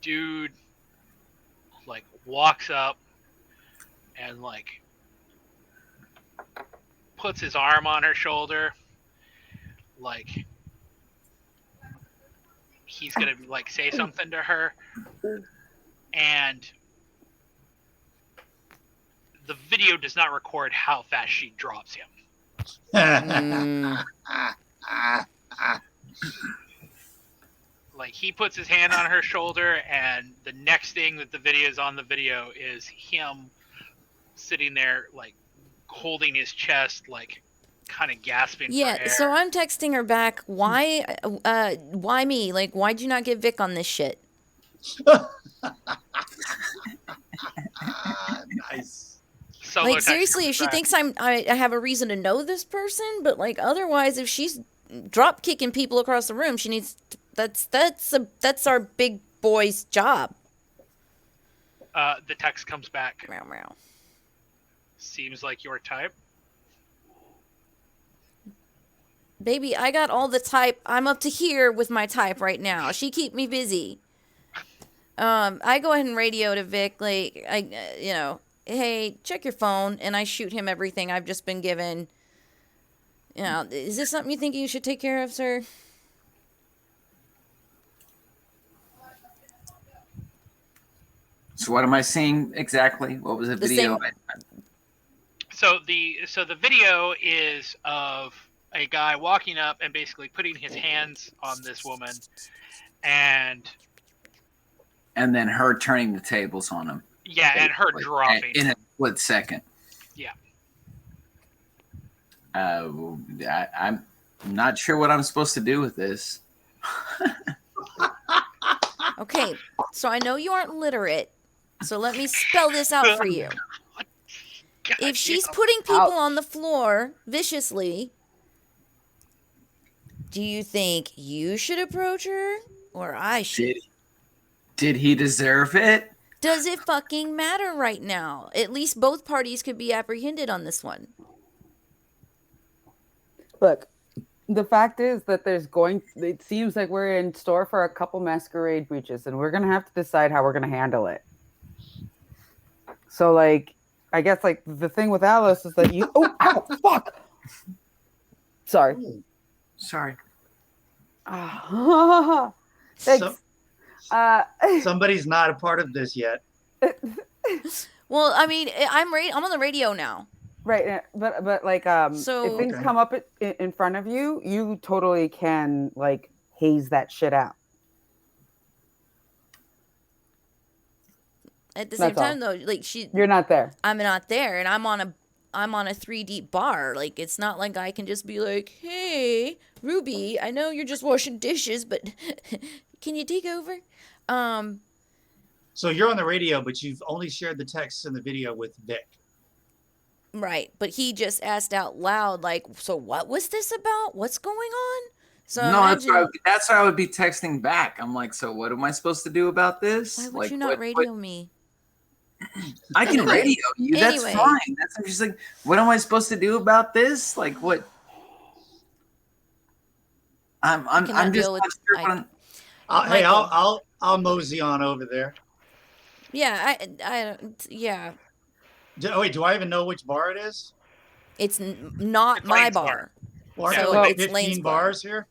Speaker 3: Dude, like, walks up and like puts his arm on her shoulder, like he's gonna like say something to her, and the video does not record how fast she drops him. Like, he puts his hand on her shoulder, and the next thing that the video is on the video is him sitting there, like, holding his chest, like, kind of gasping for air.
Speaker 1: So I'm texting her back, why me? Like, why'd you not get Vic on this shit?
Speaker 4: Nice.
Speaker 1: Like, seriously, if she thinks I have a reason to know this person, but, like, otherwise, if she's drop kicking people across the room, she needs that's our big boy's job.
Speaker 3: The text comes back.
Speaker 1: Meow, meow.
Speaker 3: Seems like your type.
Speaker 1: Baby, I got all the type. I'm up to here with my type right now. She keep me busy. I go ahead and radio to Vic, like, hey, check your phone, and I shoot him everything I've just been given. Is this something you think you should take care of, sir?
Speaker 2: So what am I seeing exactly? What was the video?
Speaker 3: So the video is of a guy walking up and basically putting his hands on this woman, and
Speaker 2: then her turning the tables on him.
Speaker 3: Yeah, and her dropping
Speaker 2: in a split second.
Speaker 3: Yeah.
Speaker 2: I'm not sure what I'm supposed to do with this.
Speaker 1: Okay, so I know you aren't literate, so let me spell this out for you. If she's putting people on the floor viciously, do you think you should approach her or I should?
Speaker 2: Did he deserve it?
Speaker 1: Does it fucking matter right now? At least both parties could be apprehended on this one.
Speaker 5: Look, the fact is that it seems like we're in store for a couple Masquerade breaches, and we're going to have to decide how we're going to handle it. So, like, I guess, like, the thing with Alice is that you... Oh, ow, fuck! Sorry.
Speaker 2: Sorry.
Speaker 5: Thanks.
Speaker 4: Somebody's not a part of this yet.
Speaker 1: Well, I mean, I'm on the radio now.
Speaker 5: Right, but like,
Speaker 1: so,
Speaker 5: if things come up in front of you, you totally can, like, haze that shit out.
Speaker 1: At the same time, though, like,
Speaker 5: you're not there.
Speaker 1: I'm not there, and I'm on a 3 deep bar. Like, it's not like I can just be like, hey, Ruby, I know you're just washing dishes, but can you take over?
Speaker 4: So you're on the radio, but you've only shared the texts and the video with Vic.
Speaker 1: Right, but he just asked out loud, like, so what was this about? What's going on? So
Speaker 2: no, that's why I would be texting back. I'm like, so what am I supposed to do about this?
Speaker 1: Why would you not radio me?
Speaker 2: I can radio you. That's fine. I'm just like, what am I supposed to do about this? Like, what? I'm just not sure what
Speaker 4: hey, I'll mosey on over there.
Speaker 1: Yeah, yeah.
Speaker 4: Wait, do I even know which bar it is?
Speaker 1: It's not my bar.
Speaker 4: So it's 15 bars here.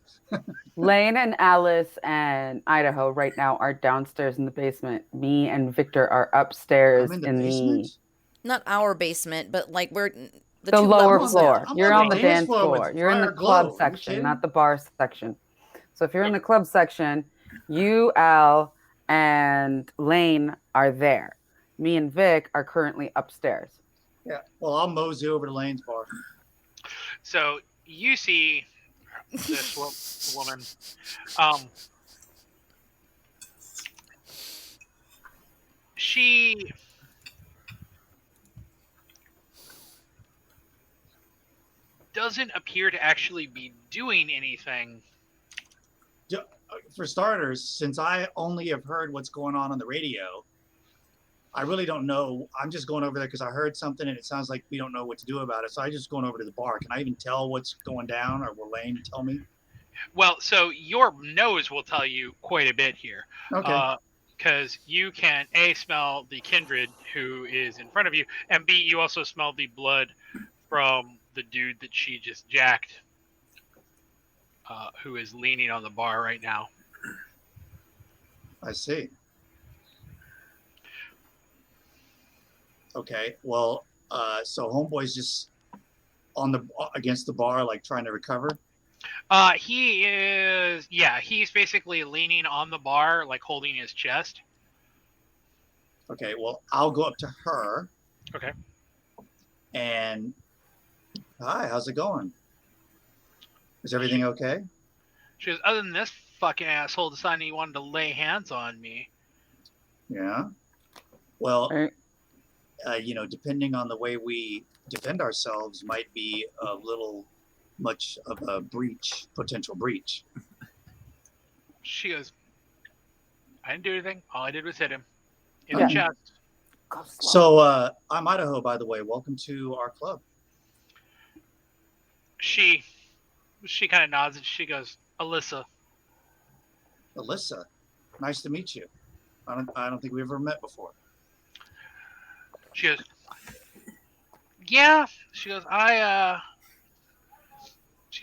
Speaker 5: Lane and Alice and Idaho right now are downstairs in the basement. Me and Victor are upstairs
Speaker 4: in the basement.
Speaker 1: Not our basement, but like we're the
Speaker 5: The
Speaker 1: two
Speaker 5: lower
Speaker 1: levels
Speaker 5: floor.
Speaker 1: down.
Speaker 5: You're
Speaker 4: on
Speaker 5: on the
Speaker 4: the
Speaker 5: dance
Speaker 4: dance floor
Speaker 5: floor.
Speaker 4: with
Speaker 5: You're in the
Speaker 4: Fire
Speaker 5: club
Speaker 4: Glow. You
Speaker 5: section,
Speaker 4: kidding?
Speaker 5: not the bar section. So if you're in the club section, you, Al, and Lane are there. Me and Vic are currently upstairs.
Speaker 4: Yeah. Well, I'll mosey over to Lane's bar.
Speaker 3: So you see this woman. She doesn't appear to actually be doing anything.
Speaker 4: For starters, since I only have heard what's going on the radio, I really don't know. I'm just going over there because I heard something and it sounds like we don't know what to do about it. So I just going over to the bar. Can I even tell what's going down, or will Lane tell me?
Speaker 3: Well, so your nose will tell you quite a bit here.
Speaker 4: Okay.
Speaker 3: Because you can A, smell the kindred who is in front of you, and B, you also smell the blood from the dude that she just jacked, who is leaning on the bar right now.
Speaker 4: I see. Okay. Well, so homeboy's just on the against the bar, like trying to recover.
Speaker 3: He is, yeah, he's basically leaning on the bar, like holding his chest.
Speaker 4: Okay. Well, I'll go up to her.
Speaker 3: Okay.
Speaker 4: And hi, how's it going? Is everything okay?
Speaker 3: She goes, other than this fucking asshole deciding he wanted to lay hands on me.
Speaker 4: Yeah. Well,
Speaker 5: Right.
Speaker 4: Depending on the way we defend ourselves, might be a little much of a potential breach.
Speaker 3: She goes, I didn't do anything. All I did was hit him in
Speaker 5: Yeah.
Speaker 3: the chest.
Speaker 4: So I'm Idaho, by the way. Welcome to our club.
Speaker 3: She kind of nods and she goes, Alyssa.
Speaker 4: Alyssa, nice to meet you. I don't think we've ever met before.
Speaker 3: She goes, yeah. She goes, I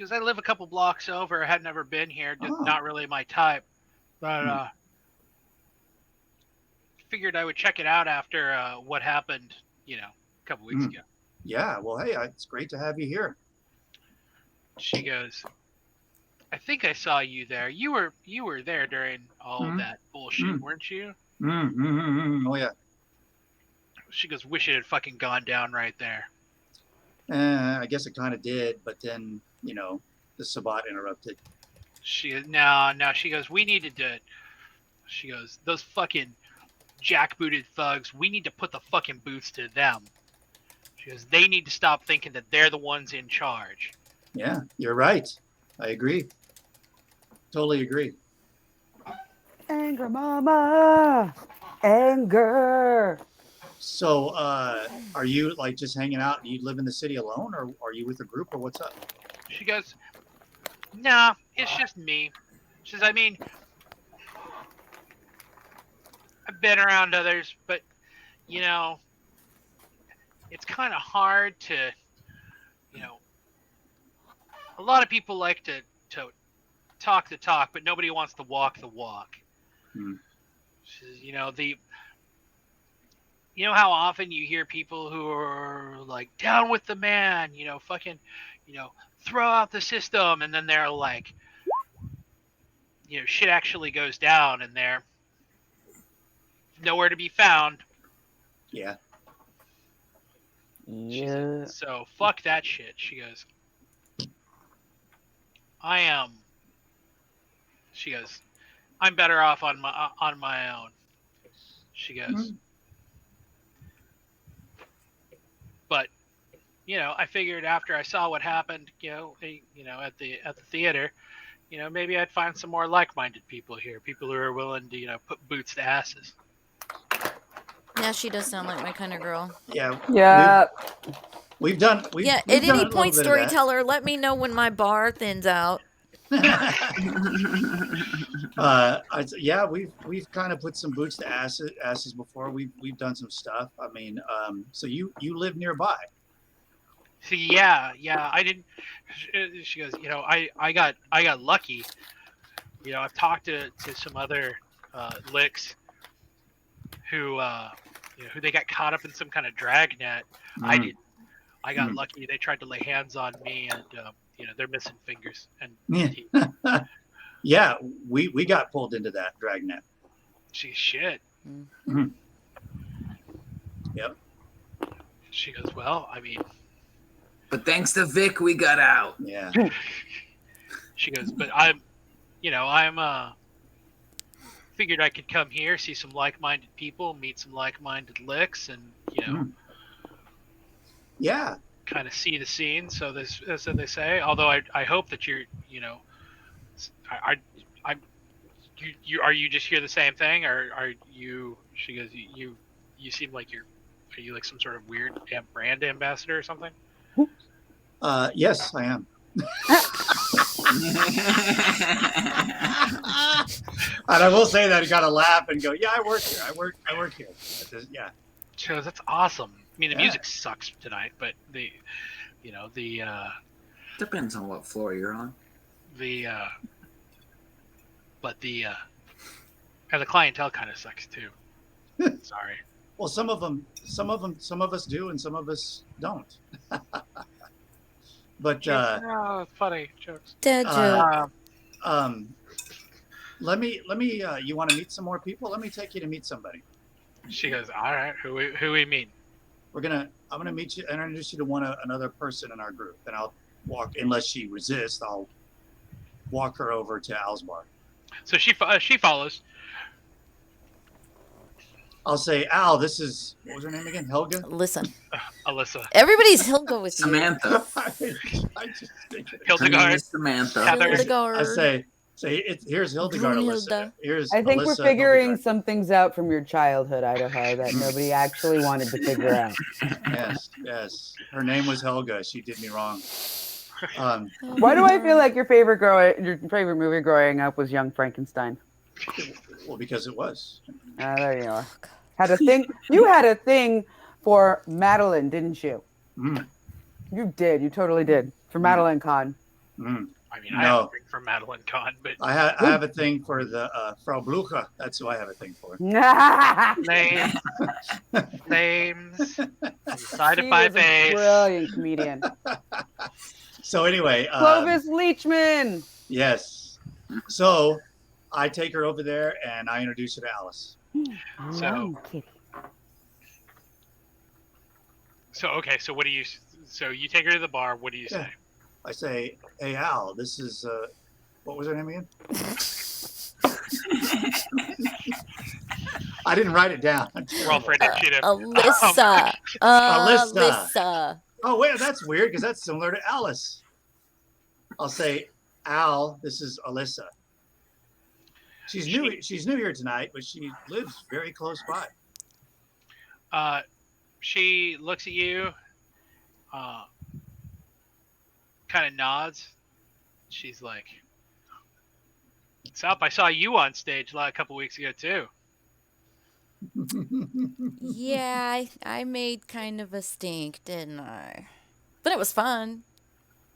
Speaker 3: live a couple blocks over. I had never been here. Just not really my type. But figured I would check it out after what happened, a couple weeks ago.
Speaker 4: Yeah, well, hey, it's great to have you here.
Speaker 3: She goes, I think I saw you there. You were there during all of that bullshit, weren't you?
Speaker 4: Oh, yeah.
Speaker 3: She goes, wish it had fucking gone down right there.
Speaker 4: I guess it kind of did, but then, the Sabat interrupted.
Speaker 3: She goes, no. She goes, we needed to. She goes, those fucking jackbooted thugs, we need to put the fucking boots to them. She goes, they need to stop thinking that they're the ones in charge.
Speaker 4: Yeah, you're right. I agree. Totally agree.
Speaker 5: Anger, mama. Anger.
Speaker 4: So, are you like just hanging out? Do you live in the city alone, or are you with a group, or what's up?
Speaker 3: She goes, nah, it's just me. She says, I mean, I've been around others, but, it's kind of hard to, a lot of people like to talk the talk, but nobody wants to walk the walk. She says, you know how often you hear people who are like down with the man, fucking, throw out the system, and then they're like, shit actually goes down and they're nowhere to be found.
Speaker 4: Yeah.
Speaker 5: Yeah.
Speaker 3: So fuck that shit. She goes, she goes, I'm better off on my own. She goes, but I figured after I saw what happened, at the theater, maybe I'd find some more like-minded people here, people who are willing to, put boots to asses.
Speaker 1: Yeah, she does sound like my kind of girl.
Speaker 4: Yeah.
Speaker 5: Yeah.
Speaker 4: We've done.
Speaker 1: Yeah,
Speaker 4: at
Speaker 1: any point, Storyteller, let me know when my bar thins out.
Speaker 4: Yeah, we've kind of put some boots to asses before. We've done some stuff. I mean, so you live nearby.
Speaker 3: See, yeah, I didn't. She goes, I got lucky. I've talked to some other licks who who they got caught up in some kind of drag net. I did. I got lucky. They tried to lay hands on me, and they're missing fingers and teeth.
Speaker 4: Yeah, we got pulled into that dragnet.
Speaker 3: She shit.
Speaker 4: Mhm. Yep.
Speaker 3: She goes, well, I mean,
Speaker 2: But thanks to Vic, we got out.
Speaker 4: Yeah.
Speaker 3: she goes, but I'm figured I could come here, see some like-minded people, meet some like-minded licks, and
Speaker 4: Yeah.
Speaker 3: kind of see the scene. So this, as they say. Although I hope that you're, are you just hear the same thing, or are you? She goes, you seem like are you like some sort of weird brand ambassador or something?
Speaker 4: Yes, I am. And I will say that he got to laugh and go, yeah, I work here. I work here. Yeah.
Speaker 3: She goes, that's awesome. I mean, the music sucks tonight, but the
Speaker 2: Depends on what floor you're on.
Speaker 3: And the clientele kind of sucks too. Sorry.
Speaker 4: Well, some of us do, and some of us don't. But
Speaker 3: funny jokes.
Speaker 1: Dad joke.
Speaker 4: Let me. You want to meet some more people? Let me take you to meet somebody.
Speaker 3: She goes, all right. Who we meet?
Speaker 4: I'm gonna meet you and introduce you to another person in our group, and I'll walk. Unless she resists, I'll walk her over to Al's bar.
Speaker 3: So she follows.
Speaker 4: I'll say, Al, this is, what was her name again? Helga?
Speaker 1: Listen.
Speaker 3: Alyssa.
Speaker 1: Everybody's Hilga with you.
Speaker 2: Samantha.
Speaker 4: I just think it.
Speaker 2: Her name
Speaker 3: Hildegard.
Speaker 2: is Samantha.
Speaker 3: Heather.
Speaker 1: Hildegard.
Speaker 4: I say here's Hildegard, Alyssa.
Speaker 1: Brunhilde.
Speaker 4: Here's
Speaker 5: I think
Speaker 4: Alyssa,
Speaker 5: we're figuring
Speaker 4: Hildegard.
Speaker 5: some things out from your childhood, Idaho, that nobody actually wanted to figure out.
Speaker 4: Yes. Her name was Helga. She did me wrong.
Speaker 5: Why do I feel like your favorite movie growing up was Young Frankenstein?
Speaker 4: Well, because it was.
Speaker 5: There you are. You had a thing for Madeline, didn't you?
Speaker 4: Mm.
Speaker 5: You did. You totally did. For Madeline Kahn.
Speaker 4: Mm.
Speaker 3: I mean, I have a thing for Madeline Kahn, but
Speaker 4: I have a thing for the Frau Blucher. That's who I have a thing for.
Speaker 3: names decided
Speaker 5: She
Speaker 3: by
Speaker 5: was a
Speaker 3: face.
Speaker 5: brilliant comedian.
Speaker 4: So anyway,
Speaker 5: Clovis Leachman.
Speaker 4: Yes. So I take her over there and I introduce her to Alice.
Speaker 3: So what do you? So you take her to the bar. What do you say?
Speaker 4: I say, hey Al, this is what was her name again? I didn't write it down.
Speaker 3: Roll for initiative.
Speaker 1: Alyssa.
Speaker 4: Alyssa. Oh wait, that's weird because that's similar to Alice. I'll say, Al, this is Alyssa. She's new. She's new here tonight, but she lives very close by.
Speaker 3: She looks at you, kind of nods. She's like, "Sup? I saw you on stage a couple weeks ago too."
Speaker 1: Yeah, I made kind of a stink, didn't I? But it was fun.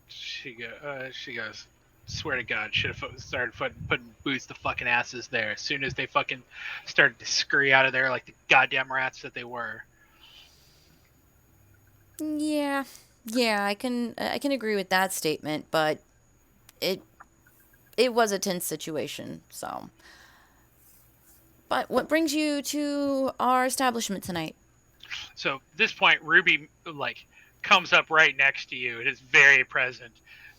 Speaker 3: She goes, swear to God, should have started putting boots to fucking asses there as soon as they fucking started to scurry out of there like the goddamn rats that they were.
Speaker 1: Yeah, I can agree with that statement, but it was a tense situation, so. But what brings you to our establishment tonight?
Speaker 3: So at this point, Ruby comes up right next to you and is very present,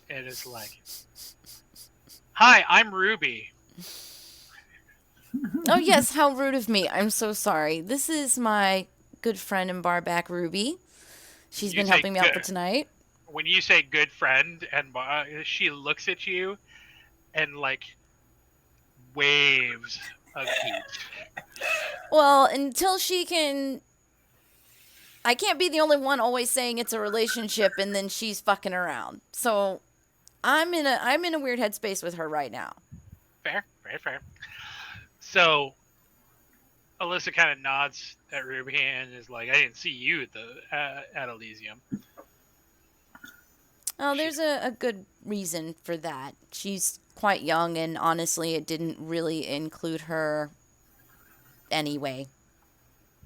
Speaker 3: and is like, "Hi, I'm Ruby."
Speaker 1: Oh yes, how rude of me. I'm so sorry. This is my good friend and barback Ruby. She's been helping me out for tonight.
Speaker 3: When you say good friend, and she looks at you and waves of heat.
Speaker 1: Well, until she can... I can't be the only one always saying it's a relationship and then she's fucking around. So I'm in a weird headspace with her right now.
Speaker 3: Fair, very fair. So Alyssa kind of nods at Ruby and is like, "I didn't see you at Elysium."
Speaker 1: Oh, there's a good reason for that. She's quite young, and honestly, it didn't really include her anyway.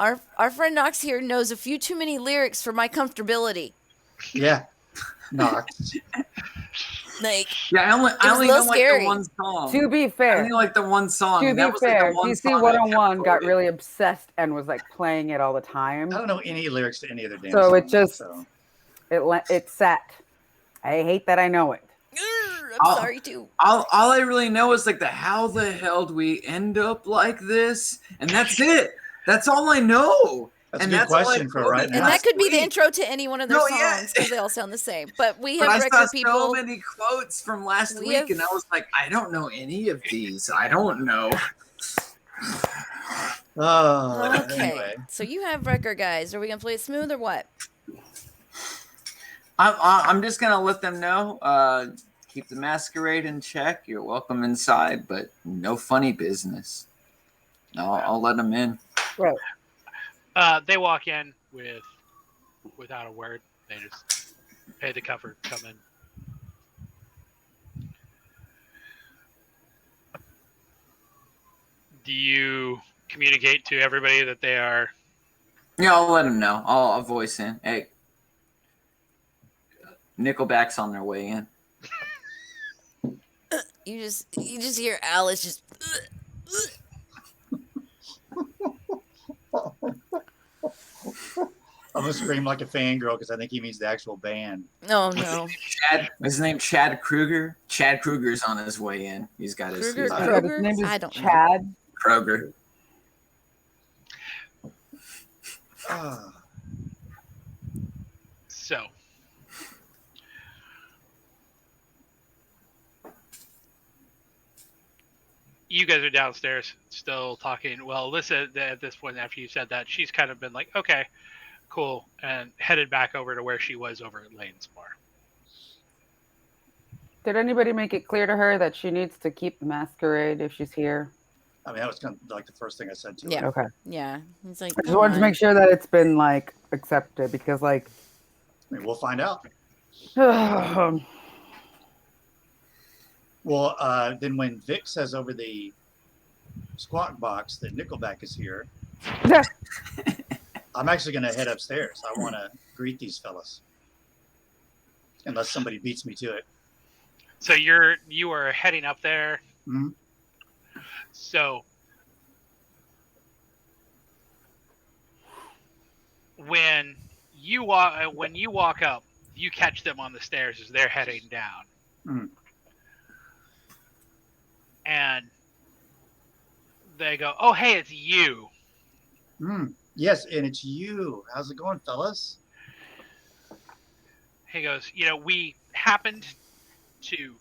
Speaker 1: Our friend Knox here knows a few too many lyrics for my comfortability.
Speaker 4: Yeah. Knox.
Speaker 1: Like,
Speaker 2: Yeah, I
Speaker 1: was a
Speaker 2: only
Speaker 1: little
Speaker 2: know like the
Speaker 1: scary.
Speaker 2: one song.
Speaker 5: To be
Speaker 2: I
Speaker 5: fair,
Speaker 2: only like the one song,
Speaker 5: to
Speaker 2: and that
Speaker 5: be
Speaker 2: was like the
Speaker 5: fair,
Speaker 2: one
Speaker 5: DC
Speaker 2: song I kept
Speaker 5: 101 got
Speaker 2: quoting.
Speaker 5: really obsessed and was like playing it all the time.
Speaker 4: I don't know any lyrics to any of their damn
Speaker 5: So
Speaker 4: songs.
Speaker 5: it just
Speaker 4: So.
Speaker 5: it sat. I hate that I know it.
Speaker 1: I'm sorry too.
Speaker 2: All I really know is like the how the hell do we end up like this, and that's it. That's all I know.
Speaker 4: That's
Speaker 2: and
Speaker 4: a good
Speaker 2: that's all I
Speaker 4: question for
Speaker 2: quoted
Speaker 4: right now.
Speaker 1: And that
Speaker 2: last
Speaker 1: could be the
Speaker 2: week.
Speaker 1: intro to any one of their
Speaker 2: No, yeah.
Speaker 1: songs because they all sound the same. But we
Speaker 2: But
Speaker 1: have
Speaker 2: I saw
Speaker 1: record
Speaker 2: so
Speaker 1: people.
Speaker 2: many quotes from last
Speaker 1: We
Speaker 2: week, and I
Speaker 1: have-
Speaker 2: was like, I don't know any of these. I don't know.
Speaker 4: Oh,
Speaker 1: Okay,
Speaker 4: anyway.
Speaker 1: so you have record guys. Are we gonna play it smooth or what?
Speaker 2: I'm just gonna let them know. Keep the masquerade in check. You're welcome inside, but no funny business. I'll let them in.
Speaker 5: Right.
Speaker 3: They walk in without a word. They just pay the cover, come in. Do you communicate to everybody that they are?
Speaker 2: Yeah, I'll let them know. I'll voice in. Hey, Nickelback's on their way in.
Speaker 1: You just hear Alice just.
Speaker 4: I'm gonna scream like a fangirl because I think he means the actual band.
Speaker 1: Oh no,
Speaker 2: His name Chad Kruger. Chad Kruger's on his way in. He's got his
Speaker 1: Kruger.
Speaker 5: Yeah, his name is
Speaker 1: I don't know.
Speaker 5: Chad.
Speaker 2: Kroger.
Speaker 4: Ah,
Speaker 3: So, you guys are downstairs still talking. Well, Alyssa, at this point, after you said that, she's kind of been like, okay, cool, and headed back over to where she was over at Lane's bar.
Speaker 5: Did anybody make it clear to her that she needs to keep the masquerade if she's here?
Speaker 4: I mean, that was kind of like the first thing I said to
Speaker 1: Yeah.
Speaker 4: her.
Speaker 5: Okay.
Speaker 1: Yeah, it's like.
Speaker 5: I just wanted to make sure that it's been like accepted because like
Speaker 4: I mean, we'll find out.
Speaker 5: um,
Speaker 4: Well, then when Vic says over the squawk box that Nickelback is here, I'm actually going to head upstairs. I want to greet these fellas, unless somebody beats me to it.
Speaker 3: So you are heading up there.
Speaker 4: Mhm.
Speaker 3: So when you walk up, you catch them on the stairs as they're heading down,
Speaker 4: Mhm.
Speaker 3: and they go, "Oh, hey, it's you."
Speaker 4: Yes, and it's you. How's it going, fellas?
Speaker 3: He goes, we happened to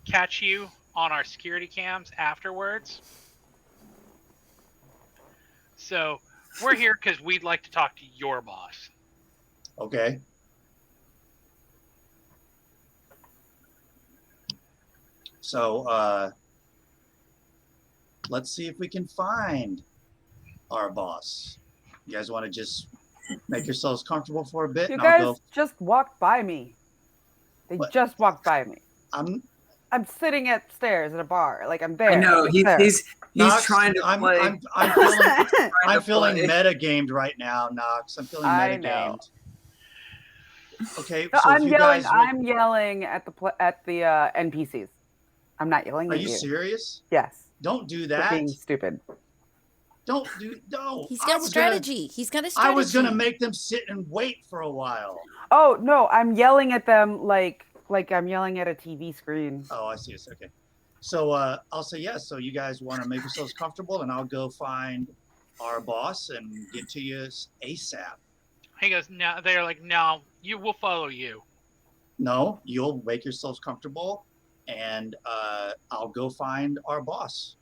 Speaker 3: catch you on our security cams afterwards. So we're here because we'd like to talk to your boss.
Speaker 4: Okay. So let's see if we can find our boss. You guys want to just make yourselves comfortable for a bit?
Speaker 5: you
Speaker 4: and
Speaker 5: guys
Speaker 4: I'll go.
Speaker 5: just walked by me. They
Speaker 4: What?
Speaker 5: just walked by me.
Speaker 4: I'm
Speaker 5: sitting upstairs at a bar. Like I'm there.
Speaker 2: I know
Speaker 5: I'm there.
Speaker 2: he's
Speaker 4: Knox,
Speaker 2: trying to play.
Speaker 4: I'm feeling
Speaker 2: play.
Speaker 4: meta gamed right now, Knox. I'm feeling
Speaker 5: I
Speaker 4: meta
Speaker 5: know.
Speaker 4: gamed. Okay,
Speaker 5: No,
Speaker 4: so if
Speaker 5: I'm
Speaker 4: you
Speaker 5: yelling.
Speaker 4: guys,
Speaker 5: I'm yelling at the NPCs. I'm not yelling
Speaker 4: are
Speaker 5: at
Speaker 4: you
Speaker 5: you.
Speaker 4: serious?
Speaker 5: Yes.
Speaker 4: Don't do
Speaker 5: For
Speaker 4: that.
Speaker 5: being stupid.
Speaker 4: Don't do no.
Speaker 1: He's
Speaker 4: I
Speaker 1: got
Speaker 4: was
Speaker 1: strategy. He's got a
Speaker 4: I
Speaker 1: strategy.
Speaker 4: was gonna make them sit and wait for a while.
Speaker 5: Oh no, I'm yelling at them like I'm yelling at a TV screen.
Speaker 4: Oh, I see. It's okay. So I'll say yes. So you guys want to make yourselves comfortable, and I'll go find our boss and get to you ASAP.
Speaker 3: He goes, no. They're like, no, we'll follow you.
Speaker 4: No, you'll make yourselves comfortable, and I'll go find our boss.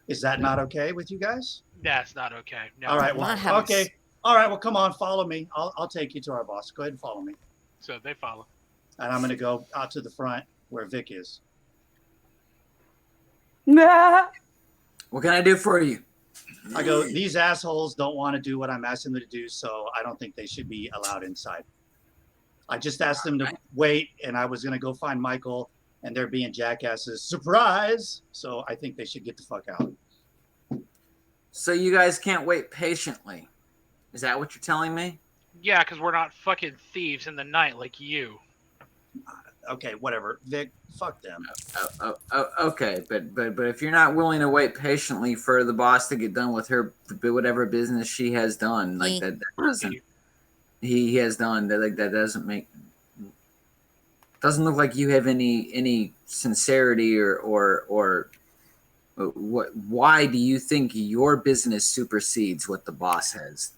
Speaker 4: Is that not okay with you guys?
Speaker 3: That's not okay. No.
Speaker 4: All right.
Speaker 1: My
Speaker 4: Well,
Speaker 1: house.
Speaker 4: okay. All right. Well, come on, follow me. I'll take you to our boss. Go ahead and follow me.
Speaker 3: So they follow.
Speaker 4: And I'm going to go out to the front where Vic is.
Speaker 5: Nah.
Speaker 2: What can I do for you?
Speaker 4: I go, these assholes don't want to do what I'm asking them to do, so I don't think they should be allowed inside. I just asked them to wait, and I was going to go find Michael, and they're being jackasses. Surprise! So I think they should get the fuck out.
Speaker 2: So you guys can't wait patiently. Is that what you're telling me?
Speaker 3: Yeah, because we're not fucking thieves in the night like you.
Speaker 4: Okay, whatever. Vic, fuck them.
Speaker 2: Okay, but if you're not willing to wait patiently for the boss to get done with her whatever business she has done, like that doesn't he has done that, like that doesn't look like you have any sincerity or what? Why do you think your business supersedes what the boss has?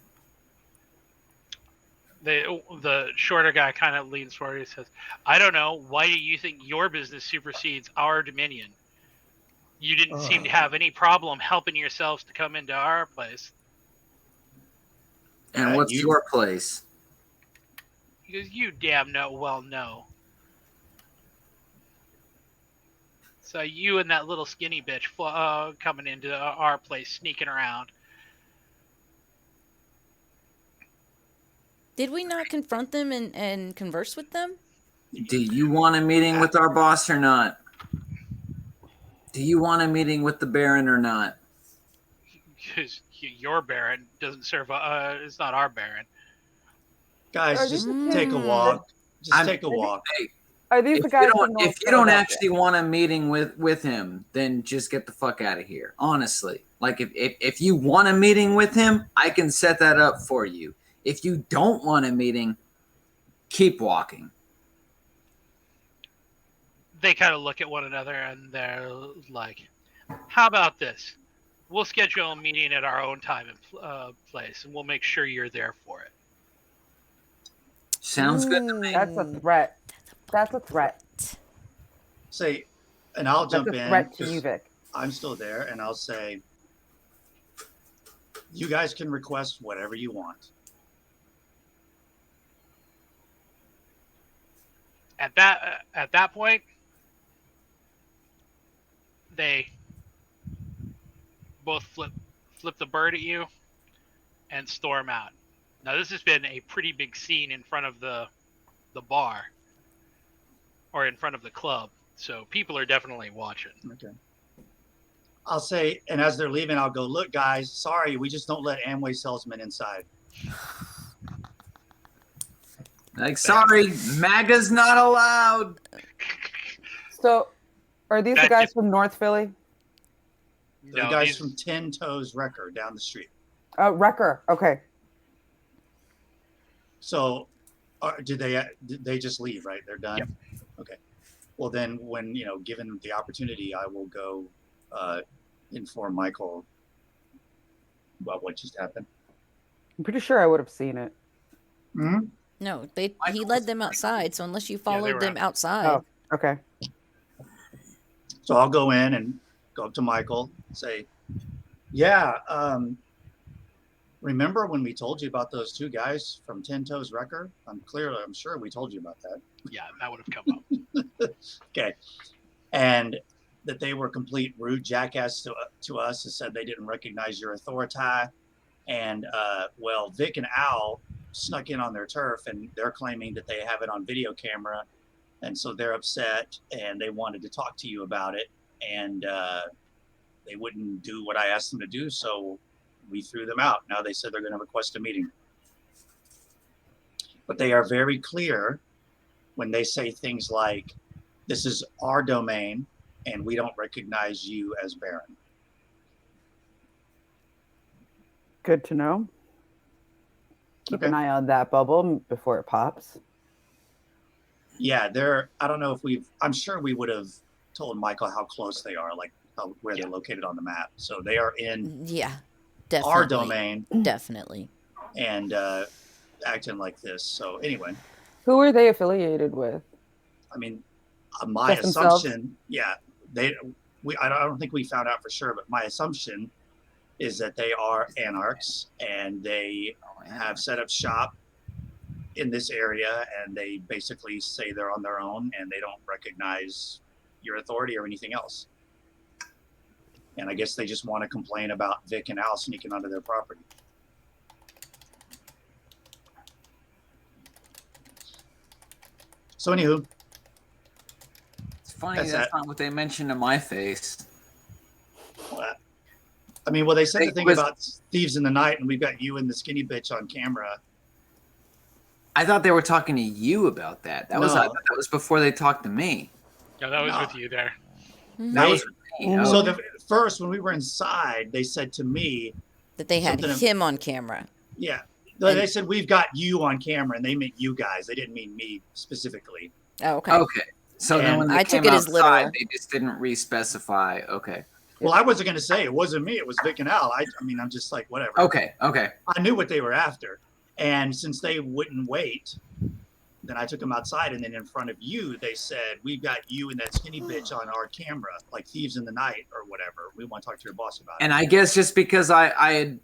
Speaker 3: The shorter guy kind of leans forward. He says, "I don't know. Why do you think your business supersedes our dominion? You didn't seem to have any problem helping yourselves to come into our place."
Speaker 2: And what's your place?
Speaker 3: He goes, "You damn no. So you and that little skinny bitch coming into our place, sneaking around."
Speaker 1: Did we not confront them and converse with them?
Speaker 2: Do you want a meeting with our boss or not? Do you want a meeting with the Baron or not?
Speaker 3: Because your Baron doesn't serve. It's not our Baron.
Speaker 4: Guys, just take a walk. Take a walk.
Speaker 2: Hey,
Speaker 5: Are these the guys?
Speaker 2: If you don't actually want a meeting with him, then just get the fuck out of here. Honestly, like if you want a meeting with him, I can set that up for you. If you don't want a meeting, keep walking.
Speaker 3: They kind of look at one another and they're like, "How about this? We'll schedule a meeting at our own time and place, and we'll make sure you're there for it."
Speaker 2: Sounds good to me.
Speaker 5: That's a threat. That's a threat.
Speaker 4: Say, and I'll jump in.
Speaker 5: Threat to you, Vic.
Speaker 4: I'm still there, and I'll say, you guys can request whatever you want.
Speaker 3: At that point, they both flip the bird at you and storm out. Now this has been a pretty big scene in front of the bar or in front of the club, so people are definitely watching.
Speaker 4: Okay. I'll say, and as they're leaving, I'll go, "Look, guys, sorry, we just don't let Amway salesmen inside."
Speaker 2: Like, sorry, MAGA's not allowed.
Speaker 5: So, are these the guys from North Philly?
Speaker 4: The guys from 10 Toes Wrecker down the street.
Speaker 5: Wrecker. Okay.
Speaker 4: So, did they just leave? Right, they're done.
Speaker 3: Yep.
Speaker 4: Okay. Well, then, when given the opportunity, I will go inform Michael about what just happened.
Speaker 5: I'm pretty sure I would have seen it.
Speaker 4: Hmm.
Speaker 1: No, he led them outside. So unless you followed them outside,
Speaker 5: oh, okay.
Speaker 4: So I'll go in and go up to Michael and say, "Yeah, remember when we told you about those two guys from 10 Toes Wrecker? I'm sure we told you about that."
Speaker 3: Yeah, that would have come up.
Speaker 4: Okay. And that they were complete rude jackass to us and said they didn't recognize your authority. And, well, Vic and Al snuck in on their turf, and they're claiming that they have it on video camera. And so they're upset, and they wanted to talk to you about it. And they wouldn't do what I asked them to do, so we threw them out. Now they said they're going to request a meeting. But they are very clear when they say things like, "This is our domain, and we don't recognize you as Baron."
Speaker 5: Good to know. Keep an eye on that bubble before it pops.
Speaker 4: Yeah, I don't know if I'm sure we would have told Michael how close they are, like where they're located on the map. So they are in
Speaker 1: definitely
Speaker 4: our domain.
Speaker 1: Definitely.
Speaker 4: And acting like this. So anyway.
Speaker 5: Who are they affiliated with?
Speaker 4: I mean, my assumption, I don't think we found out for sure, but my assumption is that they are anarchs and they have set up shop in this area, and they basically say they're on their own and they don't recognize your authority or anything else. And I guess they just want to complain about Vic and Al sneaking onto their property. So anywho,
Speaker 2: it's funny that's not what they mentioned to my face.
Speaker 4: Well, I mean, well, they said the
Speaker 2: It
Speaker 4: thing
Speaker 2: was-
Speaker 4: about thieves in the night, and we've got you and the skinny bitch on camera.
Speaker 2: I thought they were talking to you about that. I
Speaker 4: No.
Speaker 2: thought that was before they talked to me.
Speaker 3: Yeah, that was
Speaker 4: No.
Speaker 3: with you there.
Speaker 2: That was with me.
Speaker 5: Mhm.
Speaker 4: So
Speaker 2: Okay.
Speaker 4: the first, when we were inside, they said to me,
Speaker 1: That they had
Speaker 4: Something-
Speaker 1: him on camera.
Speaker 4: yeah, they said, we've got you on camera, and they meant you guys. They didn't mean me specifically.
Speaker 1: Oh, okay.
Speaker 2: Okay. So then
Speaker 4: And
Speaker 2: when they
Speaker 1: I took
Speaker 2: came
Speaker 1: it as
Speaker 2: outside,
Speaker 1: literal.
Speaker 2: they just didn't re-specify. Okay.
Speaker 4: Well, I wasn't going to say it wasn't me. It was Vic and Al. I mean, I'm just like, whatever.
Speaker 2: Okay. Okay.
Speaker 4: I knew what they were after. And since they wouldn't wait, then I took them outside. And then in front of you, they said, we've got you and that skinny bitch on our camera, like thieves in the night or whatever. We want to talk to your boss about it.
Speaker 2: And I guess just because I had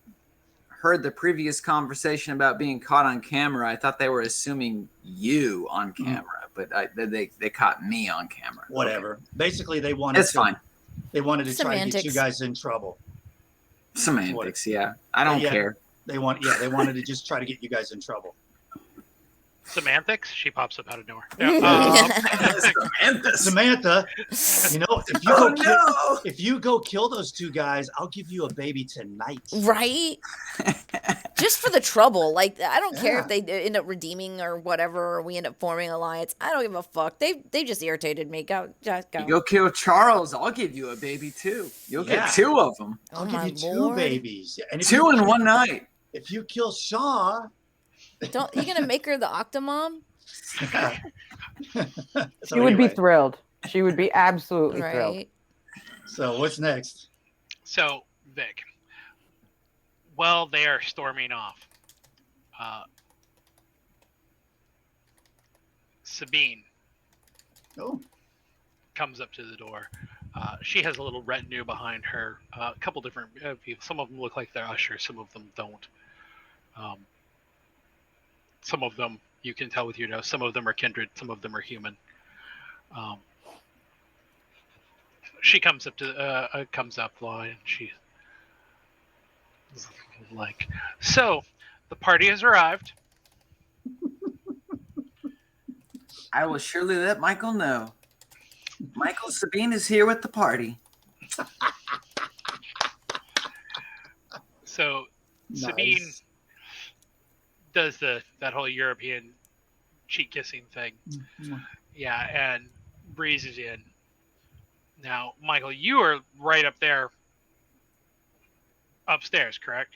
Speaker 2: heard the previous conversation about being caught on camera, I thought they were assuming you on camera, but they caught me on camera.
Speaker 4: Whatever. Basically, they
Speaker 2: Okay.
Speaker 4: wanted
Speaker 2: It's
Speaker 4: to,
Speaker 2: fine.
Speaker 4: They wanted to try to get you
Speaker 1: Semantics.
Speaker 4: guys in trouble.
Speaker 2: Semantics, yeah. I don't
Speaker 4: Yeah.
Speaker 2: care.
Speaker 4: They wanted to just try to get you guys in trouble.
Speaker 3: Semantics. She pops up out of nowhere. Samantha.
Speaker 4: Samantha, you know, if you go kill those two guys, I'll give you a baby tonight.
Speaker 1: Right? Just for the trouble. Like, I don't care if
Speaker 4: Yeah.
Speaker 1: they end up redeeming or whatever, or we end up forming an alliance. I don't give a fuck. They just irritated me. Just go.
Speaker 2: You go kill Charles, I'll give you a baby too. You'll
Speaker 4: Yeah.
Speaker 2: get two of them.
Speaker 4: I'll
Speaker 1: Oh
Speaker 4: give
Speaker 1: my
Speaker 4: you two
Speaker 1: Lord.
Speaker 4: babies. And if
Speaker 2: Two
Speaker 4: you
Speaker 2: in
Speaker 4: kill-
Speaker 2: one night.
Speaker 4: If you kill Shaw,
Speaker 1: Don't you gonna make her the Octomom?
Speaker 5: She would be thrilled. She would be absolutely thrilled.
Speaker 1: Right.
Speaker 4: So what's next?
Speaker 3: So, Vic, while they are storming off, Sabine
Speaker 4: Oh,
Speaker 3: comes up to the door. She has a little retinue behind her. A couple different people. Some of them look like they're ushers. Some of them don't. Some of them you can tell with your nose. Some of them are kindred. Some of them are human. She comes up and she's like, "So, the party has arrived."
Speaker 2: I will surely let Michael know. Michael, Sabine is here with the party.
Speaker 3: So
Speaker 4: nice.
Speaker 3: Sabine does that whole European cheek kissing thing. Yeah, and breezes in. Now, Michael, you are right up there upstairs, correct?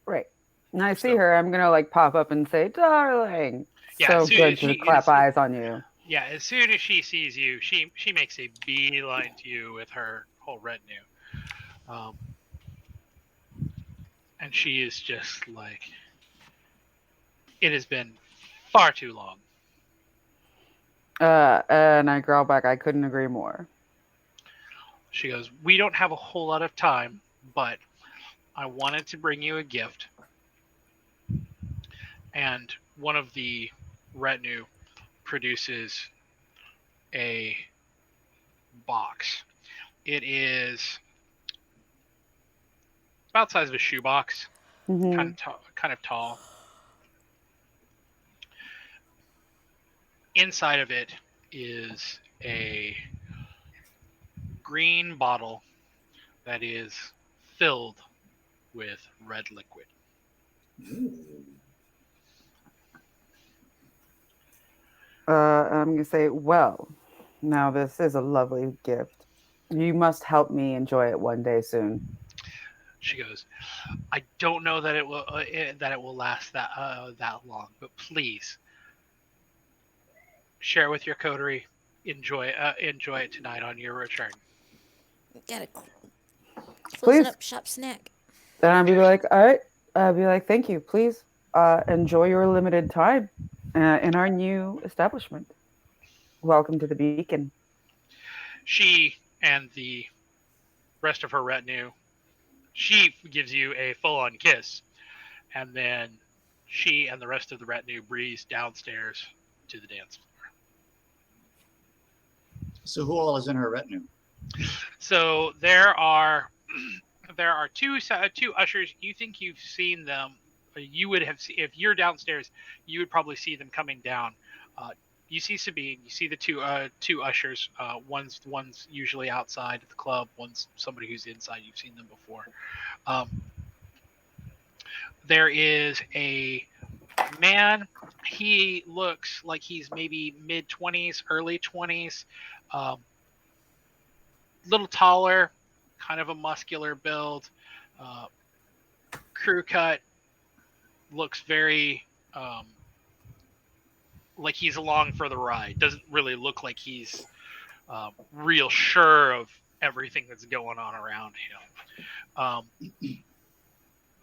Speaker 5: Right. And I see her, I'm gonna like pop up and say, "Darling."
Speaker 3: Yeah,
Speaker 5: So
Speaker 3: so
Speaker 5: good
Speaker 3: she
Speaker 5: to clap
Speaker 3: is-
Speaker 5: eyes on you.
Speaker 3: Yeah, as soon as she sees you, she makes a beeline to you with her whole retinue. And she is just like, "It has been far too long."
Speaker 5: And I growl back, I couldn't agree more.
Speaker 3: She goes, "We don't have a whole lot of time, but I wanted to bring you a gift." And one of the retinue produces a box. It is about the size of a shoebox,
Speaker 5: Mhm.
Speaker 3: kind of tall. Inside of it is a green bottle that is filled with red liquid.
Speaker 5: I'm gonna say, well, now this is a lovely gift. You must help me enjoy it one day soon.
Speaker 3: She goes, "I don't know that it will last that long, but please share with your coterie. Enjoy it tonight on your return."
Speaker 1: Gotta closing
Speaker 5: Please.
Speaker 1: up shop snack.
Speaker 5: Then I'd be like, all right. I'd be like, thank you. Please enjoy your limited time in our new establishment. Welcome to the Beacon.
Speaker 3: She and the rest of her retinue, she gives you a full-on kiss, and then she and the rest of the retinue breeze downstairs to the dance floor.
Speaker 4: So who all is in her retinue?
Speaker 3: So there are two ushers. You think you've seen them? You would have if you're downstairs, you would probably see them coming down. you see Sabine. You see the two ushers. One's usually outside at the club. One's somebody who's inside. You've seen them before. There is a man. He looks like he's maybe mid-20s, early 20s. Little taller, kind of a muscular build. Crew cut. Looks very like he's along for the ride. Doesn't really look like he's real sure of everything that's going on around him.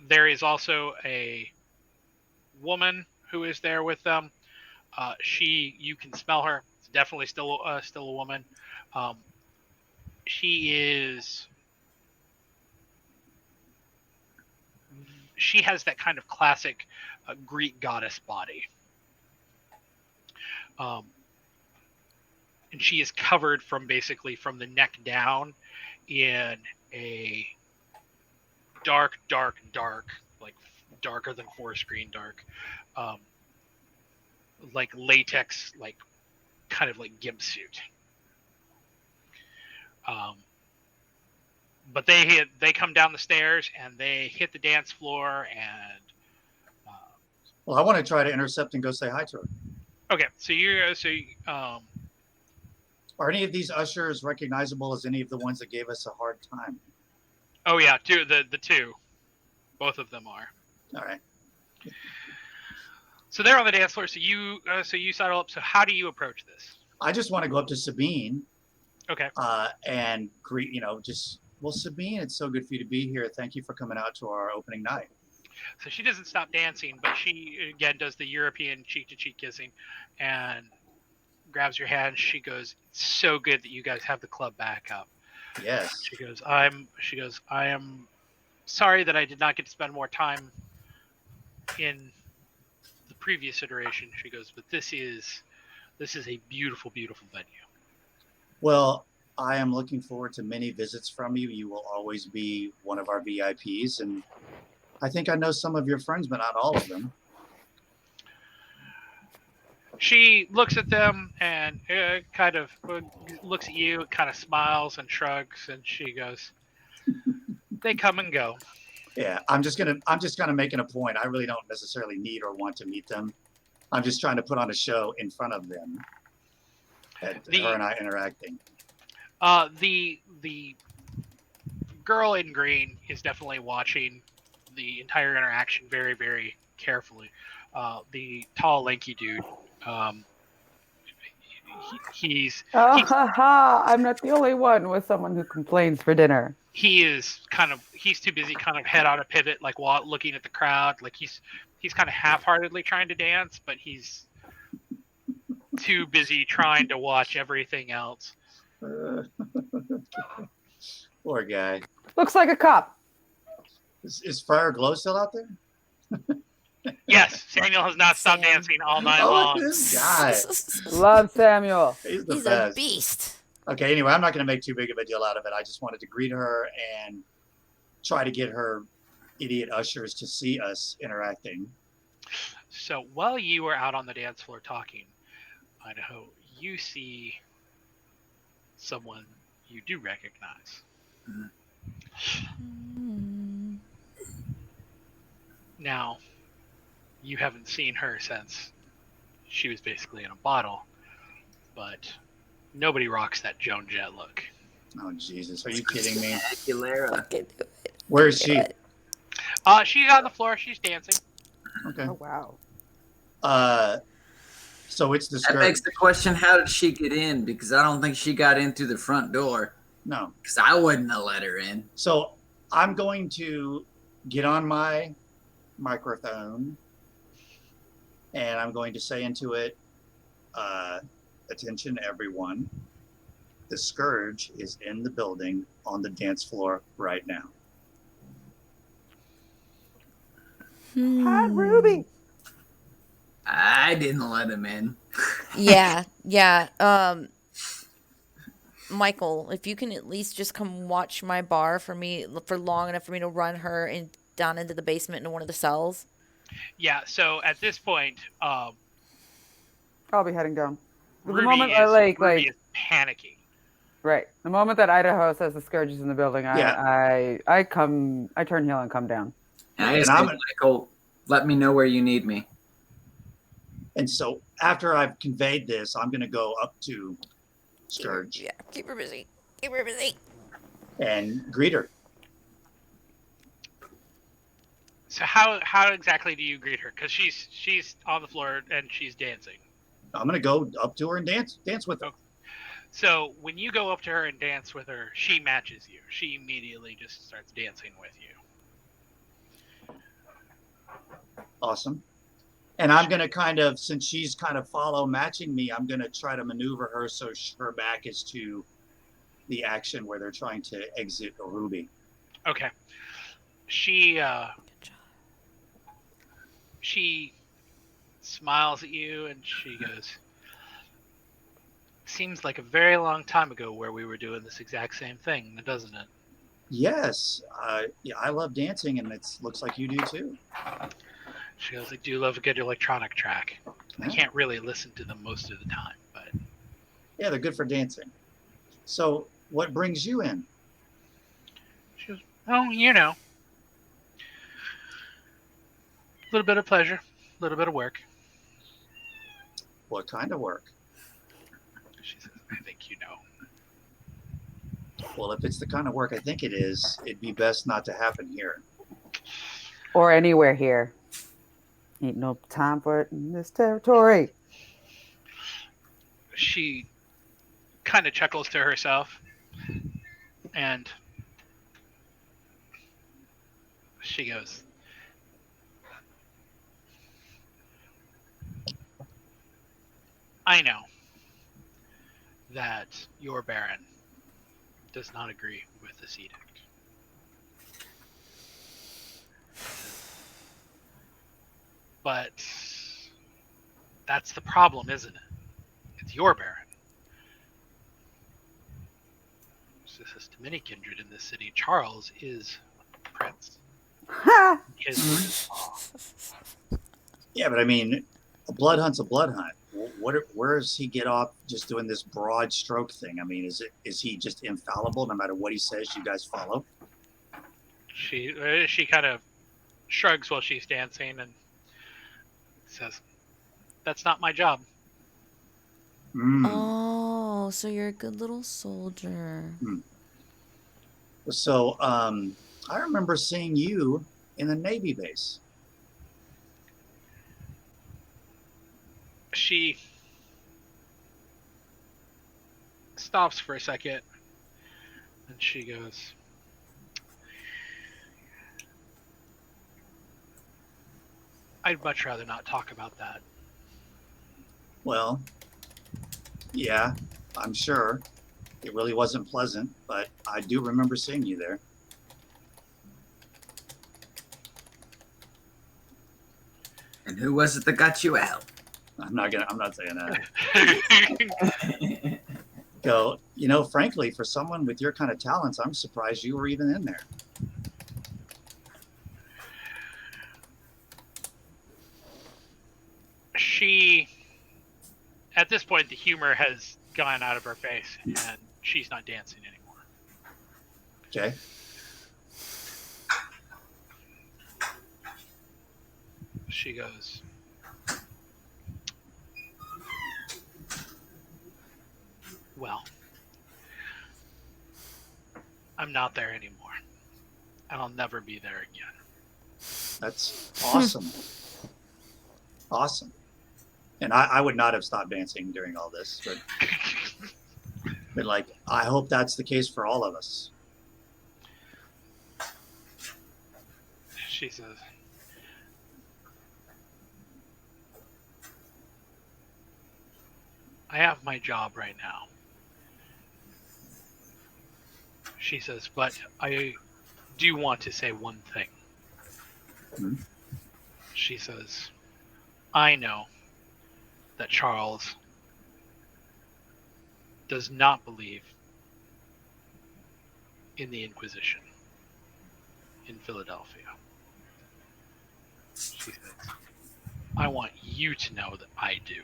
Speaker 3: There is also a woman who is there with them. You can smell her. It's definitely still a woman. She has that kind of classic Greek goddess body. And she is covered basically from the neck down in a dark, like darker than forest green dark, like latex, like kind of like gimp suit. But they come down the stairs and they hit the dance floor and.
Speaker 4: Well, I want to try to intercept and go say hi to her.
Speaker 3: Okay,
Speaker 4: Are any of these ushers recognizable as any of the ones that gave us a hard time?
Speaker 3: Oh yeah, the two, both of them are.
Speaker 4: All right.
Speaker 3: So they're on the dance floor. So you settle up. So how do you approach this?
Speaker 4: I just want to go up to Sabine.
Speaker 3: Okay.
Speaker 4: And greet, well, Sabine, it's so good for you to be here. Thank you for coming out to our opening night.
Speaker 3: So she doesn't stop dancing, but she again does the European cheek-to-cheek kissing, and grabs your hand. She goes, "It's so good that you guys have the club back up."
Speaker 4: Yes.
Speaker 3: She goes, "I am sorry that I did not get to spend more time in the previous iteration." She goes, "But this is a beautiful, beautiful venue."
Speaker 4: Well, I am looking forward to many visits from you. You will always be one of our VIPs, and I think I know some of your friends, but not all of them.
Speaker 3: She looks at them and kind of looks at you, kind of smiles and shrugs, and she goes, "They come and go."
Speaker 4: Yeah, I'm just gonna making a point. I really don't necessarily need or want to meet them. I'm just trying to put on a show in front of them. Her and I interacting.
Speaker 3: The girl in green is definitely watching the entire interaction very, very carefully. The tall, lanky dude. He's
Speaker 5: I'm not the only one with someone who complains for dinner.
Speaker 3: He's too busy kind of head on a pivot, like while looking at the crowd. Like he's kind of half-heartedly trying to dance, but he's too busy trying to watch everything else.
Speaker 4: Poor guy.
Speaker 5: Looks like a cop.
Speaker 4: Is Friar Glow still out there?
Speaker 3: Yes, Samuel has not stopped dancing all night long.
Speaker 4: This guy.
Speaker 5: Love Samuel.
Speaker 4: He's
Speaker 1: He's
Speaker 4: best.
Speaker 1: a beast.
Speaker 4: Okay, anyway, I'm not going to make too big of a deal out of it. I just wanted to greet her and try to get her idiot ushers to see us interacting.
Speaker 3: So while you were out on the dance floor talking, Idaho, you see someone you do recognize. Now, you haven't seen her since she was basically in a bottle, but nobody rocks that Joan Jett look.
Speaker 4: Oh, Jesus. Are you kidding me?
Speaker 2: Aguilera.
Speaker 1: Fucking do it.
Speaker 4: Where is she?
Speaker 3: She's on the floor. She's dancing.
Speaker 4: Okay.
Speaker 5: Oh, wow.
Speaker 4: So it's the
Speaker 2: That
Speaker 4: skirt.
Speaker 2: begs the question, how did she get in? Because I don't think she got in through the front door.
Speaker 4: No.
Speaker 2: Because I wouldn't have let her in.
Speaker 4: So I'm going to get on my microphone and I'm going to say into it, attention everyone, the Scourge is in the building on the dance floor right now.
Speaker 5: Hi, Ruby.
Speaker 2: I didn't let him in.
Speaker 1: Yeah. Michael, if you can at least just come watch my bar for me for long enough for me to run her down into the basement into one of the cells.
Speaker 3: Yeah. So at this point,
Speaker 5: I'll be heading down. the moment
Speaker 3: Ruby is panicking.
Speaker 5: Right. The moment that Idaho says the scourge is in the building, I turn heel and come down.
Speaker 2: And I say, Michael, let me know where you need me.
Speaker 4: And so after I've conveyed this, I'm going to go up to Scourge.
Speaker 1: Yeah, keep her busy. Keep her busy.
Speaker 4: And greet her.
Speaker 3: So how exactly do you greet her? Because she's on the floor and she's dancing.
Speaker 4: I'm going to go up to her and dance with her.
Speaker 3: Okay. So when you go up to her and dance with her, she matches you. She immediately just starts dancing with you.
Speaker 4: Awesome. And I'm going to kind of, since she's kind of matching me, I'm going to try to maneuver her so her back is to the action where they're trying to exit Ruby.
Speaker 3: Okay. She smiles at you and she goes, seems like a very long time ago where we were doing this exact same thing, doesn't it?
Speaker 4: Yes. Yeah, I love dancing, and it looks like you do too.
Speaker 3: She goes, I do love a good electronic track.
Speaker 4: Yeah.
Speaker 3: I can't really listen to them most of the time, but...
Speaker 4: Yeah, they're good for dancing. So, what brings you in?
Speaker 3: She goes, oh, you know. A little bit of pleasure, a little bit of work.
Speaker 4: What kind of work?
Speaker 3: She says, I think you know.
Speaker 4: Well, if it's the kind of work I think it is, it'd be best not to happen here.
Speaker 5: Or anywhere here. Ain't no time for it in this territory.
Speaker 3: She kind of chuckles to herself and she goes, I know that your Baron does not agree with this edict. But that's the problem, isn't it? It's your Baron. This is to many kindred in this city. Charles is prince. His law.
Speaker 4: Yeah, but I mean, a blood hunt's a blood hunt. Where does he get off just doing this broad stroke thing? I mean, is he just infallible? No matter what he says, you guys follow?
Speaker 3: She kind of shrugs while she's dancing and says, that's not my job.
Speaker 1: Oh, so you're a good little soldier.
Speaker 4: So, I remember seeing you in the Navy base.
Speaker 3: She stops for a second and she goes, I'd much rather not talk about that.
Speaker 4: Well, yeah, I'm sure. It really wasn't pleasant, but I do remember seeing you there.
Speaker 2: And who was it that got you out?
Speaker 4: I'm not saying that. Go, frankly, for someone with your kind of talents, I'm surprised you were even in there.
Speaker 3: She, at this point, the humor has gone out of her face and she's not dancing anymore.
Speaker 4: Okay.
Speaker 3: She goes, well, I'm not there anymore. And I'll never be there again.
Speaker 4: That's awesome. Awesome. And I would not have stopped dancing during all this, but like, I hope that's the case for all of us.
Speaker 3: She says, I have my job right now. She says, but I do want to say one thing.
Speaker 4: Hmm?
Speaker 3: She says, I know that Charles does not believe in the Inquisition in Philadelphia. She says, I want you to know that I do.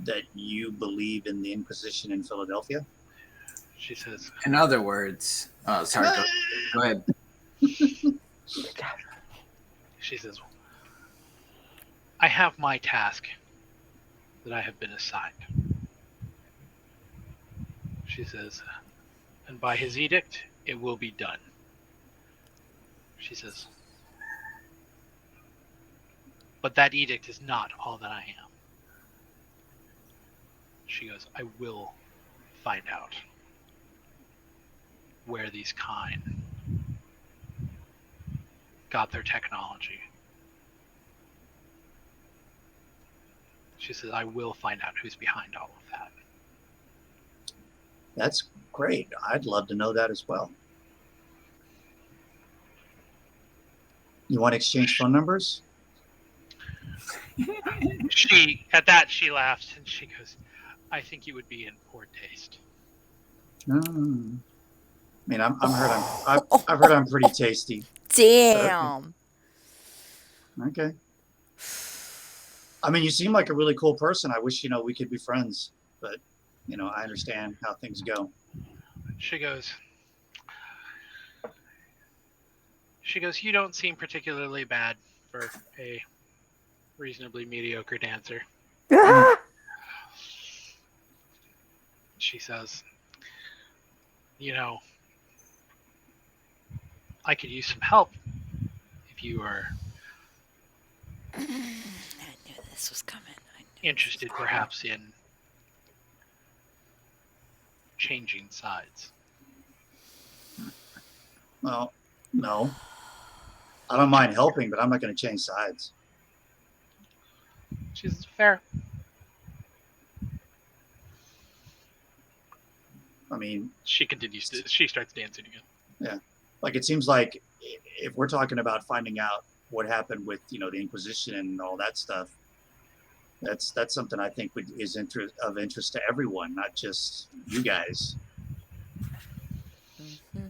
Speaker 4: that you believe in the Inquisition in Philadelphia?
Speaker 3: She says,
Speaker 2: In other words, oh, sorry. Go ahead.
Speaker 3: she says, I have my task that I have been assigned. She says, and by his edict, it will be done. She says, but that edict is not all that I am. She goes, I will find out where these kind got their technology. She says, I will find out who's behind all of that.
Speaker 4: That's great. I'd love to know that as well. You want to exchange phone numbers?
Speaker 3: At that, she laughs and she goes, I think you would be in poor taste.
Speaker 4: I mean, I've heard I'm pretty tasty.
Speaker 1: Damn.
Speaker 4: Okay. I mean, you seem like a really cool person. I wish, we could be friends, but, I understand how things go.
Speaker 3: She goes, you don't seem particularly bad for a reasonably mediocre dancer. She says, I could use some help if you are
Speaker 1: I knew this was coming.
Speaker 3: interested perhaps in changing sides.
Speaker 4: Well, no. I don't mind helping, but I'm not going to change sides.
Speaker 3: She's fair.
Speaker 4: I mean,
Speaker 3: She starts dancing again.
Speaker 4: Yeah. Like, it seems like if we're talking about finding out what happened with, the Inquisition and all that stuff, that's something I think is of interest to everyone, not just you guys.
Speaker 1: Mm-hmm.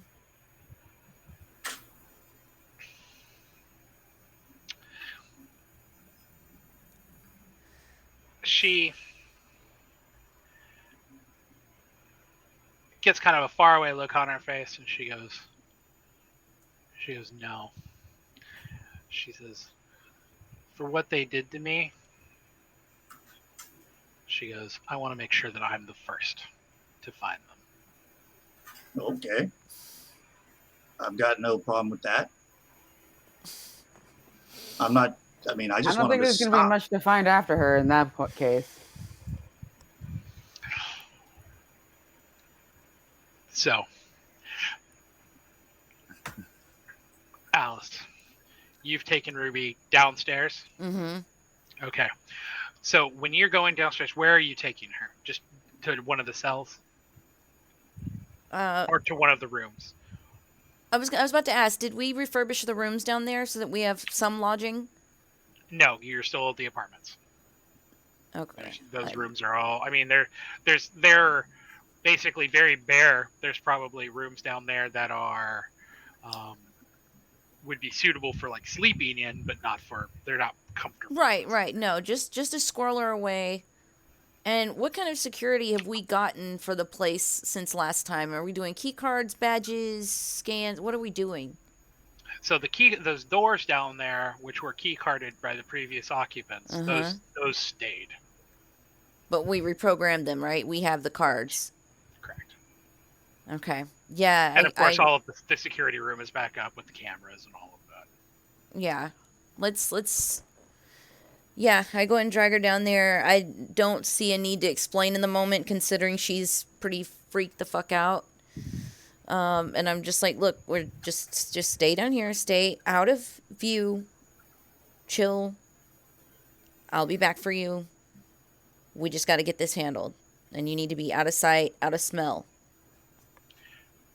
Speaker 3: She gets kind of a faraway look on her face and she goes, no. She says, for what they did to me, she goes, I want to make sure that I'm the first to find them.
Speaker 4: Okay. I've got no problem with that. I just want
Speaker 5: I don't
Speaker 4: them
Speaker 5: think
Speaker 4: to
Speaker 5: there's going to be
Speaker 4: stop.
Speaker 5: much to find after her in that case.
Speaker 3: So, Alice, you've taken Ruby downstairs?
Speaker 1: Mm-hmm.
Speaker 3: Okay. So when you're going downstairs, where are you taking her? Just to one of the cells? Or to one of the rooms?
Speaker 1: I was about to ask, did we refurbish the rooms down there so that we have some lodging?
Speaker 3: No, you're still at the apartments.
Speaker 1: Okay.
Speaker 3: Those rooms are all, I mean, they're basically very bare. There's probably rooms down there that are would be suitable for like sleeping in, but they're not comfortable.
Speaker 1: Right. No, just a squirreler away. And what kind of security have we gotten for the place since last time? Are we doing key cards, badges, scans? What are we doing?
Speaker 3: So those doors down there, which were key carded by the previous occupants, those stayed.
Speaker 1: But we reprogrammed them, right? We have the cards.
Speaker 3: Correct.
Speaker 1: Okay. Yeah.
Speaker 3: And of course, all of the security room is back up with the cameras and all of that.
Speaker 1: Yeah. Let's. Yeah, I go ahead and drag her down there. I don't see a need to explain in the moment, considering she's pretty freaked the fuck out. And I'm just like, look, we're just stay down here, stay out of view, chill. I'll be back for you. We just got to get this handled, and you need to be out of sight, out of smell.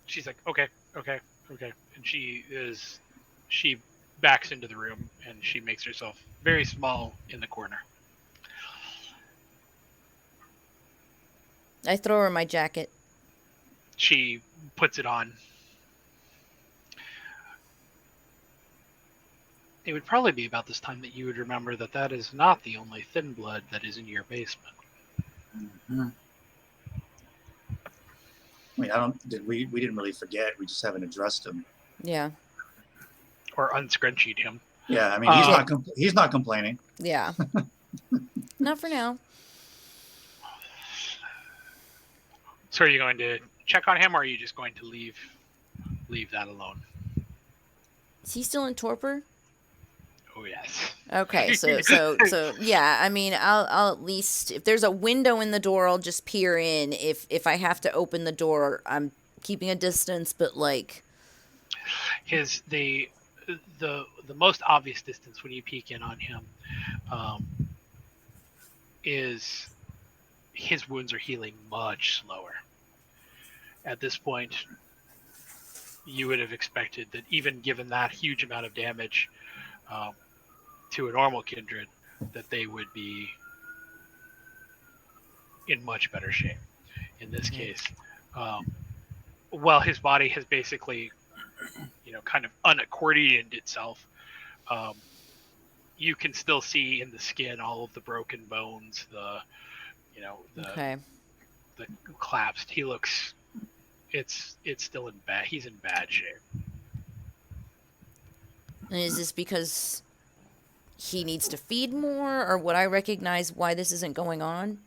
Speaker 3: She's like, okay, and she backs into the room and she makes herself very small in the corner.
Speaker 1: I throw her my jacket.
Speaker 3: She puts it on. It would probably be about this time that you would remember that is not the only thin blood that is in your basement.
Speaker 2: Mhm.
Speaker 4: I mean, I don't. Did we? We didn't really forget. We just haven't addressed him.
Speaker 1: Yeah.
Speaker 3: Or unscrunchied him.
Speaker 4: Yeah, I mean, he's not complaining.
Speaker 1: Yeah. Not for now.
Speaker 3: So are you going to check on him, or are you just going to leave that alone?
Speaker 1: Is he still in torpor?
Speaker 3: Oh yes.
Speaker 1: Okay, so yeah. I mean, I'll at least, if there's a window in the door, I'll just peer in. If I have to open the door, I'm keeping a distance, but like,
Speaker 3: the most obvious distance when you peek in on him is his wounds are healing much slower. At this point, you would have expected that even given that huge amount of damage to a normal kindred, that they would be in much better shape. In this case, while his body has basically, kind of unaccordioned itself, you can still see in the skin all of the broken bones, the collapsed. He looks, it's still in bad. He's in bad shape.
Speaker 1: and is this because he needs to feed more, or would I recognize why this isn't going on?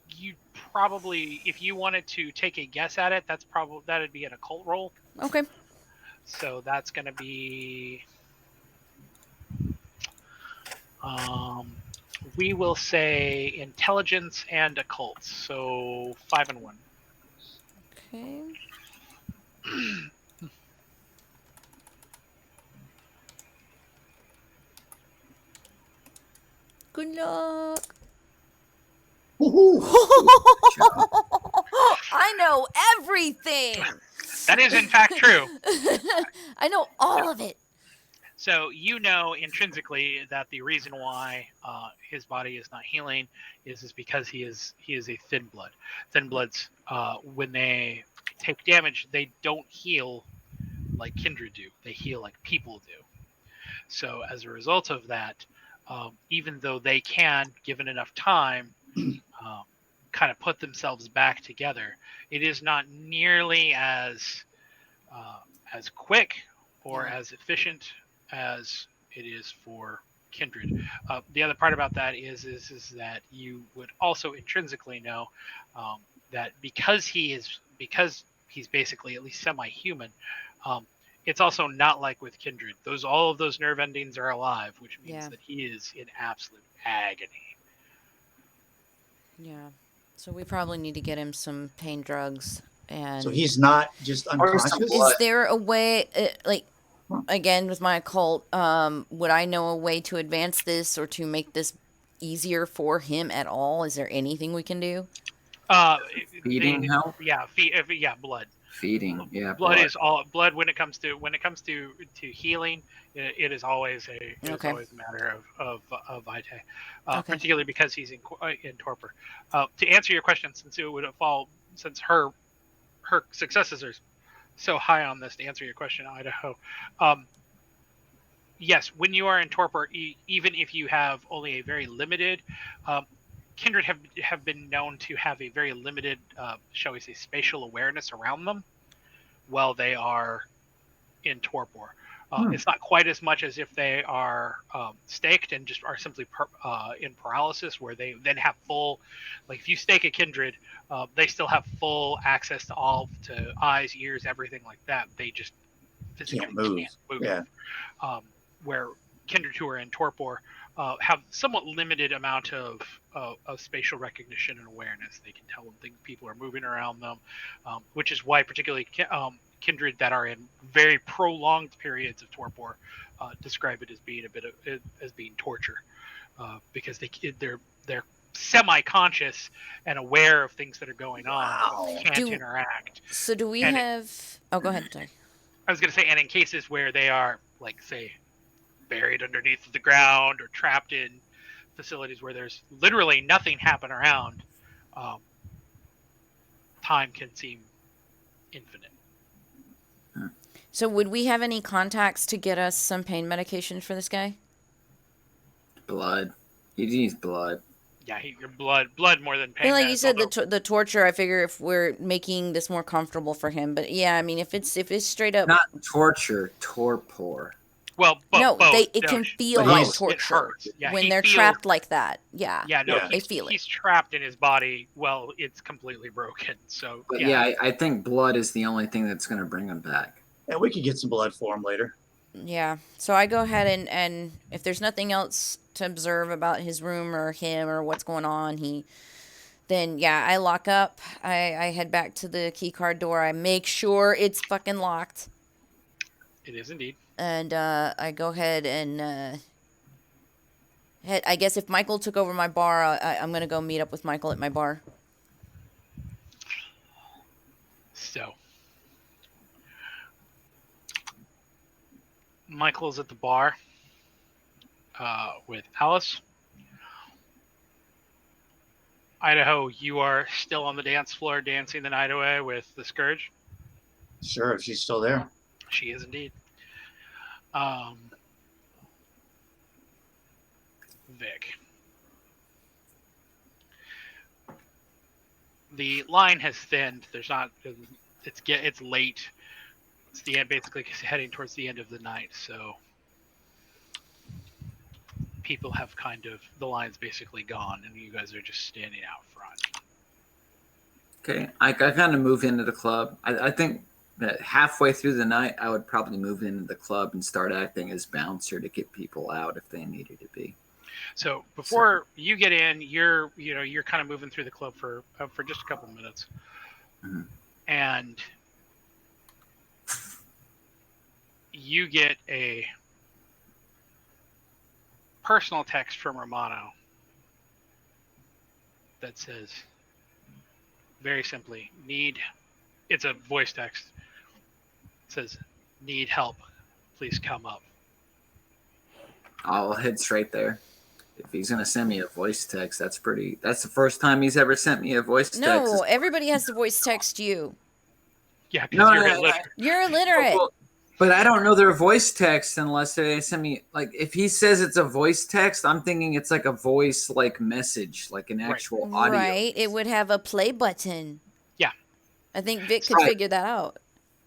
Speaker 3: You probably, if you wanted to take a guess at it, that'd be an occult roll.
Speaker 1: Okay.
Speaker 3: So that's going to be, we will say intelligence and occult. So 5 and 1.
Speaker 1: Okay. Good luck. I know everything.
Speaker 3: That is in fact true.
Speaker 1: I know all of it.
Speaker 3: So you know intrinsically that the reason why his body is not healing is because he is a thin blood. Thin bloods, when they take damage, they don't heal like kindred do. They heal like people do. So as a result of that, even though they can, given enough time, kind of put themselves back together, it is not nearly as quick or as efficient as it is for kindred. The other part about that is that you would also intrinsically know that because he's basically at least semi-human, it's also not like with kindred. All of those nerve endings are alive, which means that he is in absolute agony.
Speaker 1: Yeah. So we probably need to get him some pain drugs. And
Speaker 4: so he's not just unconscious?
Speaker 1: Is there a way, again, with my occult, would I know a way to advance this or to make this easier for him at all? Is there anything we can do?
Speaker 2: Feeding help?
Speaker 3: Yeah, blood.
Speaker 2: Feeding, yeah.
Speaker 3: Blood is all blood when it comes to healing. It is always always a matter of vitae, particularly because he's in torpor. To answer your question, since her successes are so high on this, to answer your question, Idaho, yes, when you are in torpor, even if you have only a very limited, kindred have been known to have a very limited, shall we say, spatial awareness around them while they are in torpor. It's not quite as much as if they are staked and just are simply in paralysis, where they then have full, like if you stake a kindred, they still have full access to eyes, ears, everything like that. They just physically can't move.
Speaker 4: Yeah.
Speaker 3: Where kindred who are in torpor have somewhat limited amount of spatial recognition and awareness. They can tell when people are moving around them, which is why particularly kindred that are in very prolonged periods of torpor describe it as being torture, because they're semi-conscious and aware of things that are going on, but can't interact.
Speaker 1: So do we have? Oh, go ahead. Sorry.
Speaker 3: I was going to say, and in cases where they are, like, say, buried underneath the ground or trapped in facilities where there's literally nothing happen around, time can seem infinite.
Speaker 1: So would we have any contacts to get us some pain medication for this guy?
Speaker 2: Blood. He needs blood.
Speaker 3: Yeah, your blood more than
Speaker 1: I
Speaker 3: pain
Speaker 1: feel like you
Speaker 3: meds.
Speaker 1: said
Speaker 3: Although,
Speaker 1: the torture. I figure if we're making this more comfortable for him, but yeah, I mean, if it's straight up,
Speaker 2: Not torture, torpor.
Speaker 3: well,
Speaker 1: no,
Speaker 3: both.
Speaker 1: it
Speaker 3: No,
Speaker 1: can feel
Speaker 4: but
Speaker 1: like
Speaker 4: he's-
Speaker 3: it
Speaker 1: torture
Speaker 3: hurts. Yeah,
Speaker 1: when
Speaker 3: he
Speaker 1: they're
Speaker 3: feels.
Speaker 1: trapped like that. Yeah,
Speaker 3: Yeah, no,
Speaker 4: Yeah.
Speaker 1: they feel it.
Speaker 3: he's trapped in his body. Well, it's completely broken. So
Speaker 2: But
Speaker 3: yeah,
Speaker 2: yeah, I think blood is the only thing that's going to bring him back.
Speaker 4: And we could get some blood for him later.
Speaker 1: Yeah. So I go ahead and if there's nothing else to observe about his room or him or what's going on, then yeah, I lock up. I head back to the key card door. I make sure it's fucking locked.
Speaker 3: it is indeed.
Speaker 1: And I go ahead and I guess if Michael took over my bar, I'm gonna go meet up with Michael at my bar.
Speaker 3: So Michael's at the bar with Alice. Idaho, you are still on the dance floor dancing the night away with the Scourge.
Speaker 4: Sure, if she's still there.
Speaker 3: She is indeed. Vic. The line has thinned. There's not. It's late. It's the end, basically heading towards the end of the night. So people have the line's basically gone, and you guys are just standing out front.
Speaker 2: Okay, I kind of move into the club. I think that halfway through the night, I would probably move into the club and start acting as bouncer to get people out if they needed to be.
Speaker 3: So before you get in, you're kind of moving through the club for just a couple minutes, and you get a personal text from Romano that says, very simply, it's a voice text. It says, need help, please come up.
Speaker 2: I'll head straight there. If he's gonna send me a voice text, that's the first time he's ever sent me a voice text.
Speaker 1: No, everybody has to voice text you.
Speaker 3: Yeah, because you're illiterate.
Speaker 1: You're illiterate.
Speaker 2: Well, but I don't know their voice text unless they send me, like, if he says it's a voice text, I'm thinking it's like a voice like message, like an actual audio.
Speaker 1: Right. It would have a play button.
Speaker 3: Yeah.
Speaker 1: I think Vic could figure that out.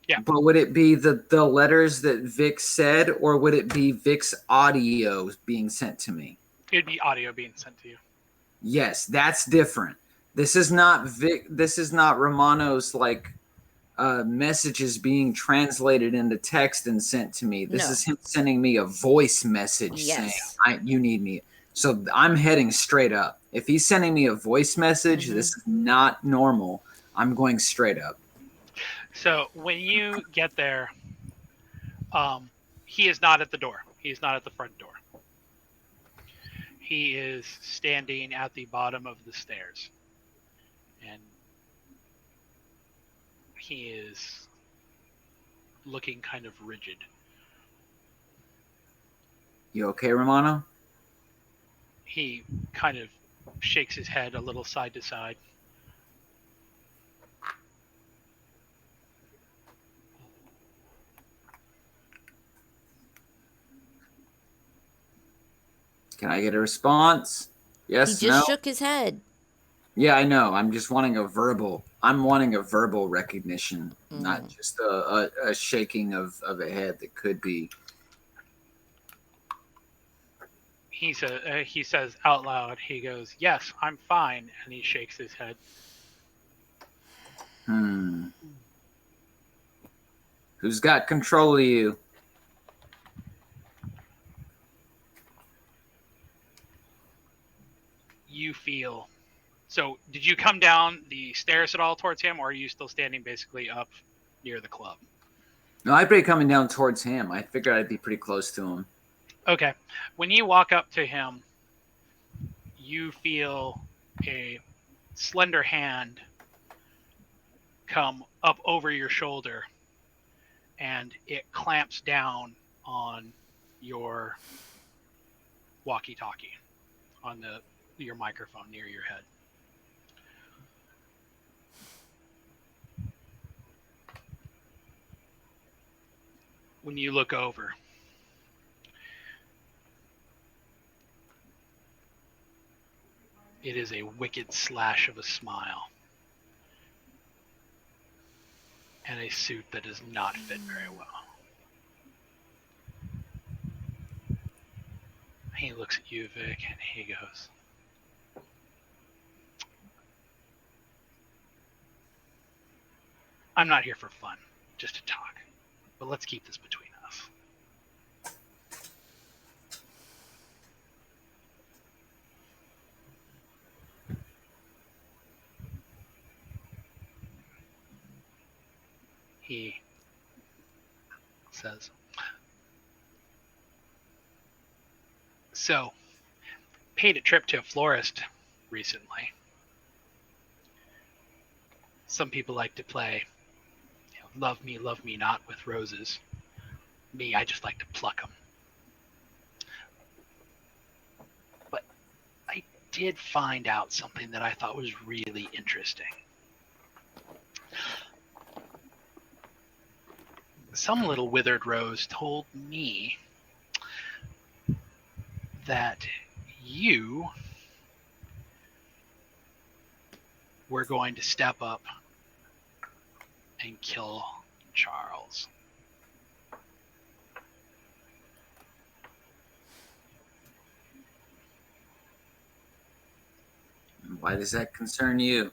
Speaker 3: Yeah.
Speaker 2: But would it be the letters that Vic said, or would it be Vic's audio being sent to me?
Speaker 3: It'd be audio being sent to you.
Speaker 2: Yes, that's different. This is not Vic. This is not Romano's like messages being translated into text and sent to me. This is him sending me a voice message saying, "You need me." So I'm heading straight up. If he's sending me a voice message, this is not normal. I'm going straight up.
Speaker 3: So when you get there, he is not at the door. He is not at the front door. He is standing at the bottom of the stairs. And he is looking kind of rigid.
Speaker 2: You okay, Romano?
Speaker 3: He kind of shakes his head a little side to side.
Speaker 2: Can I get a response? Yes,
Speaker 1: He just shook his head.
Speaker 2: Yeah, I know. I'm just wanting a verbal. I'm wanting a verbal recognition, not just a shaking of a head that could be.
Speaker 3: He says out loud, he goes, "Yes, I'm fine," and he shakes his head.
Speaker 2: Who's got control of you?
Speaker 3: You feel. So, did you come down the stairs at all towards him, or are you still standing basically up near the club?
Speaker 2: No, I'd be coming down towards him. I figured I'd be pretty close to him.
Speaker 3: Okay. When you walk up to him, you feel a slender hand come up over your shoulder, and it clamps down on your walkie-talkie, on your microphone near your head. When you look over, It is a wicked slash of a smile. And a suit that does not fit very well. He looks at you, Vic, and he goes, I'm not here for fun, just to talk. But let's keep this between us. He says, so, paid a trip to a florist recently. Some people like to play, love me not with roses. Me, I just like to pluck them. But I did find out something that I thought was really interesting. Some little withered rose told me that you were going to step up and kill Charles.
Speaker 2: Why does that concern you?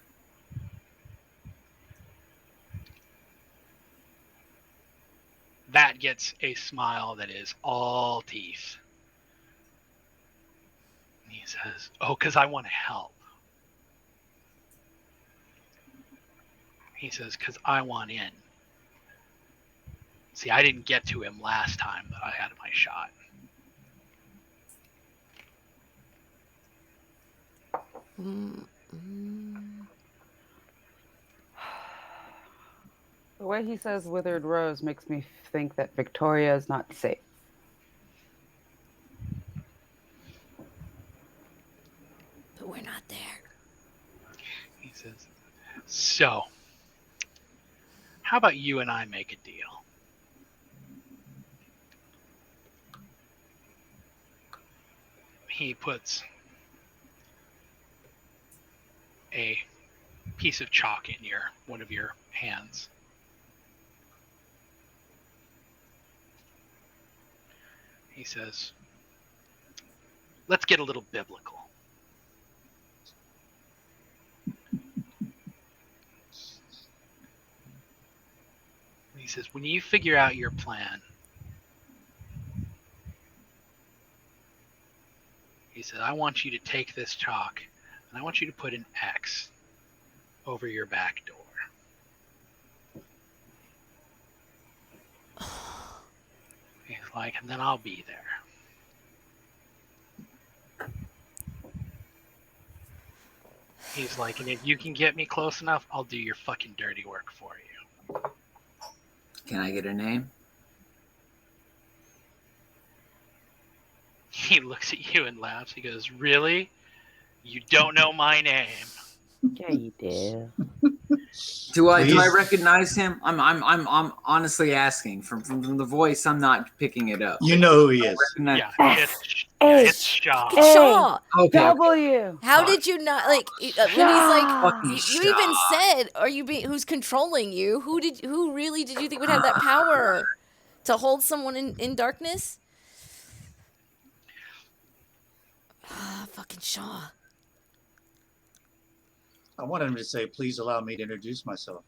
Speaker 3: That gets a smile that is all teeth. He says, oh, because I want to help. He says, because I want in. See, I didn't get to him last time that I had my shot.
Speaker 5: The way he says withered rose makes me think that Victoria is not safe.
Speaker 1: But we're not there.
Speaker 3: He says, so, how about you and I make a deal? He puts a piece of chalk in one of your hands. He says, let's get a little biblical. He says, when you figure out your plan, he said, I want you to take this chalk and I want you to put an X over your back door. He's like, and then I'll be there. He's like, and if you can get me close enough, I'll do your fucking dirty work for you.
Speaker 2: Can I get a name?
Speaker 3: He looks at you and laughs. He goes, really? You don't know my name?
Speaker 5: Yeah, you do.
Speaker 2: Do I
Speaker 4: Please.
Speaker 2: recognize him? I'm honestly asking. From the voice, I'm not picking it up.
Speaker 4: You know who he is.
Speaker 3: Yeah,
Speaker 5: S,
Speaker 3: it's Shaw.
Speaker 5: A,
Speaker 1: Shaw.
Speaker 2: Okay.
Speaker 5: W.
Speaker 1: How did you not when he's like?
Speaker 2: Fucking
Speaker 1: You even
Speaker 2: Shaw.
Speaker 1: said, "Are you being who's controlling you? Who really did you think would have that power to hold someone in darkness?" Fucking Shaw.
Speaker 4: I wanted him to say, please allow me to introduce myself.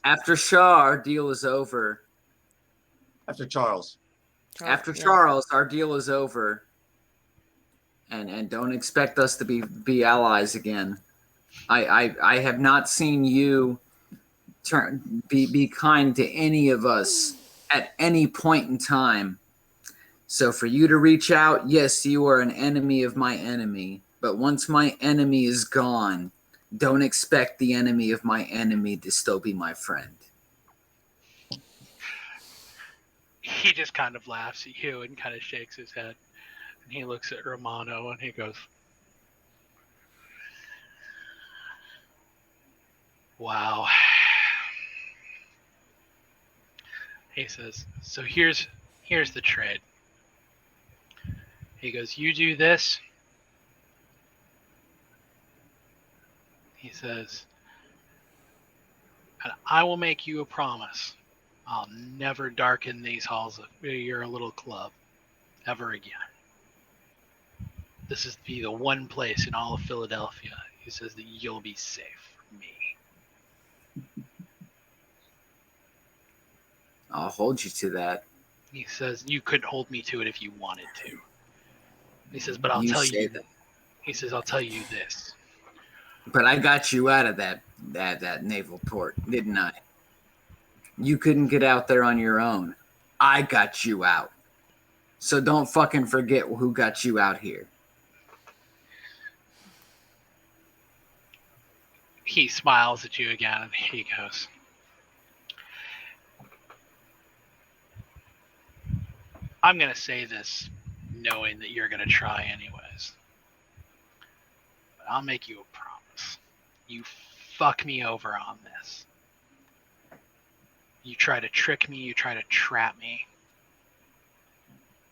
Speaker 2: After Shaw, our deal is over.
Speaker 4: After Charles.
Speaker 2: After
Speaker 1: Yeah.
Speaker 2: Charles, our deal is over. And don't expect us to be allies again. I have not seen you be kind to any of us at any point in time. So for you to reach out, yes, you are an enemy of my enemy. But once my enemy is gone, don't expect the enemy of my enemy to still be my friend.
Speaker 3: He just kind of laughs at you and kind of shakes his head. And he looks at Romano and he goes, wow. He says, so here's the trade. He goes, you do this, He says, and I will make you a promise. I'll never darken these halls of your little club ever again. This is to be the one place in all of Philadelphia, he says, that you'll be safe from me.
Speaker 2: I'll hold you to that.
Speaker 3: He says, you couldn't hold me to it if you wanted to. He says, but I'll
Speaker 2: You
Speaker 3: tell
Speaker 2: say
Speaker 3: you.
Speaker 2: that.
Speaker 3: He says, I'll tell you this.
Speaker 2: But I got you out of that naval port, didn't I? You couldn't get out there on your own. I got you out. So don't fucking forget who got you out here.
Speaker 3: He smiles at you again and he goes, I'm going to say this knowing that you're going to try anyways. But I'll make you a promise. You fuck me over on this. You try to trick me, you try to trap me.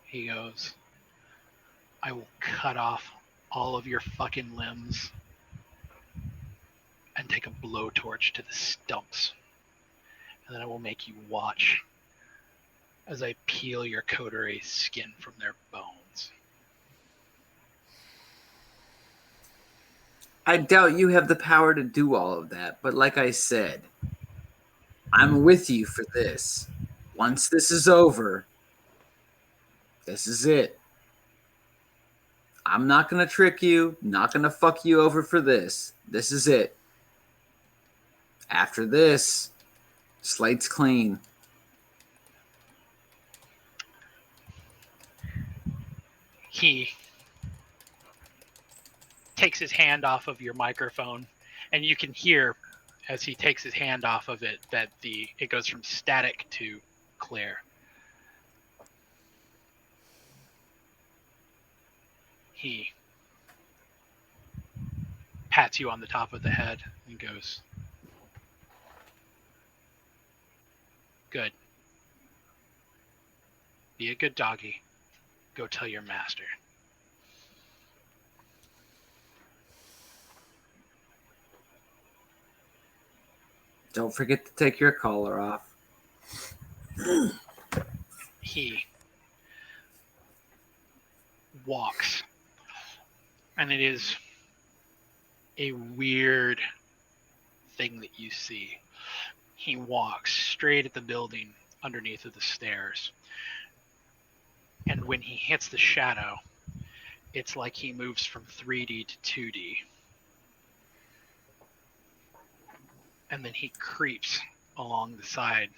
Speaker 3: He goes, I will cut off all of your fucking limbs and take a blowtorch to the stumps. And then I will make you watch as I peel your coteries' skin from their bones.
Speaker 2: I doubt you have the power to do all of that, but like I said, I'm with you for this. Once this is over, this is it. I'm not going to trick you, not going to fuck you over for this. This is it. After this, slate's clean.
Speaker 3: He takes his hand off of your microphone, and you can hear as he takes his hand off of it that it goes from static to clear. He pats you on the top of the head and goes, good. Be a good doggy. Go tell your master.
Speaker 2: Don't forget to take your collar off.
Speaker 3: He walks, and it is a weird thing that you see. He walks straight at the building underneath of the stairs, and when he hits the shadow, it's like he moves from 3D to 2D. And then he creeps along the side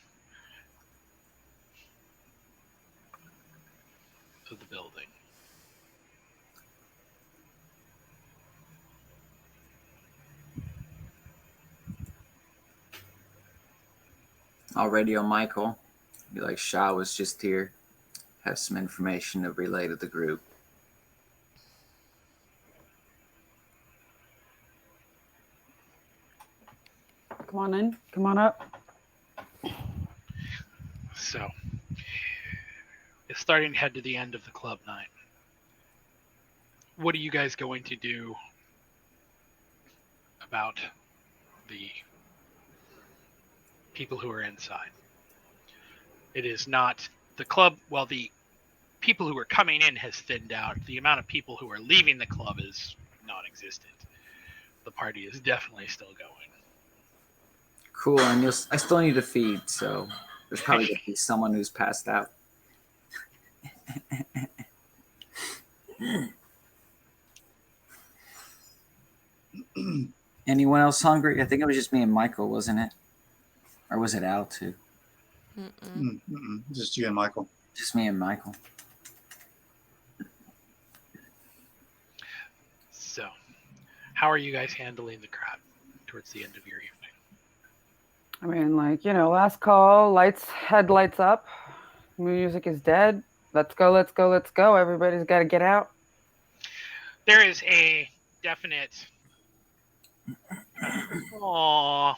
Speaker 3: of the building.
Speaker 2: I'll radio Michael. Be like, Shaw was just here. Have some information to relay to the group.
Speaker 5: Come on in. Come on up.
Speaker 3: So, it's starting to head to the end of the club night. What are you guys going to do about the people who are inside? It is not the club. Well, the people who are coming in has thinned out. The amount of people who are leaving the club is non-existent. The party is definitely still going.
Speaker 2: Cool, and I still need to feed, so there's probably going to be someone who's passed out. Anyone else hungry? I think it was just me and Michael, wasn't it? Or was it Al too?
Speaker 4: Just you and Michael.
Speaker 2: Just me and Michael.
Speaker 3: So, how are you guys handling the crowd towards the end of your evening?
Speaker 5: I mean, like, last call, headlights up. Music is dead. Let's go, let's go, let's go. Everybody's got to get out.
Speaker 3: There is a definite aww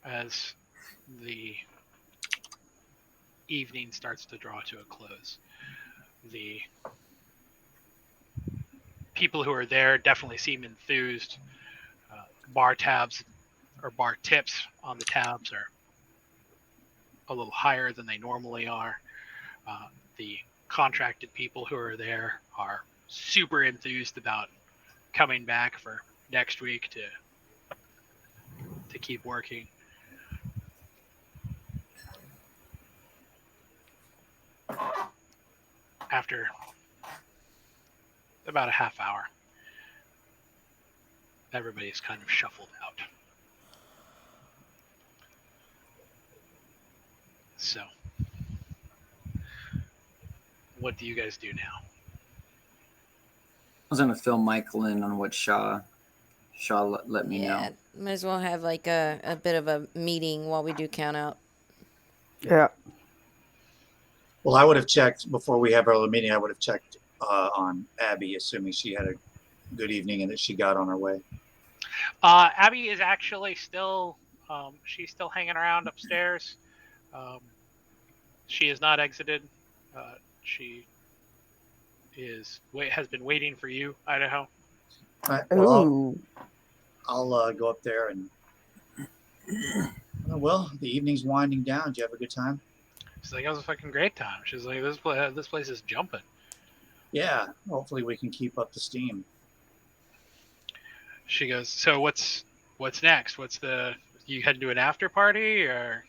Speaker 3: as the evening starts to draw to a close. The people who are there definitely seem enthused. bar tabs or bar tips on the tabs are a little higher than they normally are. The contracted people who are there are super enthused about coming back for next week to keep working. After about a half hour, everybody's kind of shuffled out. So, what do you guys do now?
Speaker 2: I was gonna fill Michael in on what Shaw let me know.
Speaker 1: Might as well have like a bit of a meeting while we do count out.
Speaker 5: Yeah.
Speaker 4: Well, I would have checked before we have our little meeting. I would have checked on Abby, assuming she had a good evening and that she got on her way.
Speaker 3: Abby is actually still she's still hanging around upstairs. She has not exited. She has been waiting for you, Idaho.
Speaker 4: All right, well,
Speaker 5: Ooh.
Speaker 4: I'll go up there and. Well, the evening's winding down. Did you have a good time?
Speaker 3: She's like, it was a fucking great time. She's like, this place is jumping.
Speaker 4: Yeah. Hopefully, we can keep up the steam.
Speaker 3: She goes, so what's next? You heading to an after party or?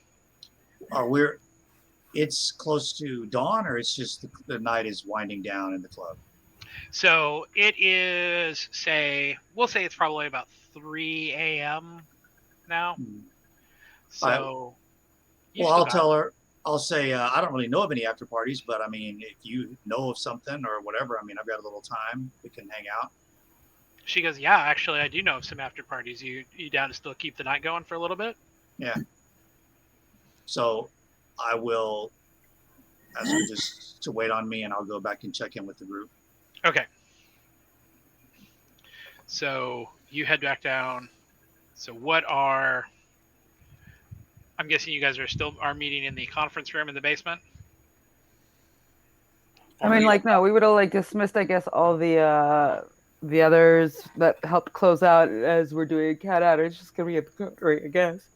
Speaker 4: It's close to dawn, or it's just the night is winding down in the club.
Speaker 3: So it is, we'll say it's probably about 3 a.m. now. So,
Speaker 4: I'll tell her. I'll say I don't really know of any after parties, but I mean, if you know of something or whatever, I mean, I've got a little time. We can hang out.
Speaker 3: She goes, yeah, actually, I do know of some after parties. You down to still keep the night going for a little bit?
Speaker 4: Yeah. So I will ask her just to wait on me, and I'll go back and check in with the group.
Speaker 3: Okay. So you head back down. So I'm guessing you guys are meeting in the conference room in the basement?
Speaker 5: I mean, no, we would have dismissed, I guess, all the others that helped close out as we're doing cat out. It's just gonna be at the country, I guess.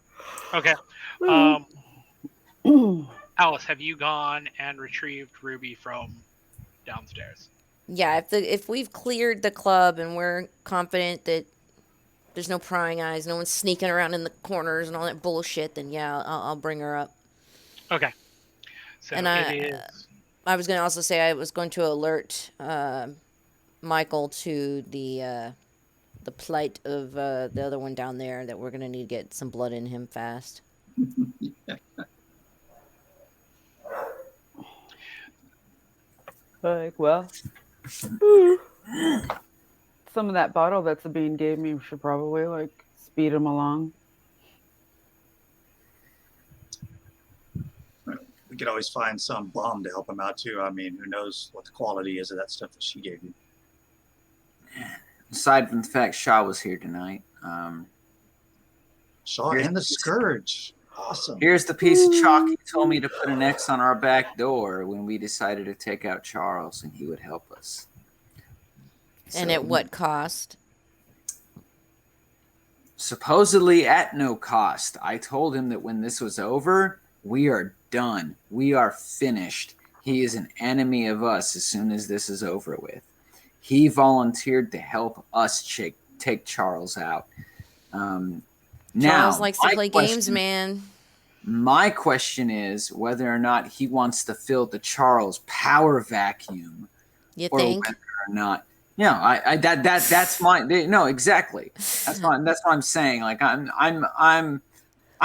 Speaker 3: Okay. Alice, have you gone and retrieved Ruby from downstairs?
Speaker 1: Yeah, if we've cleared the club and we're confident that there's no prying eyes, no one's sneaking around in the corners and all that bullshit, then yeah, I'll bring her up.
Speaker 3: Okay. So
Speaker 1: and I was going to also say I was going to alert Michael to the plight of the other one down there, that we're going to need to get some blood in him fast.
Speaker 5: Well, some of that bottle that Sabine gave me should probably speed him along.
Speaker 4: We could always find some bum to help him out too. I mean, who knows what the quality is of that stuff that she gave you.
Speaker 2: Aside from the fact Shaw was here tonight.
Speaker 4: Shaw and the Scourge. Awesome.
Speaker 2: Here's the piece of chalk he told me to put an X on our back door when we decided to take out Charles, and he would help us.
Speaker 1: And at what cost?
Speaker 2: Supposedly at no cost. I told him that when this was over, we are done. We are finished. He is an enemy of us as soon as this is over with. He volunteered to help us take Charles out.
Speaker 1: Charles likes to play games, man.
Speaker 2: My question is whether or not he wants to fill the Charles power vacuum.
Speaker 1: You think?
Speaker 2: Or whether or not. That's my no, exactly. That's what I'm saying. I'm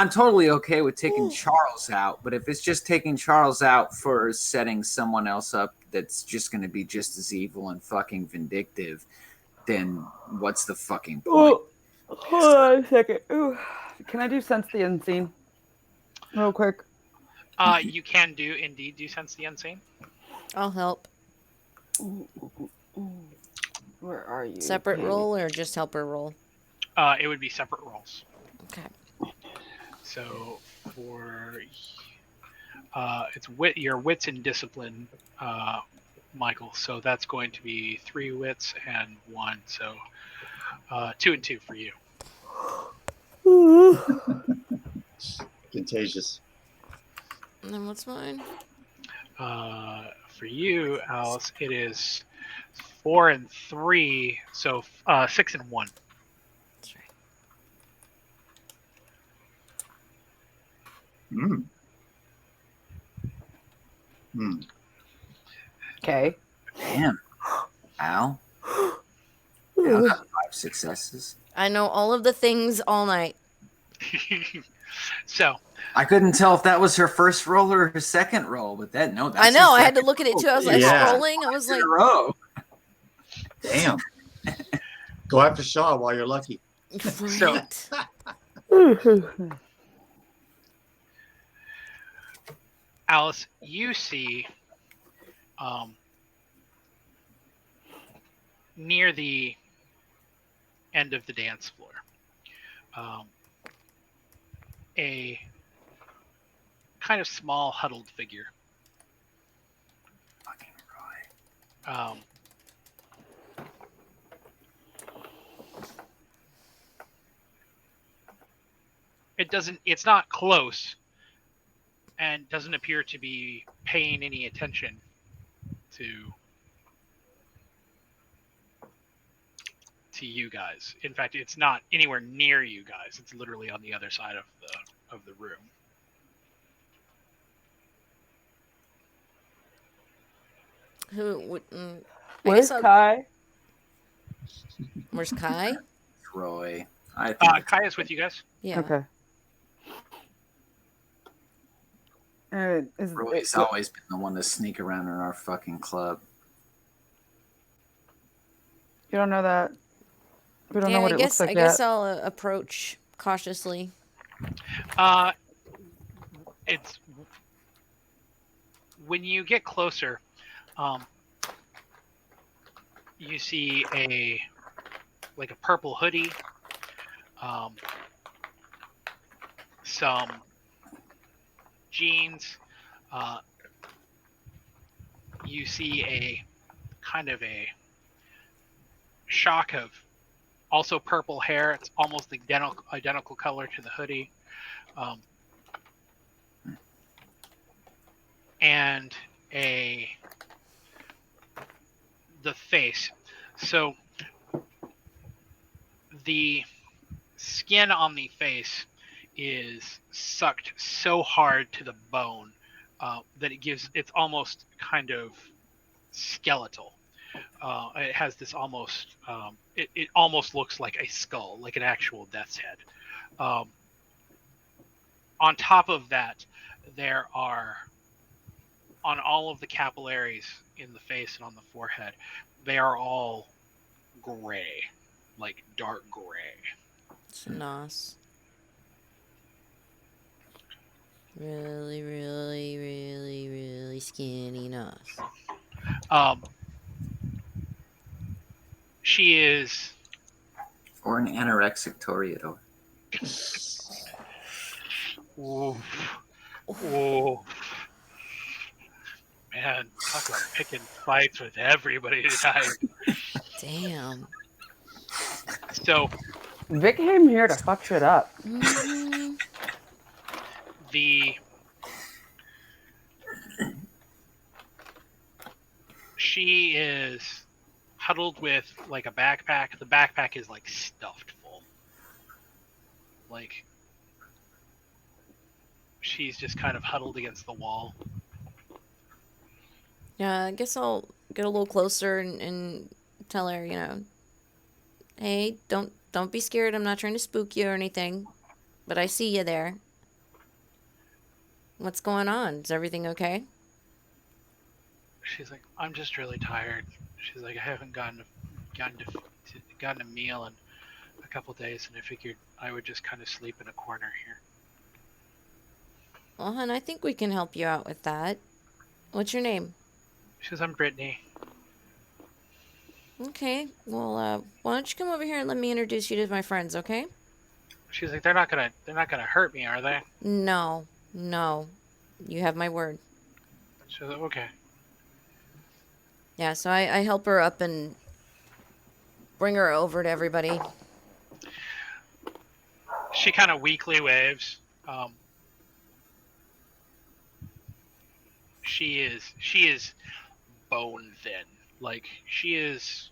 Speaker 2: totally okay with taking Charles out, but if it's just taking Charles out for setting someone else up that's just going to be just as evil and fucking vindictive, then what's the fucking point?
Speaker 5: Hold on a second. Ooh. Can I do sense the unseen real quick?
Speaker 3: You can indeed do sense the unseen.
Speaker 1: I'll help.
Speaker 5: Where are you?
Speaker 1: Separate roll or just help her roll?
Speaker 3: It would be separate rolls.
Speaker 1: Okay.
Speaker 3: So for it's your wits and discipline, Michael. So that's going to be 3 wits and 1. So 2 and 2 for you.
Speaker 4: Contagious.
Speaker 1: And then what's mine?
Speaker 3: For you, Alice, it is 4 and 3, so 6 and 1.
Speaker 1: That's right.
Speaker 5: Okay.
Speaker 2: Damn. Al. Al got 5 successes.
Speaker 1: I know all of the things all night.
Speaker 3: So
Speaker 2: I couldn't tell if that was her first roll or her second roll, but that's
Speaker 1: I know.
Speaker 2: her
Speaker 1: I had to
Speaker 2: second
Speaker 1: look at it
Speaker 2: roll.
Speaker 1: too. I was like
Speaker 4: Yeah.
Speaker 1: scrolling. I was
Speaker 2: In
Speaker 1: like,
Speaker 2: a row.
Speaker 4: Damn. Go after Shaw while you're lucky.
Speaker 1: right.
Speaker 3: Alice, you see near the end of the dance floor a kind of small huddled figure.
Speaker 2: Fucking Roy.
Speaker 3: It's not close and doesn't appear to be paying any attention to you guys. In fact, it's not anywhere near you guys. It's literally on the other side of the room.
Speaker 1: Who would?
Speaker 5: Where's Kai?
Speaker 1: Where's Kai?
Speaker 2: Roy. I think
Speaker 3: Kai is with you guys.
Speaker 1: Yeah.
Speaker 5: Okay.
Speaker 2: Roy's always been the one to sneak around in our fucking club.
Speaker 5: You don't know that. We don't know what it looks like
Speaker 1: I guess
Speaker 5: yet.
Speaker 1: I'll approach cautiously.
Speaker 3: It's when you get closer, you see a purple hoodie, some jeans. You see a kind of a shock of also purple hair. It's almost identical color to the hoodie. And the face. So the skin on the face is sucked so hard to the bone that it's almost kind of skeletal. It has this almost it almost looks like a skull, like an actual death's head. On top of that, there are, on all of the capillaries in the face and on the forehead, they are all gray, like dark gray.
Speaker 1: It's nice. Really, really, really, really skinny nice.
Speaker 3: She is...
Speaker 2: Or an anorexic toreador.
Speaker 3: Ooh. Ooh. Man, talk about picking fights with everybody tonight.
Speaker 1: Damn.
Speaker 3: So
Speaker 5: Vic came here to fuck shit up.
Speaker 1: Mm-hmm.
Speaker 3: She is huddled with like a backpack. The backpack is like stuffed full. Like she's just kind of huddled against the wall.
Speaker 1: Yeah, I guess I'll get a little closer and tell her, hey, don't be scared. I'm not trying to spook you or anything, but I see you there. What's going on? Is everything okay?
Speaker 3: She's like, I'm just really tired. She's like, I haven't gotten a meal in a couple days, and I figured I would just kind of sleep in a corner here.
Speaker 1: Well, hon, I think we can help you out with that. What's your name?
Speaker 3: She says, I'm Brittany.
Speaker 1: Okay, well, why don't you come over here and let me introduce you to my friends, okay?
Speaker 3: She's like, they're not gonna hurt me, are they?
Speaker 1: No. You have my word.
Speaker 3: She's like, okay.
Speaker 1: Yeah, so I help her up and bring her over to everybody.
Speaker 3: she kind of weakly waves. She is bone thin. Like she is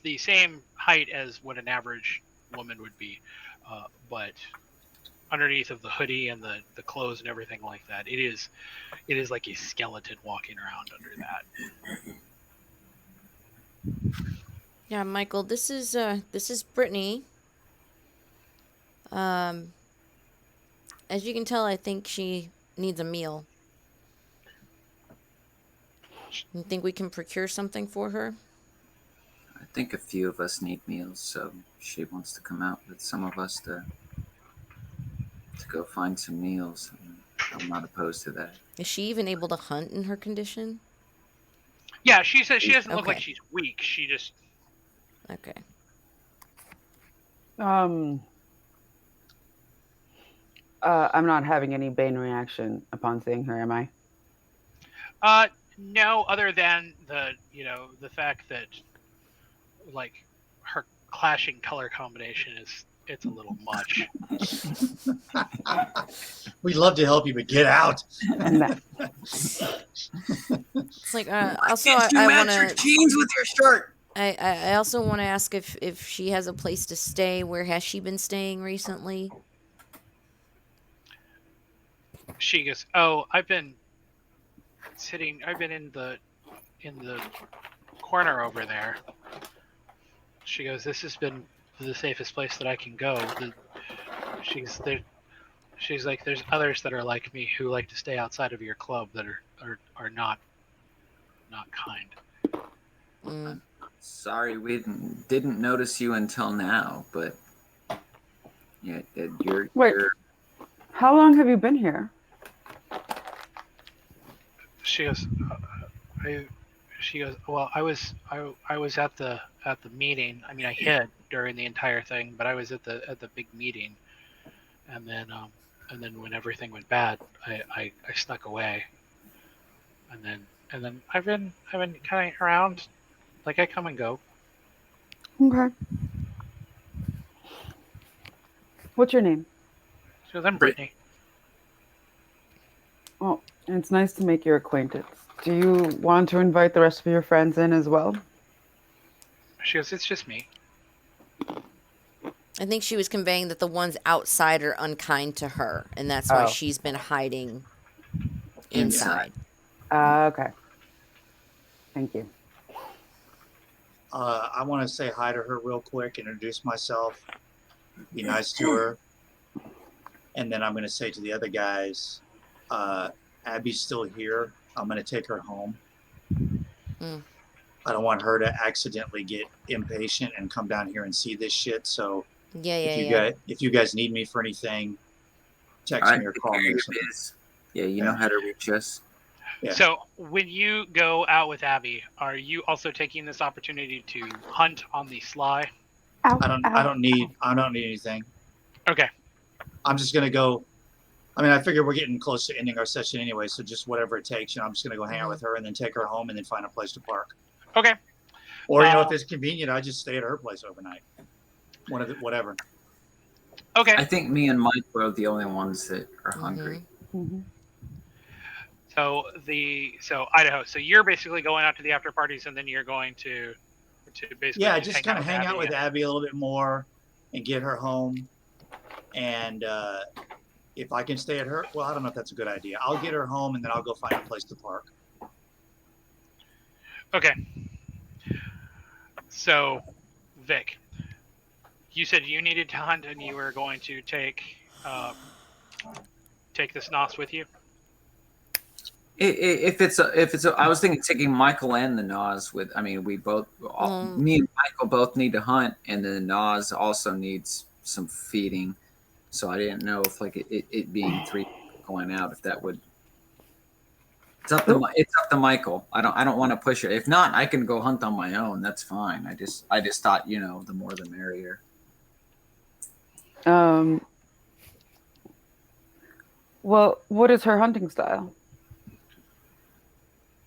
Speaker 3: the same height as what an average woman would be, but underneath of the hoodie and the clothes and everything like that, it is like a skeleton walking around under that.
Speaker 1: Yeah, Michael, this is Brittany. As you can tell, I think she needs a meal. You think we can procure something for her?
Speaker 2: I think a few of us need meals, so she wants to come out with some of us to go find some meals. I'm not opposed to that.
Speaker 1: Is she even able to hunt in her condition?
Speaker 3: Yeah, she says she doesn't look like
Speaker 1: Okay.
Speaker 3: she's weak. She just
Speaker 1: Okay.
Speaker 5: I'm not having any Bane reaction upon seeing her, am I?
Speaker 3: no, other than the fact that like her clashing color combination it's a little much.
Speaker 4: We'd love to help you, but get out.
Speaker 5: And that,
Speaker 1: It's like also
Speaker 2: Did you
Speaker 1: I
Speaker 2: match
Speaker 1: want
Speaker 2: your
Speaker 1: to.
Speaker 2: jeans with your shirt?
Speaker 1: I also want to ask if she has a place to stay. Where has she been staying recently?
Speaker 3: She goes, "Oh, I've been in the corner over there." She goes, "This has been the safest place that I can go." She's there. She's like, "There's others that are like me who like to stay outside of your club that are not kind."
Speaker 1: Mm.
Speaker 2: Sorry, we didn't notice you until now, but yeah, you're.
Speaker 5: Wait. How long have you been here?
Speaker 3: She goes, "Well, I was at the meeting. I mean, I hid during the entire thing, but I was at the big meeting, and then when everything went bad, I snuck away, and then I've been kind of around, like I come and go."
Speaker 5: Okay. What's your name?
Speaker 3: She goes, "I'm Brittany."
Speaker 5: Oh, it's nice to make your acquaintance. Do you want to invite the rest of your friends in as well?
Speaker 3: She goes, "It's just me."
Speaker 1: I think she was conveying that the ones outside are unkind to her, and that's why she's been hiding inside.
Speaker 5: Okay. Thank you.
Speaker 4: I want to say hi to her real quick, introduce myself, be nice to her, and then I'm going to say to the other guys, Abby's still here. I'm going to take her home.
Speaker 1: Mm.
Speaker 4: I don't want her to accidentally get impatient and come down here and see this shit. So if you guys need me for anything, text me or call me.
Speaker 2: Yeah, you know how to reach us.
Speaker 4: Yeah.
Speaker 3: So when you go out with Abby, are you also taking this opportunity to hunt on the sly?
Speaker 4: I don't need anything.
Speaker 3: Okay.
Speaker 4: I'm just gonna go. I mean, I figure we're getting close to ending our session anyway, so just whatever it takes. I'm just gonna go hang out with her and then take her home and then find a place to park.
Speaker 3: Okay.
Speaker 4: Or if it's convenient, I just stay at her place overnight. Whatever.
Speaker 3: Okay.
Speaker 2: I think me and Mike are the only ones that are hungry.
Speaker 5: Mm-hmm.
Speaker 3: So Idaho. So you're basically going out to the after parties, and then you're going to basically
Speaker 4: just kind of hang out with Abby a little bit more and get her home. And if I can stay at her, well, I don't know if that's a good idea. I'll get her home and then I'll go find a place to park.
Speaker 3: Okay. So, Vic, you said you needed to hunt and you were going to take this Nos with you.
Speaker 2: If it's I was thinking taking Michael and the Nas with. I mean, we both, me and Michael both need to hunt, and then the Nas also needs some feeding. So I didn't know if like it being 3 going out, if that would. It's up to Michael. I don't want to push it. If not, I can go hunt on my own. That's fine. I just thought, the more the merrier.
Speaker 5: Well, what is her hunting style?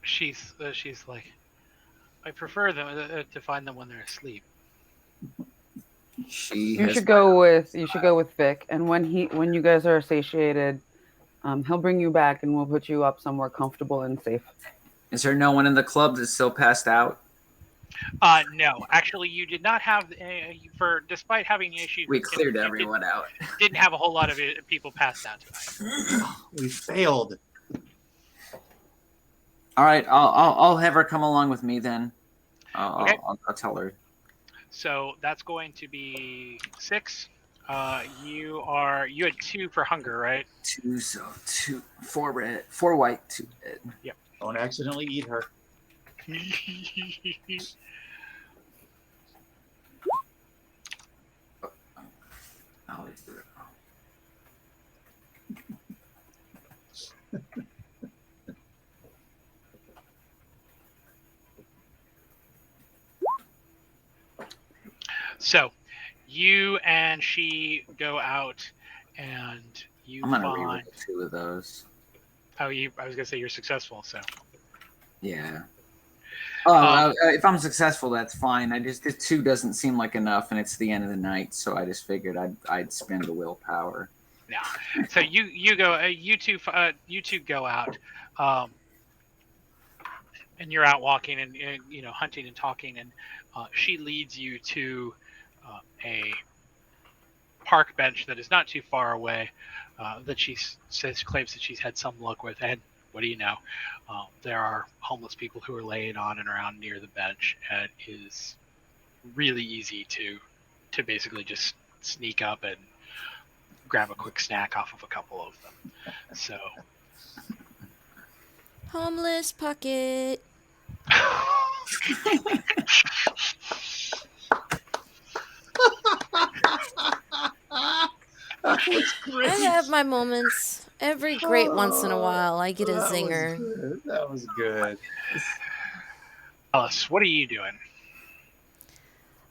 Speaker 3: She's like, I prefer them to find them when they're asleep.
Speaker 2: She
Speaker 5: You
Speaker 2: has
Speaker 5: should go with Vic, and when you guys are satiated, he'll bring you back, and we'll put you up somewhere comfortable and safe.
Speaker 2: Is there no one in the club that's still passed out?
Speaker 3: No, actually, you did not have despite having issues.
Speaker 2: We cleared
Speaker 3: you
Speaker 2: everyone out.
Speaker 3: Didn't have a whole lot of people passed out tonight.
Speaker 4: We failed.
Speaker 2: All right, I'll have her come along with me then.
Speaker 3: Okay.
Speaker 2: I'll tell her.
Speaker 3: So that's going to be 6. You had 2 for hunger, right?
Speaker 2: 2, so 2, 4 red, 4 white, 2 red.
Speaker 3: Yep.
Speaker 4: Don't accidentally eat her.
Speaker 2: Oh,
Speaker 3: So, you and she go out, and you
Speaker 2: I'm gonna
Speaker 3: find.
Speaker 2: reroll 2 of those.
Speaker 3: Oh, I was gonna say you're successful. So.
Speaker 2: Yeah. If I'm successful, that's fine. The 2 doesn't seem like enough, and it's the end of the night, so I just figured I'd spend the willpower.
Speaker 3: No. So you go. You two go out, and you're out walking and hunting and talking, and she leads you to a park bench that is not too far away. That she claims that she's had some luck with, and what do you know? There are homeless people who are laying on and around near the bench, and it is really easy to basically just sneak up and grab a quick snack off of a couple of them. So
Speaker 1: Homeless pocket.
Speaker 4: That was great.
Speaker 1: I have my moments. Every great once in a while, I get a zinger.
Speaker 4: That was good.
Speaker 3: Alice, what are you doing?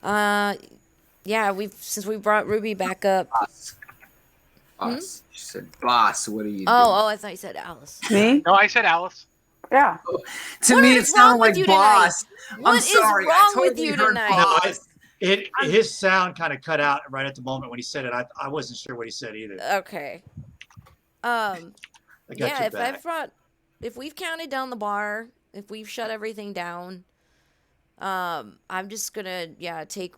Speaker 1: Yeah, since we brought Ruby back up.
Speaker 2: Boss. She said, "Boss, what are you doing?"
Speaker 1: Oh, I thought you said Alice.
Speaker 5: Me?
Speaker 3: No, I said Alice.
Speaker 5: Yeah.
Speaker 2: To
Speaker 1: What
Speaker 2: me,
Speaker 1: is
Speaker 2: it sounded
Speaker 1: wrong with
Speaker 2: like
Speaker 1: you
Speaker 2: boss.
Speaker 1: tonight?
Speaker 2: I'm
Speaker 1: What is
Speaker 2: sorry.
Speaker 1: wrong
Speaker 2: I
Speaker 1: with
Speaker 2: totally
Speaker 1: you
Speaker 2: heard
Speaker 1: tonight?
Speaker 4: No,
Speaker 2: boss.
Speaker 4: his sound kind of cut out right at the moment when he said it. I wasn't sure what he said either.
Speaker 1: Okay.
Speaker 4: I got
Speaker 1: Yeah,
Speaker 4: your back.
Speaker 1: if we've counted down the bar, if we've shut everything down, I'm just gonna take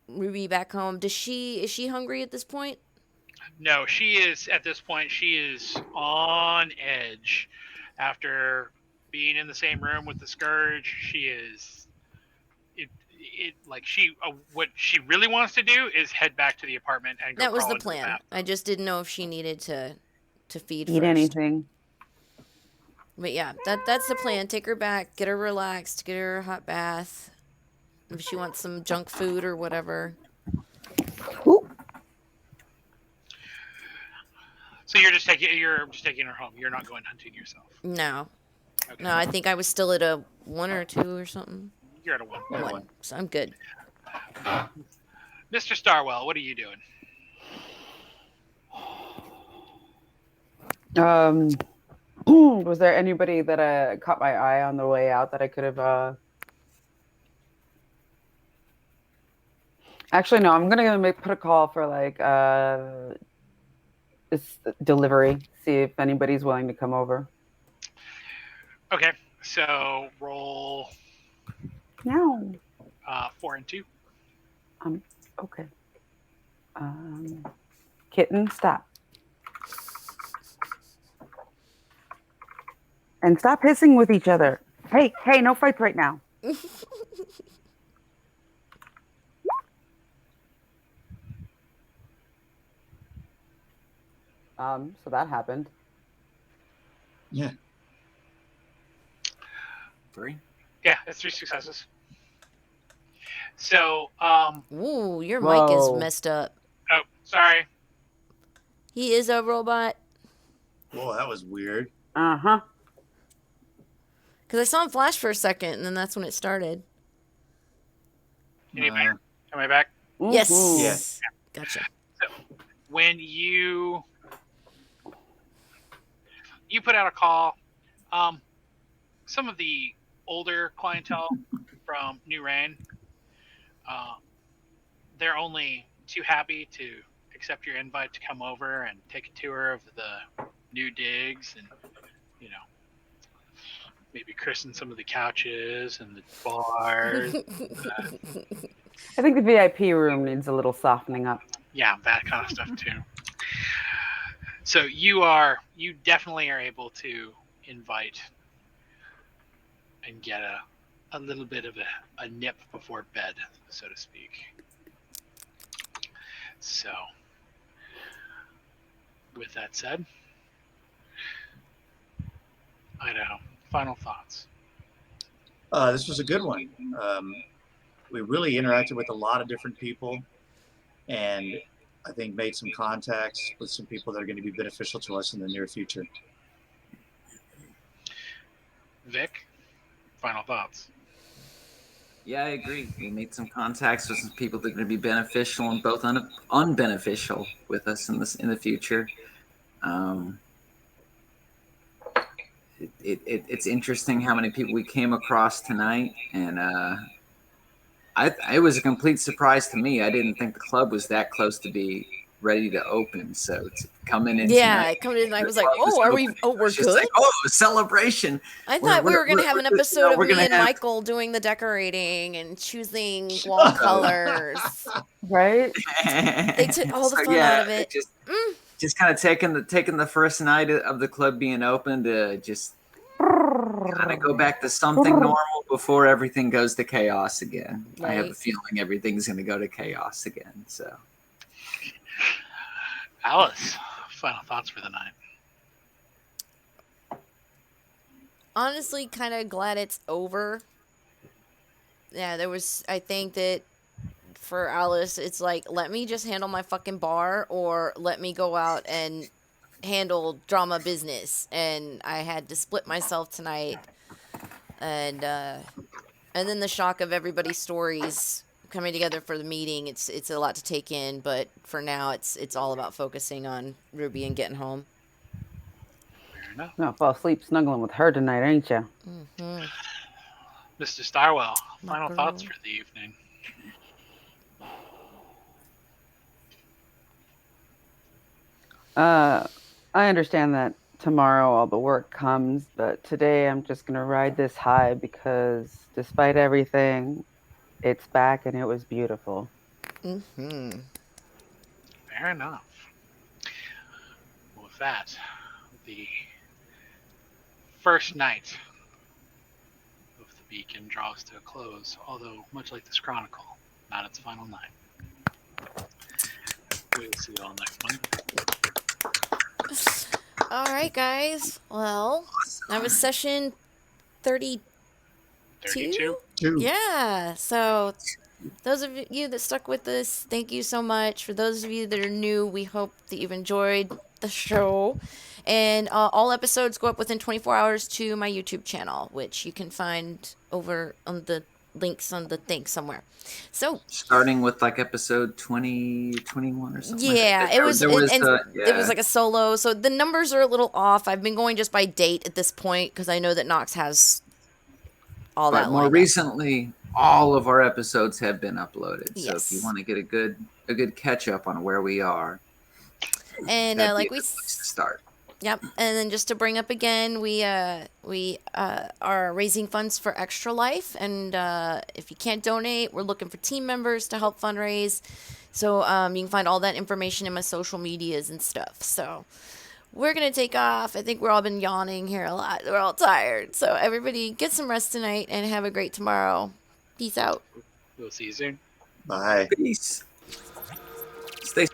Speaker 1: Ruby back home. Is she hungry at this point?
Speaker 3: No, she is at this point. She is on edge after being in the same room with the Scourge. She is. What she really wants to do is head back to the apartment and go.
Speaker 1: That was the
Speaker 3: into
Speaker 1: plan. I just didn't know if she needed to feed
Speaker 5: Eat
Speaker 1: first.
Speaker 5: anything.
Speaker 1: But yeah, that's the plan. Take her back, get her relaxed, get her a hot bath. If she wants some junk food or whatever.
Speaker 5: Ooh.
Speaker 3: So you're just taking her home. You're not going hunting yourself.
Speaker 1: No.
Speaker 3: Okay.
Speaker 1: No, I think I was still at a 1 or 2 or something.
Speaker 3: You're at a 1.
Speaker 1: 1. So I'm good.
Speaker 3: Mr. Starwell, what are you doing?
Speaker 5: Was there anybody that caught my eye on the way out that I could have? Actually, no. I'm gonna put a call for this delivery. See if anybody's willing to come over.
Speaker 3: Okay, so roll.
Speaker 5: No.
Speaker 3: 4 and 2.
Speaker 5: Okay. Kitten, stop. And stop hissing with each other. Hey, no fights right now. So that happened.
Speaker 4: Yeah.
Speaker 2: 3.
Speaker 3: Yeah, that's 3 successes. So,
Speaker 1: Ooh, your mic is
Speaker 5: Whoa.
Speaker 1: messed up.
Speaker 3: Oh, sorry.
Speaker 1: He is a robot.
Speaker 4: Whoa, that was weird.
Speaker 5: Uh-huh.
Speaker 1: Because I saw him flash for a second, and then that's when it started.
Speaker 3: Any better? Am I back?
Speaker 1: Yes.
Speaker 5: Ooh.
Speaker 4: Yes.
Speaker 1: Gotcha.
Speaker 3: So, when you put out a call, some of the older clientele from New Rain they're only too happy to accept your invite to come over and take a tour of the new digs and, you know, maybe christen some of the couches and the bars.
Speaker 5: I think the VIP room needs a little softening up.
Speaker 3: Yeah, that kind of stuff too. So you definitely are able to invite and get a little bit of a nip before bed, so to speak. So, with that said, Idaho, final thoughts.
Speaker 4: This was a good one. We really interacted with a lot of different people, and I think made some contacts with some people that are going to be beneficial to us in the near future.
Speaker 3: Vic, final thoughts.
Speaker 2: Yeah, I agree. We made some contacts with some people that are going to be beneficial and both unbeneficial with us in the future. It's interesting how many people we came across tonight, and it was a complete surprise to me. I didn't think the club was that close to be ready to open. So coming in tonight,
Speaker 1: coming in, I was like, oh, are we? Oh, we're good.
Speaker 2: Like, oh, a celebration.
Speaker 1: I thought we were going to have an episode of me and Michael doing the decorating and choosing wall colors.
Speaker 5: Right?
Speaker 1: They took all the fun out of it.
Speaker 2: Just kind of taking the first night of the club being open to just kind of go back to something normal before everything goes to chaos again. Right. I have a feeling everything's going to go to chaos again. So,
Speaker 3: Alice, final thoughts for the night.
Speaker 1: Honestly, kind of glad it's over. Yeah, I think that for Alice, it's like, let me just handle my fucking bar or let me go out and handle drama business. And I had to split myself tonight. And then the shock of everybody's stories coming together for the meeting. It's a lot to take in, but for now it's all about focusing on Ruby and getting home.
Speaker 3: Fair enough.
Speaker 5: You're gonna fall asleep snuggling with her tonight, ain't you?
Speaker 1: Mm-hmm.
Speaker 3: Mr. Starwell, final thoughts for the evening.
Speaker 5: I understand that tomorrow all the work comes, but today I'm just going to ride this high because despite everything, it's back and it was beautiful.
Speaker 1: Mm-hmm.
Speaker 3: Fair enough. With that, the first night of the Beacon draws to a close, although much like this Chronicle, not its final night. We'll see you all next Monday.
Speaker 1: All right, guys. Well, that was session 32.
Speaker 3: 32?
Speaker 1: Yeah. So those of you that stuck with us, thank you so much. For those of you that are new, we hope that you've enjoyed the show. And all episodes go up within 24 hours to my YouTube channel, which you can find over on the links on the thing somewhere. So
Speaker 2: starting with like episode 20, 21 or something.
Speaker 1: Yeah,
Speaker 2: like
Speaker 1: it was like a solo. So the numbers are a little off. I've been going just by date at this point because I know that Nox has all that.
Speaker 2: But more recently, all of our episodes have been uploaded. Yes. So if you want to get a good catch up on where we are,
Speaker 1: and like we
Speaker 2: start.
Speaker 1: Yep, and then just to bring up again, we are raising funds for Extra Life, and if you can't donate, we're looking for team members to help fundraise. So you can find all that information in my social medias and stuff. So we're gonna take off. I think we're all been yawning here a lot. We're all tired. So everybody, get some rest tonight and have a great tomorrow. Peace out.
Speaker 3: We'll see you soon.
Speaker 4: Bye.
Speaker 2: Peace. Stay.